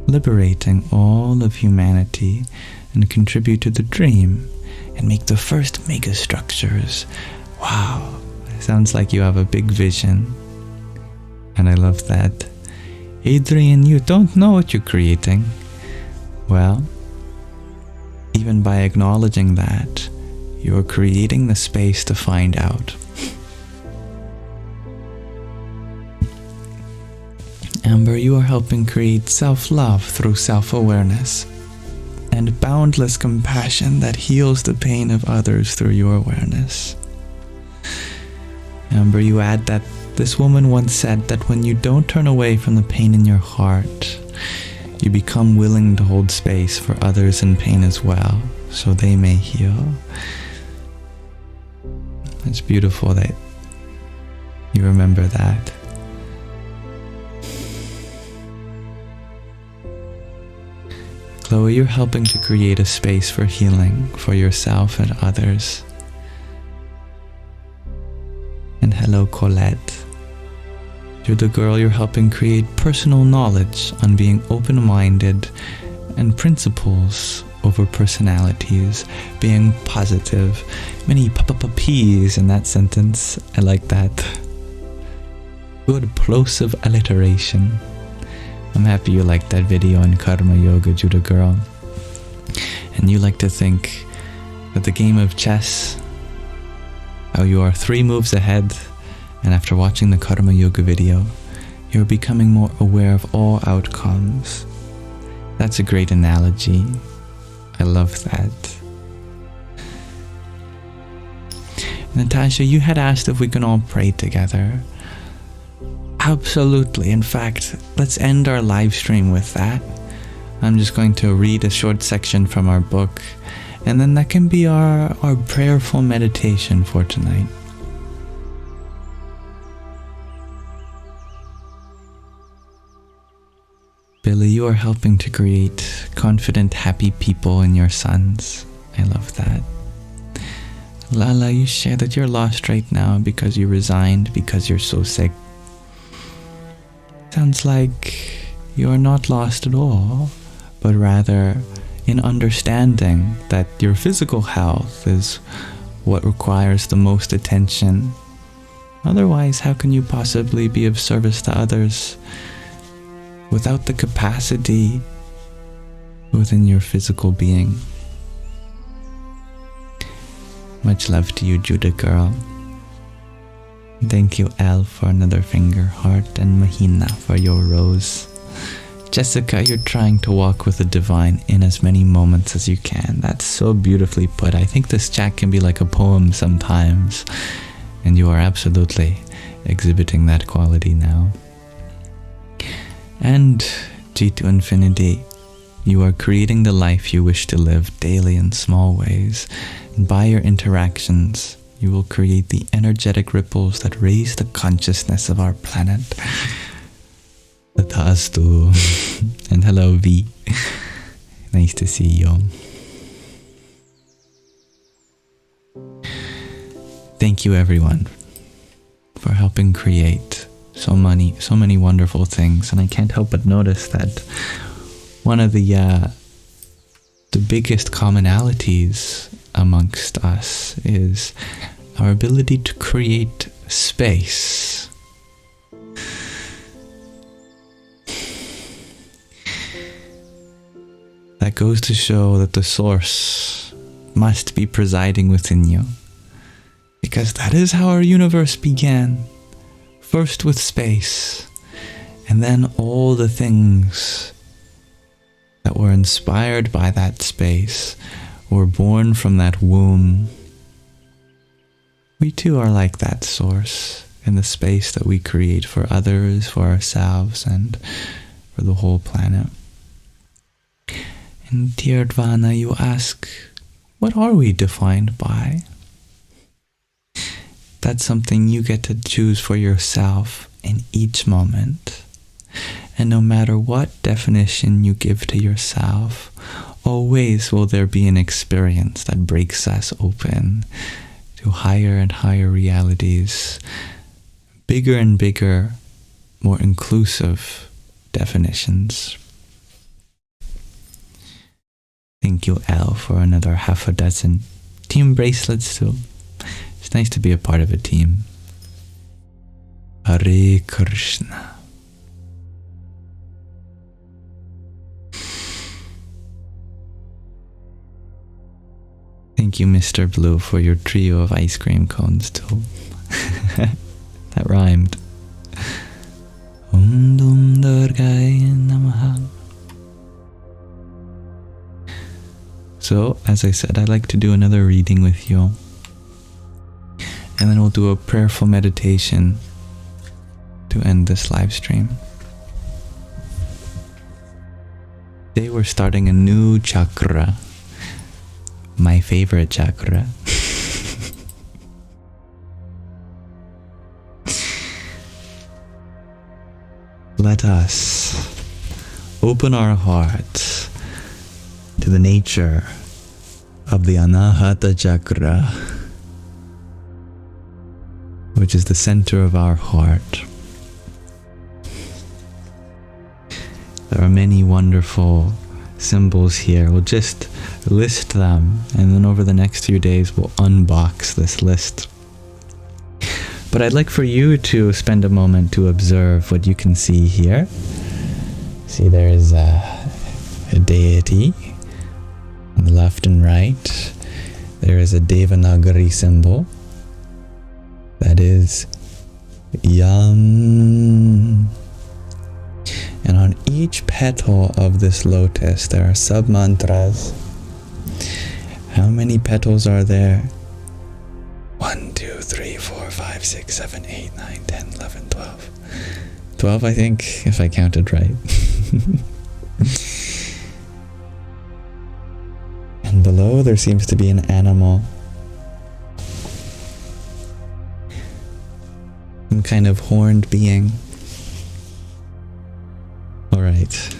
liberating all of humanity and contribute to the dream and make the first mega structures. Wow, sounds like you have a big vision. And I love that. Adrian, you don't know what you're creating. Well, even by acknowledging that, you're creating the space to find out. Amber, you are helping create self-love through self-awareness and boundless compassion that heals the pain of others through your awareness. Amber, you add that this woman once said that when you don't turn away from the pain in your heart, you become willing to hold space for others in pain as well, so they may heal. It's beautiful that you remember that. Chloe, you're helping to create a space for healing for yourself and others. And hello, Colette. You're the girl you're helping create personal knowledge on being open-minded and principles over personalities, being positive. Many P's in that sentence. I like that. Good plosive alliteration. I'm happy you liked that video on Karma Yoga, Judah girl. And you like to think that the game of chess, how you are 3 moves ahead, and after watching the Karma Yoga video, you're becoming more aware of all outcomes. That's a great analogy. I love that. Natasha, you had asked if we can all pray together. Absolutely. In fact, let's end our live stream with that. I'm just going to read a short section from our book, and then that can be our prayerful meditation for tonight. Billy, you are helping to create confident, happy people in your sons. I love that. Lala, you share that you're lost right now because you resigned because you're so sick. Sounds like you are not lost at all, but rather in understanding that your physical health is what requires the most attention. Otherwise, how can you possibly be of service to others without the capacity within your physical being? Much love to you, Judah girl. Thank you, Elle, for another finger heart, and Mahina for your rose. Jessica, you're trying to walk with the divine in as many moments as you can. That's so beautifully put. I think this chat can be like a poem sometimes, and you are absolutely exhibiting that quality now. And G to infinity, you are creating the life you wish to live daily in small ways, and by your interactions, you will create the energetic ripples that raise the consciousness of our planet. Tatastu. And hello, V. Nice to see you. Thank you, everyone, for helping create so many wonderful things. And I can't help but notice that one of the biggest commonalities amongst us is our ability to create space. That goes to show that the source must be presiding within you, because that is how our universe began. First with space, and then all the things that were inspired by that space were born from that womb. We too are like that source in the space that we create for others, for ourselves, and for the whole planet. And dear Dvana, you ask, what are we defined by? That's something you get to choose for yourself in each moment. And no matter what definition you give to yourself, always will there be an experience that breaks us open to higher and higher realities, bigger and bigger, more inclusive definitions. Thank you, Elle, for another half a dozen team bracelets too. It's nice to be a part of a team. Hare Krishna. Thank you, Mr. Blue, for your trio of ice cream cones too. That rhymed. Om Dum Durgaya Namaha. So, as I said, I'd like to do another reading with you. And then we'll do a prayerful meditation to end this live stream. Today we're starting a new chakra. My favorite chakra. Let us open our hearts to the nature of the Anahata Chakra, which is the center of our heart. There are many wonderful symbols here. We'll just list them, and then over the next few days we'll unbox this list. But I'd like for you to spend a moment to observe what you can see here. See, there is a deity on the left and right. There is a Devanagari symbol. That is Yam. And on each petal of this lotus, there are sub-mantras. How many petals are there? 1, 2, 3, 4, 5, 6, 7, 8, 9, 10, 11, 12. 12, I think, if I counted right. And below there seems to be an animal. Some kind of horned being. Alright.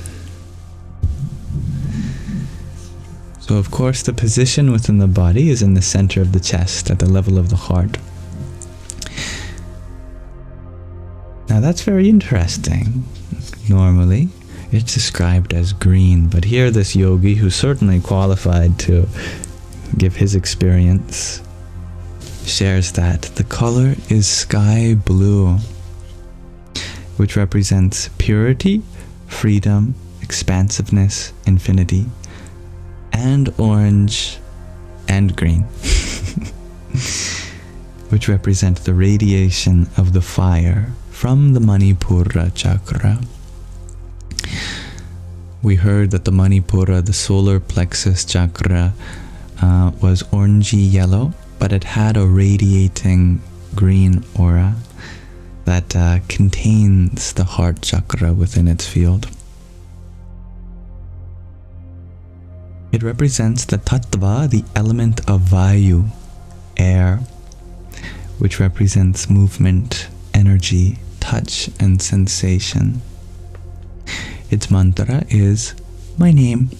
So of course the position within the body is in the center of the chest, at the level of the heart. Now that's very interesting. Normally it's described as green, but here this yogi, who's certainly qualified to give his experience, shares that the color is sky blue, which represents purity, freedom, expansiveness, infinity, and orange and green, which represent the radiation of the fire from the Manipura Chakra. We heard that the Manipura, the solar plexus chakra, was orangey yellow, but it had a radiating green aura that contains the heart chakra within its field. It represents the tattva, the element of vayu, air, which represents movement, energy, touch, and sensation. Its mantra is my name.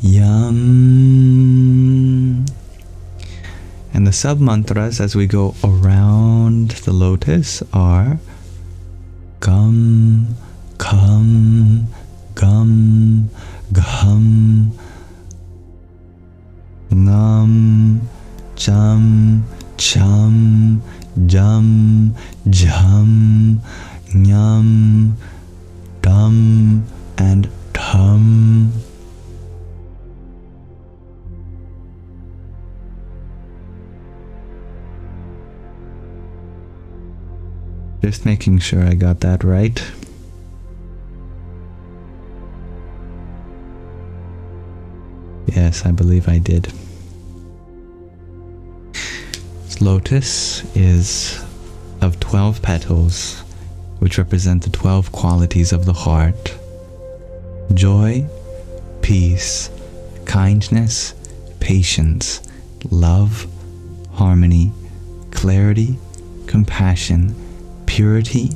Yam. And the sub-mantras as we go around the lotus are Gum, Khum, Gum, Ghum, Ngum, Chum, Chum, Jum, Jum, Nyum, Dum, and Tum. Just making sure I got that right. Yes, I believe I did. This lotus is of 12 petals, which represent the 12 qualities of the heart: joy, peace, kindness, patience, love, harmony, clarity, compassion, purity,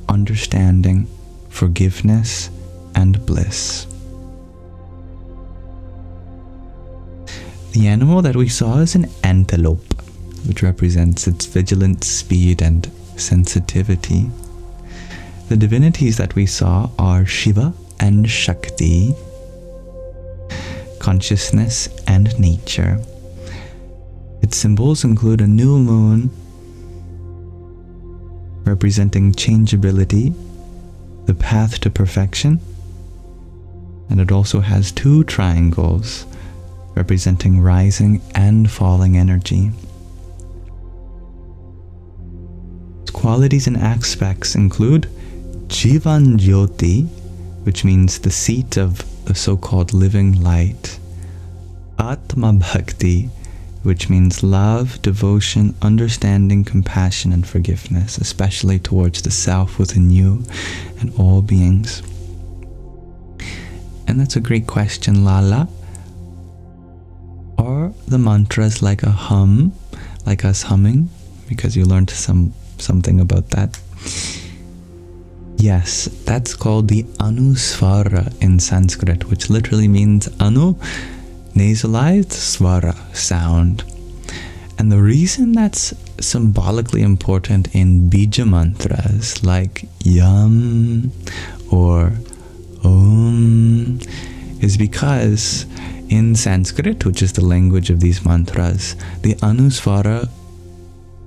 understanding, forgiveness, and bliss. The animal that we saw is an antelope, which represents its vigilance, speed, and sensitivity. The divinities that we saw are Shiva and Shakti, consciousness and nature. Its symbols include a new moon, representing changeability, the path to perfection, and it also has 2 triangles, representing rising and falling energy. Its qualities and aspects include Jivan Jyoti, which means the seat of the so-called living light, Atma Bhakti, which means love, devotion, understanding, compassion, and forgiveness, especially towards the self within you and all beings. And that's a great question, Lala. Are the mantras like a hum, like us humming? Because you learned something about that. Yes, that's called the Anusvara in Sanskrit, which literally means Anu, nasalized, Svara, sound. And the reason that's symbolically important in bija mantras like Yam or Om is because in Sanskrit, which is the language of these mantras, the Anusvara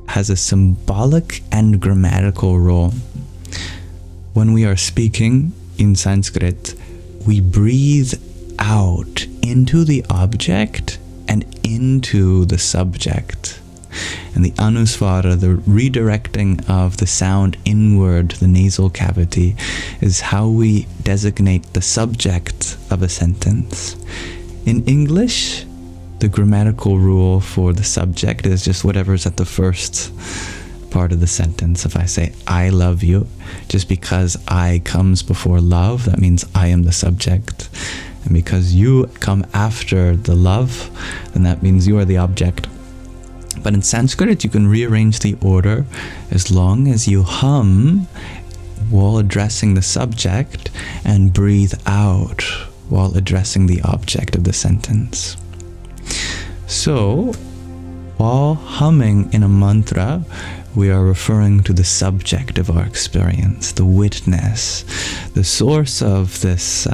has a symbolic and grammatical role. When we are speaking in Sanskrit, we breathe out into the object and into the subject. And the Anusvara, the redirecting of the sound inward, the nasal cavity, is how we designate the subject of a sentence. In English, the grammatical rule for the subject is just whatever's at the first part of the sentence. If I say, I love you, just because I comes before love, that means I am the subject. And because you come after the love, then that means you are the object. But in Sanskrit, you can rearrange the order as long as you hum while addressing the subject and breathe out while addressing the object of the sentence. So, while humming in a mantra, we are referring to the subject of our experience, the witness, the source of this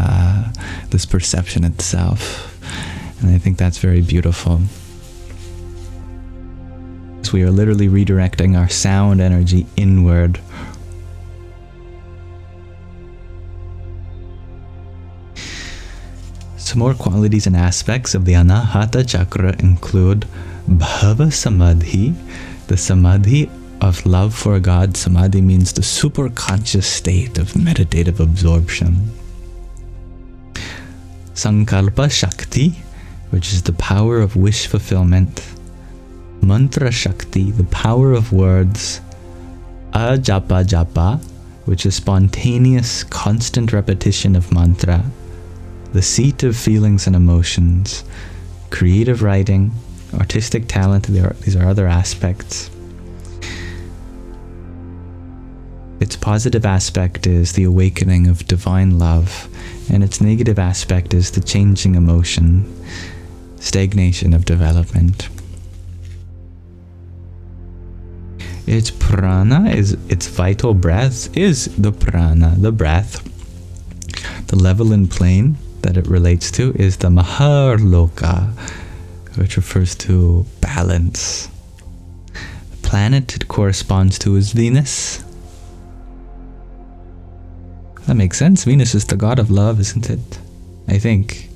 perception itself. And I think that's very beautiful. thoughts, we are literally redirecting our sound energy inward. Some more qualities and aspects of the Anahata Chakra include Bhava Samadhi, the Samadhi of love for God. Samadhi means the superconscious state of meditative absorption. Sankalpa Shakti, which is the power of wish fulfillment. Mantra Shakti, the power of words. Ajapa Japa, which is spontaneous, constant repetition of mantra. The seat of feelings and emotions. Creative writing, artistic talent, these are other aspects. Its positive aspect is the awakening of divine love, and its negative aspect is the changing emotion, stagnation of development. Its prana, its vital breath, is the prana, the breath. The level and plane that it relates to is the Maharloka, which refers to balance. The planet it corresponds to is Venus. That makes sense. Venus is the god of love, isn't it? I think.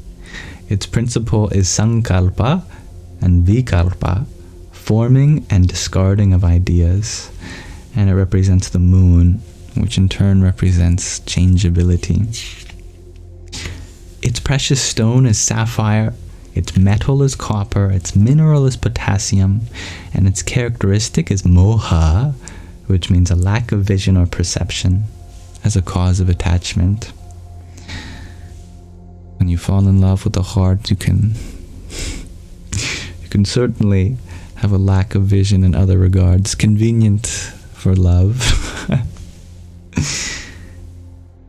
Its principle is Sankalpa and Vikalpa, forming and discarding of ideas. And it represents the moon, which in turn represents changeability. Its precious stone is sapphire, its metal is copper, its mineral is potassium, and its characteristic is moha, which means a lack of vision or perception as a cause of attachment. When you fall in love with the heart, you can certainly have a lack of vision in other regards. Convenient for love.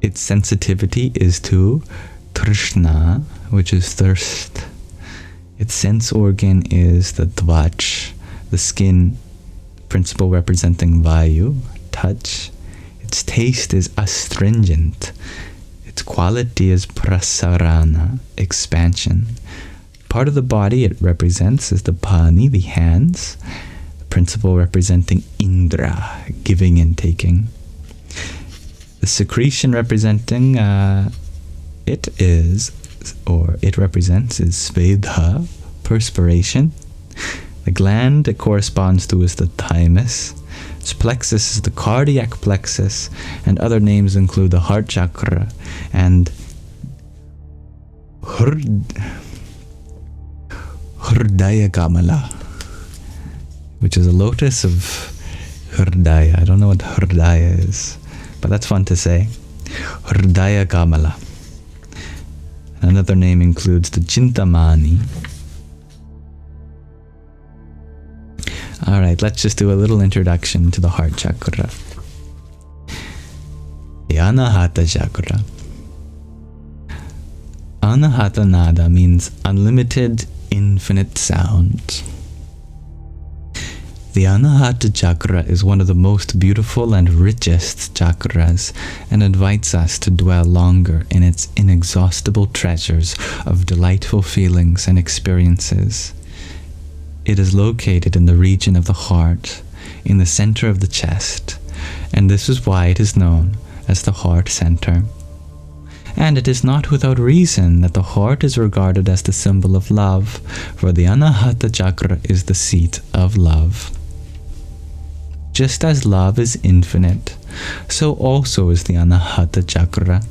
Its sensitivity is to Trishna, which is thirst. Its sense organ is the Tvach, the skin, principle representing Vayu, touch. Its taste is astringent. Its quality is Prasarana, expansion. Part of the body it represents is the Pani, the hands, the principle representing Indra, giving and taking. The secretion representing it represents is Svedha, perspiration. The gland it corresponds to is the thymus. Its plexus is the cardiac plexus, and other names include the heart chakra and Hridaya Kamala, which is a lotus of Hridaya. I don't know what Hridaya is, but that's fun to say. Hridaya Kamala. Another name includes the Chintamani. Alright, let's just do a little introduction to the heart chakra. The Anahata Chakra. Anahata Nada means unlimited, infinite sound. The Anahata Chakra is one of the most beautiful and richest chakras and invites us to dwell longer in its inexhaustible treasures of delightful feelings and experiences. It is located in the region of the heart, in the center of the chest, and this is why it is known as the heart center. And it is not without reason that the heart is regarded as the symbol of love, for the Anahata Chakra is the seat of love. Just as love is infinite, so also is the Anahata Chakra,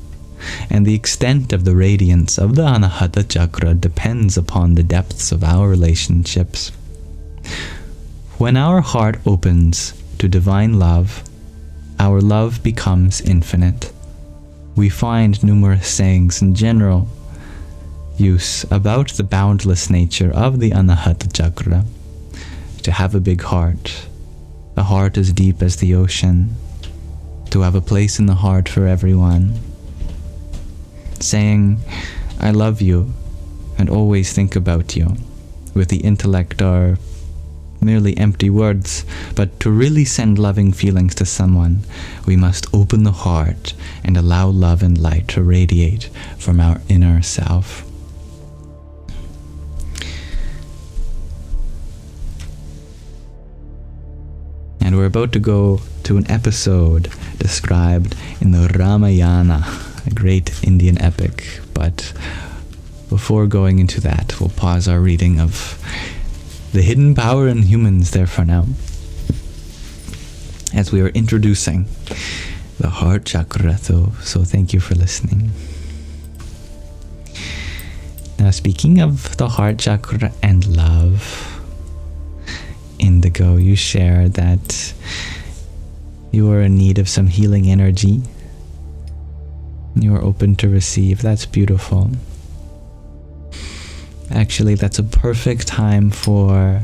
and the extent of the radiance of the Anahata Chakra depends upon the depths of our relationships. When our heart opens to divine love, our love becomes infinite. We find numerous sayings in general use about the boundless nature of the Anahata Chakra. To have a big heart, the heart as deep as the ocean, to have a place in the heart for everyone. Saying, I love you and always think about you, with the intellect are merely empty words, but to really send loving feelings to someone, we must open the heart and allow love and light to radiate from our inner self. And we're about to go to an episode described in the Ramayana, a great Indian epic. But before going into that, we'll pause our reading of the hidden power in humans there for now, as we are introducing the heart chakra. So thank you for listening. Now, speaking of the heart chakra and love, Indigo, you share that you are in need of some healing energy. You are open to receive. That's beautiful. Actually, that's a perfect time for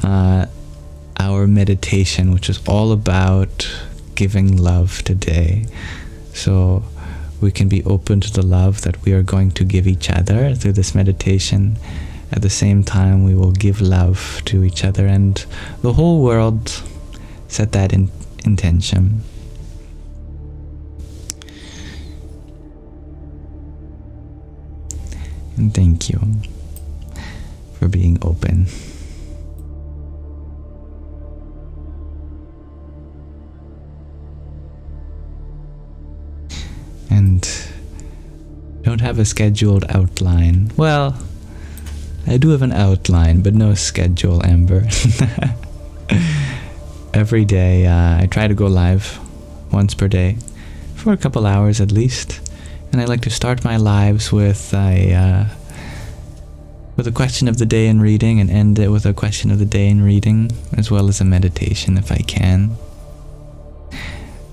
our meditation, which is all about giving love today. So we can be open to the love that we are going to give each other through this meditation. At the same time, we will give love to each other and the whole world. Set that in intention. And thank you for being open. And don't have a scheduled outline. Well, I do have an outline, but no schedule, Amber. Every day, I try to go live once per day for a couple hours at least. And I like to start my lives with a question of the day in reading and end it with a question of the day in reading, as well as a meditation if I can.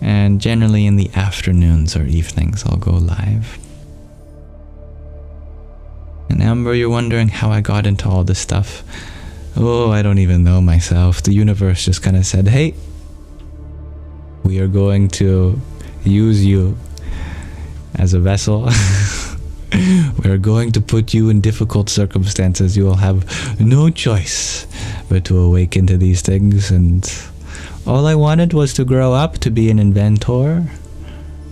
And generally in the afternoons or evenings, I'll go live. And Amber, you're wondering how I got into all this stuff. Oh, I don't even know myself. The universe just kind of said, hey, we are going to use you as a vessel. We're going to put you in difficult circumstances. You will have no choice but to awaken to these things. And all I wanted was to grow up to be an inventor,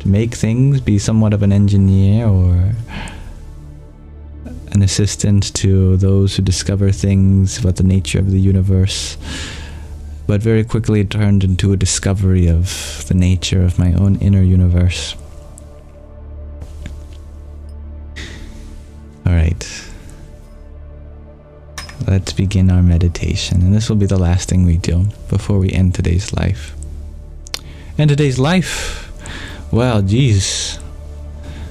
to make things, be somewhat of an engineer or an assistant to those who discover things about the nature of the universe. But very quickly it turned into a discovery of the nature of my own inner universe. Alright. Let's begin our meditation. And this will be the last thing we do before we end today's life. And today's life? Well, geez.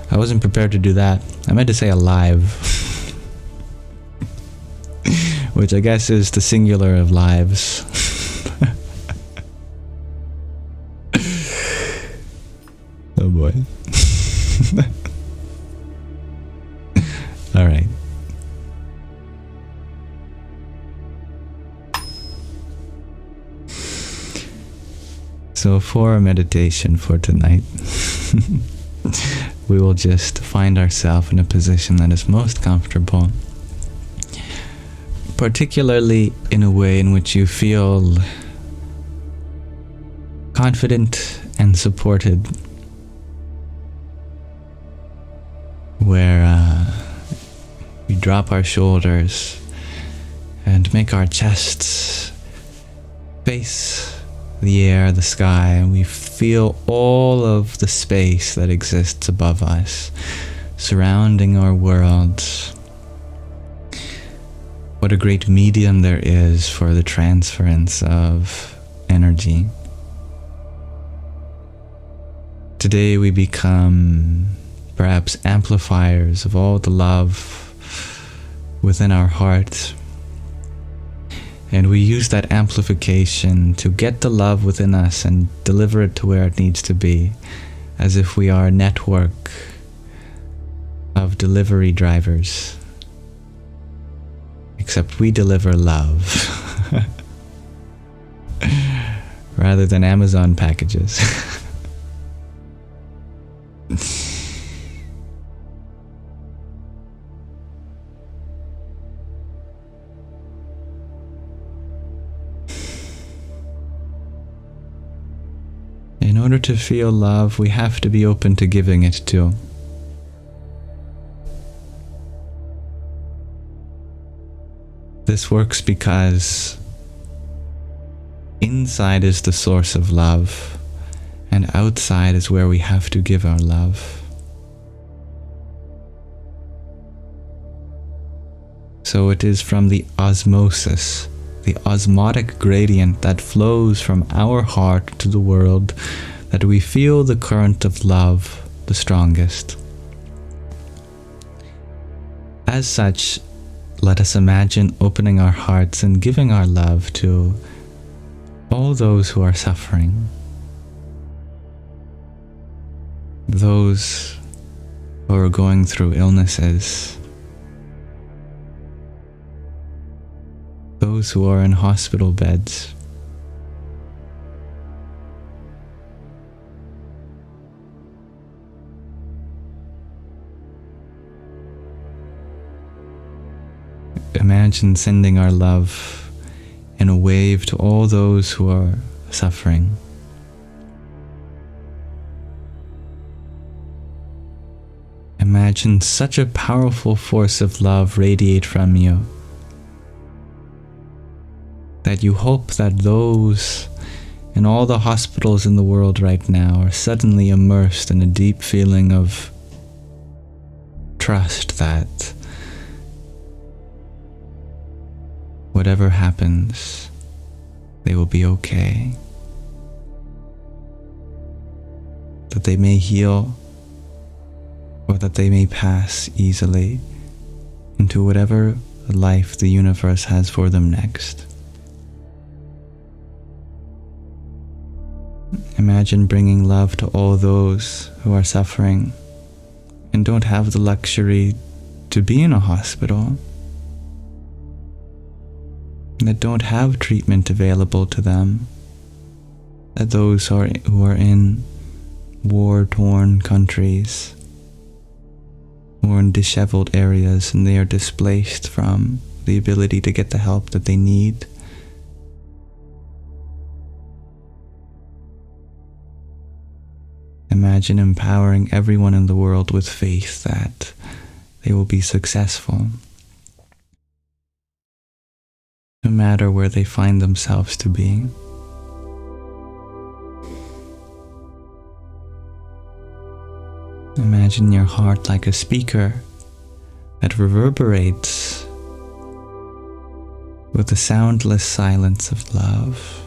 I wasn't prepared to do that. I meant to say alive. Which I guess is the singular of lives. Oh boy. Alright. So for our meditation for tonight, we will just find ourselves in a position that is most comfortable. Particularly in a way in which you feel confident and supported, where we drop our shoulders and make our chests face the air, the sky, and we feel all of the space that exists above us, surrounding our world. What a great medium there is for the transference of energy. Today we become perhaps amplifiers of all the love within our heart. And we use that amplification to get the love within us and deliver it to where it needs to be, as if we are a network of delivery drivers. Except we deliver love rather than Amazon packages. In order to feel love, we have to be open to giving it too. This works because inside is the source of love, and outside is where we have to give our love. So it is from the osmosis, the osmotic gradient that flows from our heart to the world, that we feel the current of love the strongest. As such, let us imagine opening our hearts and giving our love to all those who are suffering, those who are going through illnesses, those who are in hospital beds, imagine sending our love in a wave to all those who are suffering. Imagine such a powerful force of love radiate from you that you hope that those in all the hospitals in the world right now are suddenly immersed in a deep feeling of trust that whatever happens, they will be okay. That they may heal, or that they may pass easily into whatever life the universe has for them next. Imagine bringing love to all those who are suffering and don't have the luxury to be in a hospital, that don't have treatment available to them, that those who are in war-torn countries or in disheveled areas and they are displaced from the ability to get the help that they need. Imagine empowering everyone in the world with faith that they will be successful, no matter where they find themselves to be. Imagine your heart like a speaker that reverberates with the soundless silence of love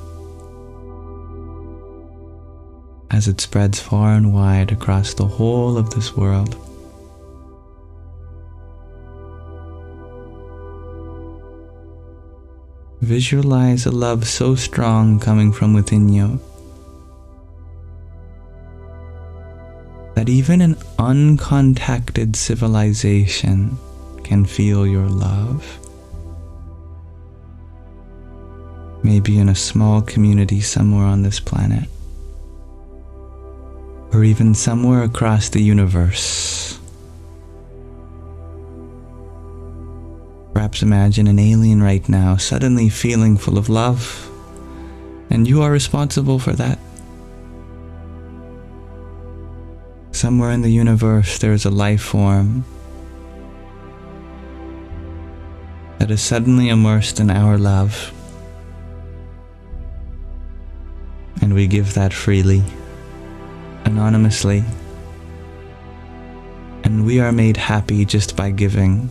as it spreads far and wide across the whole of this world. Visualize a love so strong coming from within you that even an uncontacted civilization can feel your love. Maybe in a small community somewhere on this planet, or even somewhere across the universe. Perhaps imagine an alien right now suddenly feeling full of love, and you are responsible for that. Somewhere in the universe there is a life form that is suddenly immersed in our love, and we give that freely, anonymously, and we are made happy just by giving,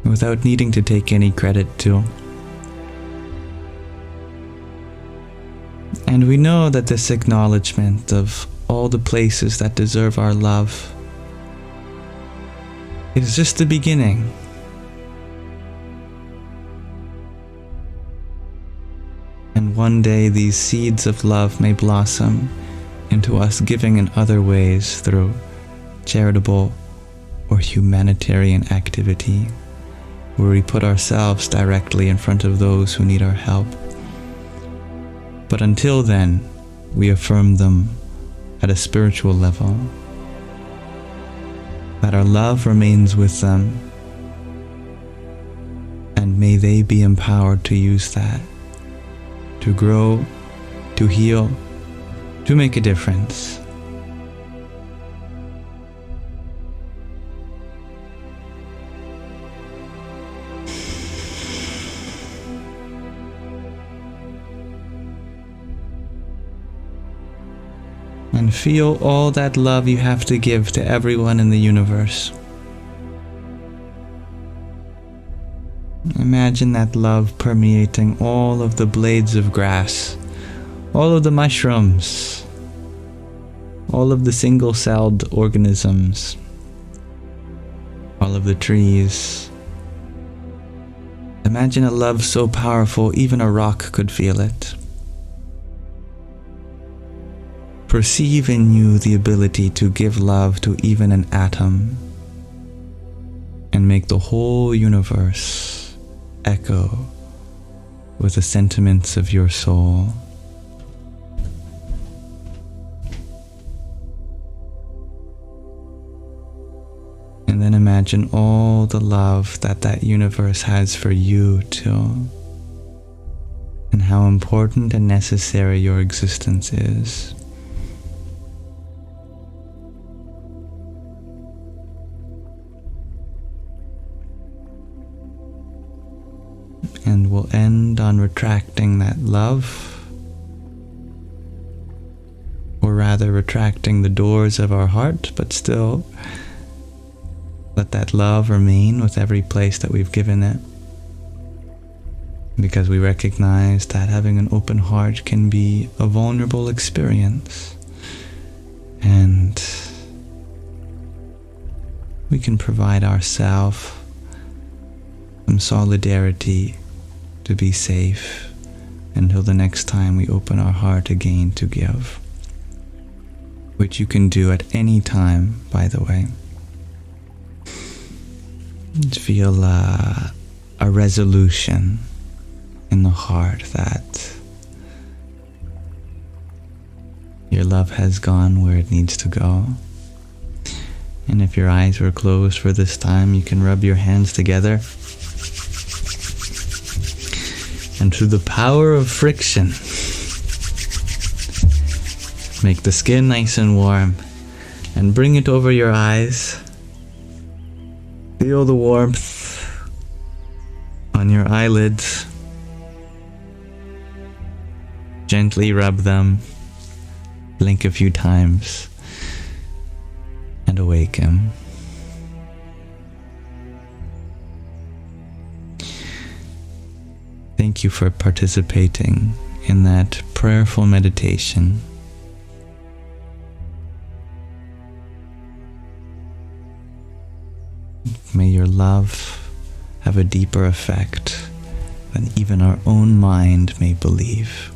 without needing to take any credit to. And we know that this acknowledgement of all the places that deserve our love is just the beginning. And one day these seeds of love may blossom into us giving in other ways through charitable or humanitarian activity, where we put ourselves directly in front of those who need our help. But until then, we affirm them at a spiritual level, that our love remains with them, and may they be empowered to use that, to grow, to heal, to make a difference. And feel all that love you have to give to everyone in the universe. Imagine that love permeating all of the blades of grass, all of the mushrooms, all of the single-celled organisms, all of the trees. Imagine a love so powerful even a rock could feel it. Perceive in you the ability to give love to even an atom and make the whole universe echo with the sentiments of your soul. And then imagine all the love that that universe has for you too, and how important and necessary your existence is. And we'll end on retracting that love, or rather retracting the doors of our heart, but still let that love remain with every place that we've given it. Because we recognize that having an open heart can be a vulnerable experience. And we can provide ourselves some solidarity to be safe until the next time we open our heart again to give. Which you can do at any time, by the way. Feel a resolution in the heart that your love has gone where it needs to go. And if your eyes were closed for this time, you can rub your hands together. And through the power of friction, make the skin nice and warm and bring it over your eyes. Feel the warmth on your eyelids. Gently rub them, blink a few times, and awaken. Thank you for participating in that prayerful meditation. May your love have a deeper effect than even our own mind may believe.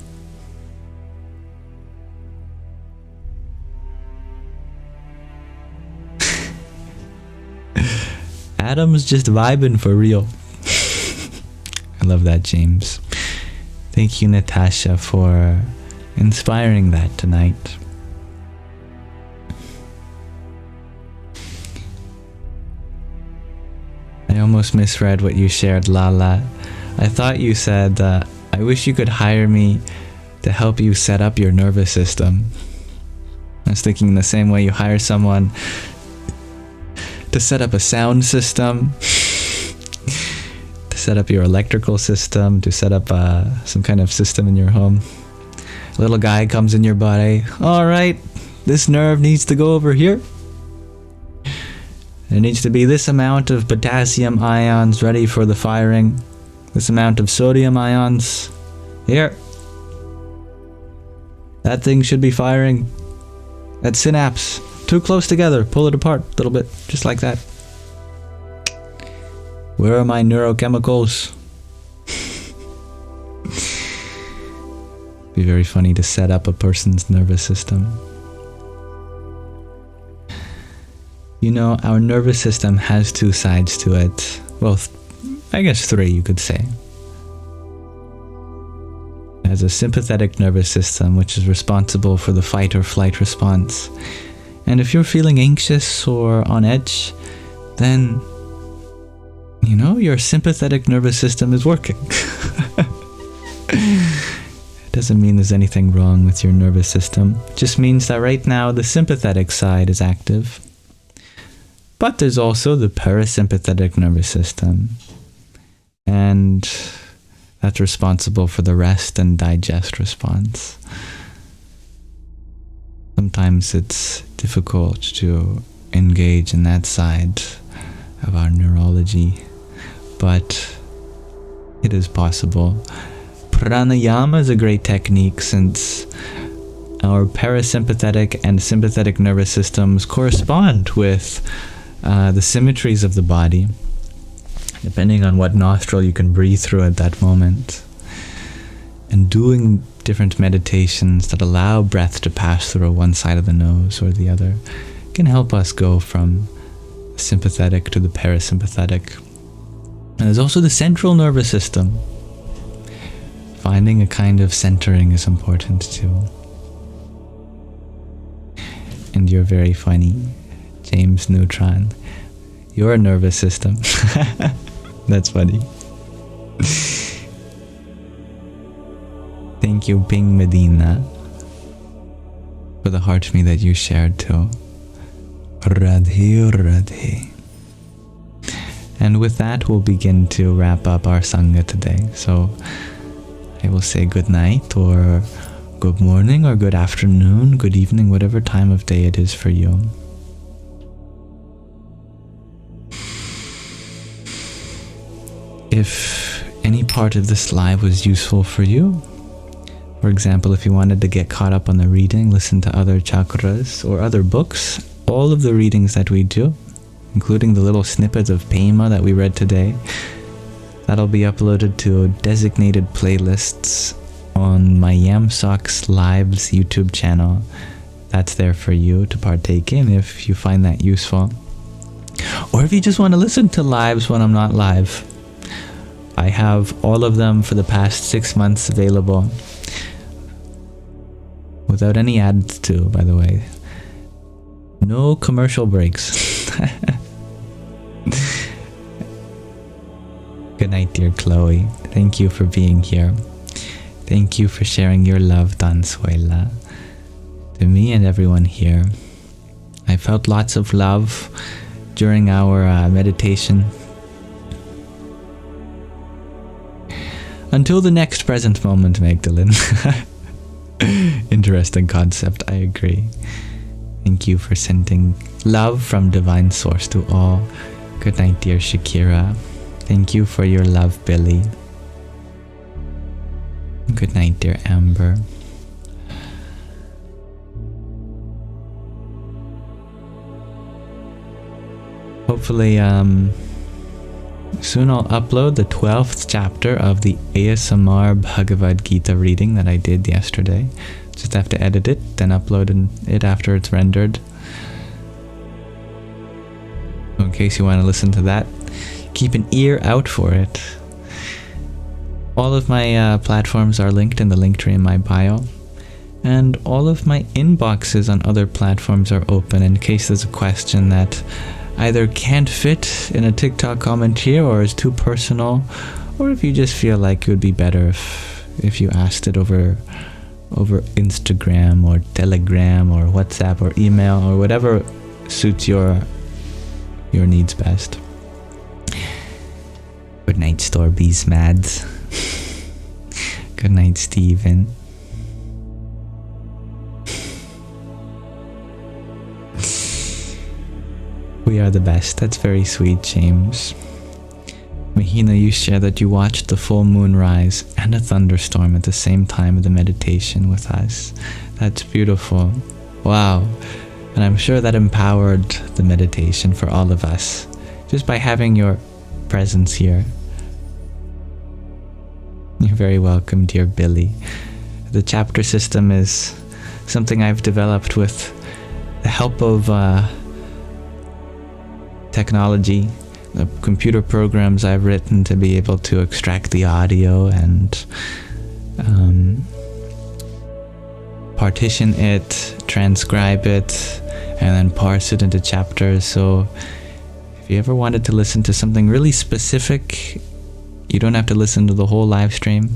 Adam's just vibing for real. I love that, James. Thank you, Natasha, for inspiring that tonight. I almost misread what you shared, Lala. I thought you said, I wish you could hire me to help you set up your nervous system. I was thinking the same way you hire someone to set up a sound system, to set up your electrical system, to set up some kind of system in your home. A little guy comes in your body. All right, this nerve needs to go over here. There needs to be this amount of potassium ions ready for the firing. This amount of sodium ions. Here. That thing should be firing. That synapse. Too close together. Pull it apart a little bit. Just like that. Where are my neurochemicals? Be very funny to set up a person's nervous system. You know, our nervous system has two sides to it. Well, I guess three, you could say. It has a sympathetic nervous system, which is responsible for the fight or flight response. And if you're feeling anxious or on edge, then, you know, your sympathetic nervous system is working. It doesn't mean there's anything wrong with your nervous system. It just means that right now the sympathetic side is active. But there's also the parasympathetic nervous system. And that's responsible for the rest and digest response. Sometimes it's difficult to engage in that side of our neurology, but it is possible. Pranayama is a great technique since our parasympathetic and sympathetic nervous systems correspond with the symmetries of the body, depending on what nostril you can breathe through at that moment. And doing different meditations that allow breath to pass through one side of the nose or the other can help us go from the sympathetic to the parasympathetic. And there's also the central nervous system. Finding a kind of centering is important too. And you're very funny, James Neutron. Your nervous system. That's funny. Thank you, Ping Medina, for the heart me that you shared too. Radhe Radhe. And with that, we'll begin to wrap up our Sangha today. So I will say good night, or good morning, or good afternoon, good evening, whatever time of day it is for you. If any part of this live was useful for you, for example, if you wanted to get caught up on the reading, listen to other chakras or other books, all of the readings that we do, including the little snippets of Pema that we read today, that'll be uploaded to designated playlists on my Yamsox Lives YouTube channel. That's there for you to partake in if you find that useful. Or if you just want to listen to lives when I'm not live. I have all of them for the past 6 months available. Without any ads too, by the way. No commercial breaks. Good night, dear Chloe. Thank you for being here. Thank you for sharing your love, Dansuela, to me and everyone here. I felt lots of love during our meditation. Until the next present moment, Magdalene. Interesting concept, I agree. Thank you for sending love from Divine Source to all. Good night, dear Shakira. Thank you for your love, Billy. Good night, dear Amber. Hopefully, soon I'll upload the 12th chapter of the ASMR Bhagavad Gita reading that I did yesterday. Just have to edit it, then upload it after it's rendered. In case you want to listen to that, keep an ear out for it. All of my platforms are linked in the link tree in my bio. And all of my inboxes on other platforms are open in case there's a question that either can't fit in a TikTok comment here or is too personal, or if you just feel like it would be better if you asked it over Instagram or Telegram or WhatsApp or email or whatever suits your needs best. Good night, Storbees Mads. Good night, Steven. We are the best. That's very sweet, James. Mahina, you share that you watched the full moon rise and a thunderstorm at the same time of the meditation with us. That's beautiful. Wow. And I'm sure that empowered the meditation for all of us, just by having your presence here. You're very welcome, dear Billy. The chapter system is something I've developed with the help of technology, the computer programs I've written to be able to extract the audio and partition it, transcribe it, and then parse it into chapters. So if you ever wanted to listen to something really specific, you don't have to listen to the whole live stream.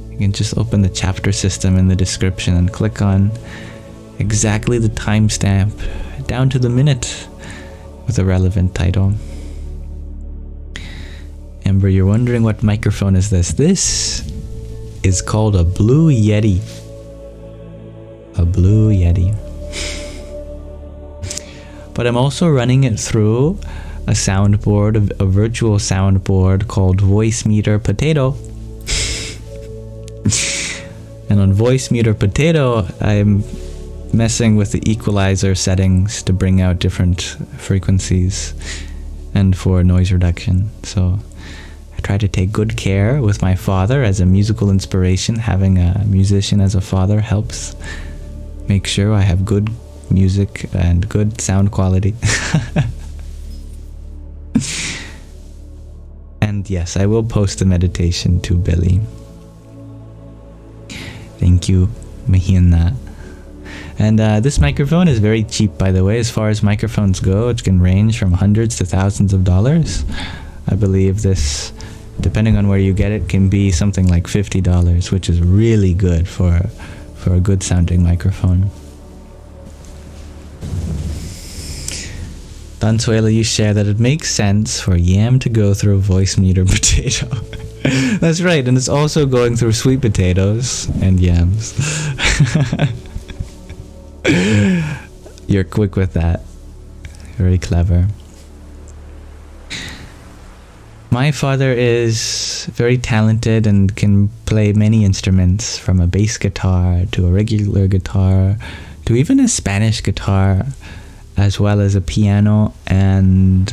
You can just open the chapter system in the description and click on exactly the timestamp down to the minute with a relevant title. Amber, you're wondering what microphone is this? This is called a Blue Yeti. A Blue Yeti. but I'm also running it through a soundboard, a virtual soundboard called Voice Meter Potato. And on Voice Meter Potato, I'm messing with the equalizer settings to bring out different frequencies and for noise reduction. So I try to take good care with my father as a musical inspiration. Having a musician as a father helps make sure I have good music and good sound quality. And yes, I will post the meditation to Billy. Thank you, Mahina. And this microphone is very cheap, by the way. As far as microphones go, it can range from hundreds to thousands of dollars. I believe this, depending on where you get it, can be something like $50, which is really good for a good sounding microphone. Dansuela, you share that it makes sense for yam to go through Voice Meter Potato. That's right, and it's also going through sweet potatoes and yams. You're quick with that. Very clever. My father is very talented and can play many instruments, from a bass guitar to a regular guitar to even a Spanish guitar, as well as a piano and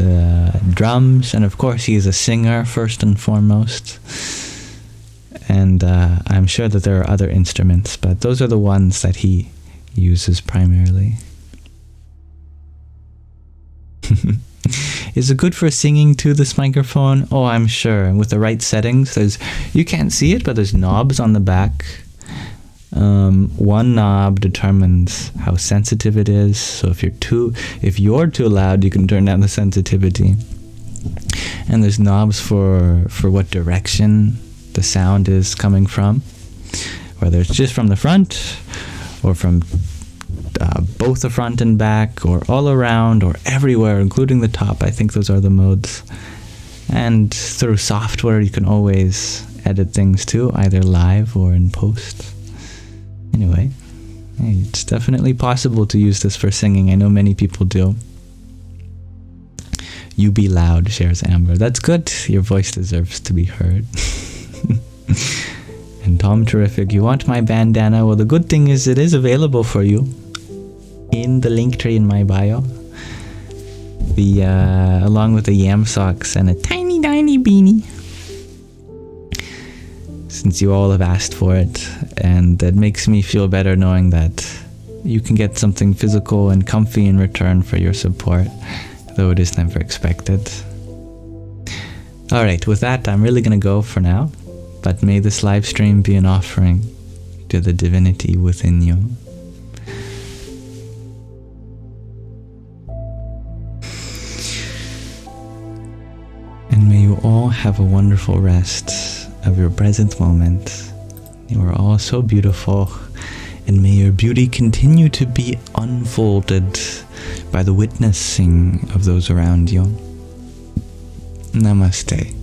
drums. And of course, he is a singer first and foremost. And I'm sure that there are other instruments, but those are the ones that he uses primarily. Is it good for singing to this microphone? Oh, I'm sure. And with the right settings, you can't see it, but there's knobs on the back. One knob determines how sensitive it is. So if you're too loud, you can turn down the sensitivity. And there's knobs for what direction the sound is coming from, whether it's just from the front or from both the front and back, or all around, or everywhere, including the top. I think those are the modes. And through software, you can always edit things too, either live or in post. Anyway, it's definitely possible to use this for singing. I know many people do. You be loud, shares Amber. That's good. Your voice deserves to be heard. And Tom Terrific, you want my bandana? Well, the good thing is it is available for you in the link tree in my bio. Along with the Yamsox and a tiny beanie. Since you all have asked for it, and that makes me feel better knowing that you can get something physical and comfy in return for your support, though it is never expected. Alright, with that, I'm really gonna go for now, but may this live stream be an offering to the divinity within you. And may you all have a wonderful rest of your present moment. You are all so beautiful, and may your beauty continue to be unfolded by the witnessing of those around you. Namaste.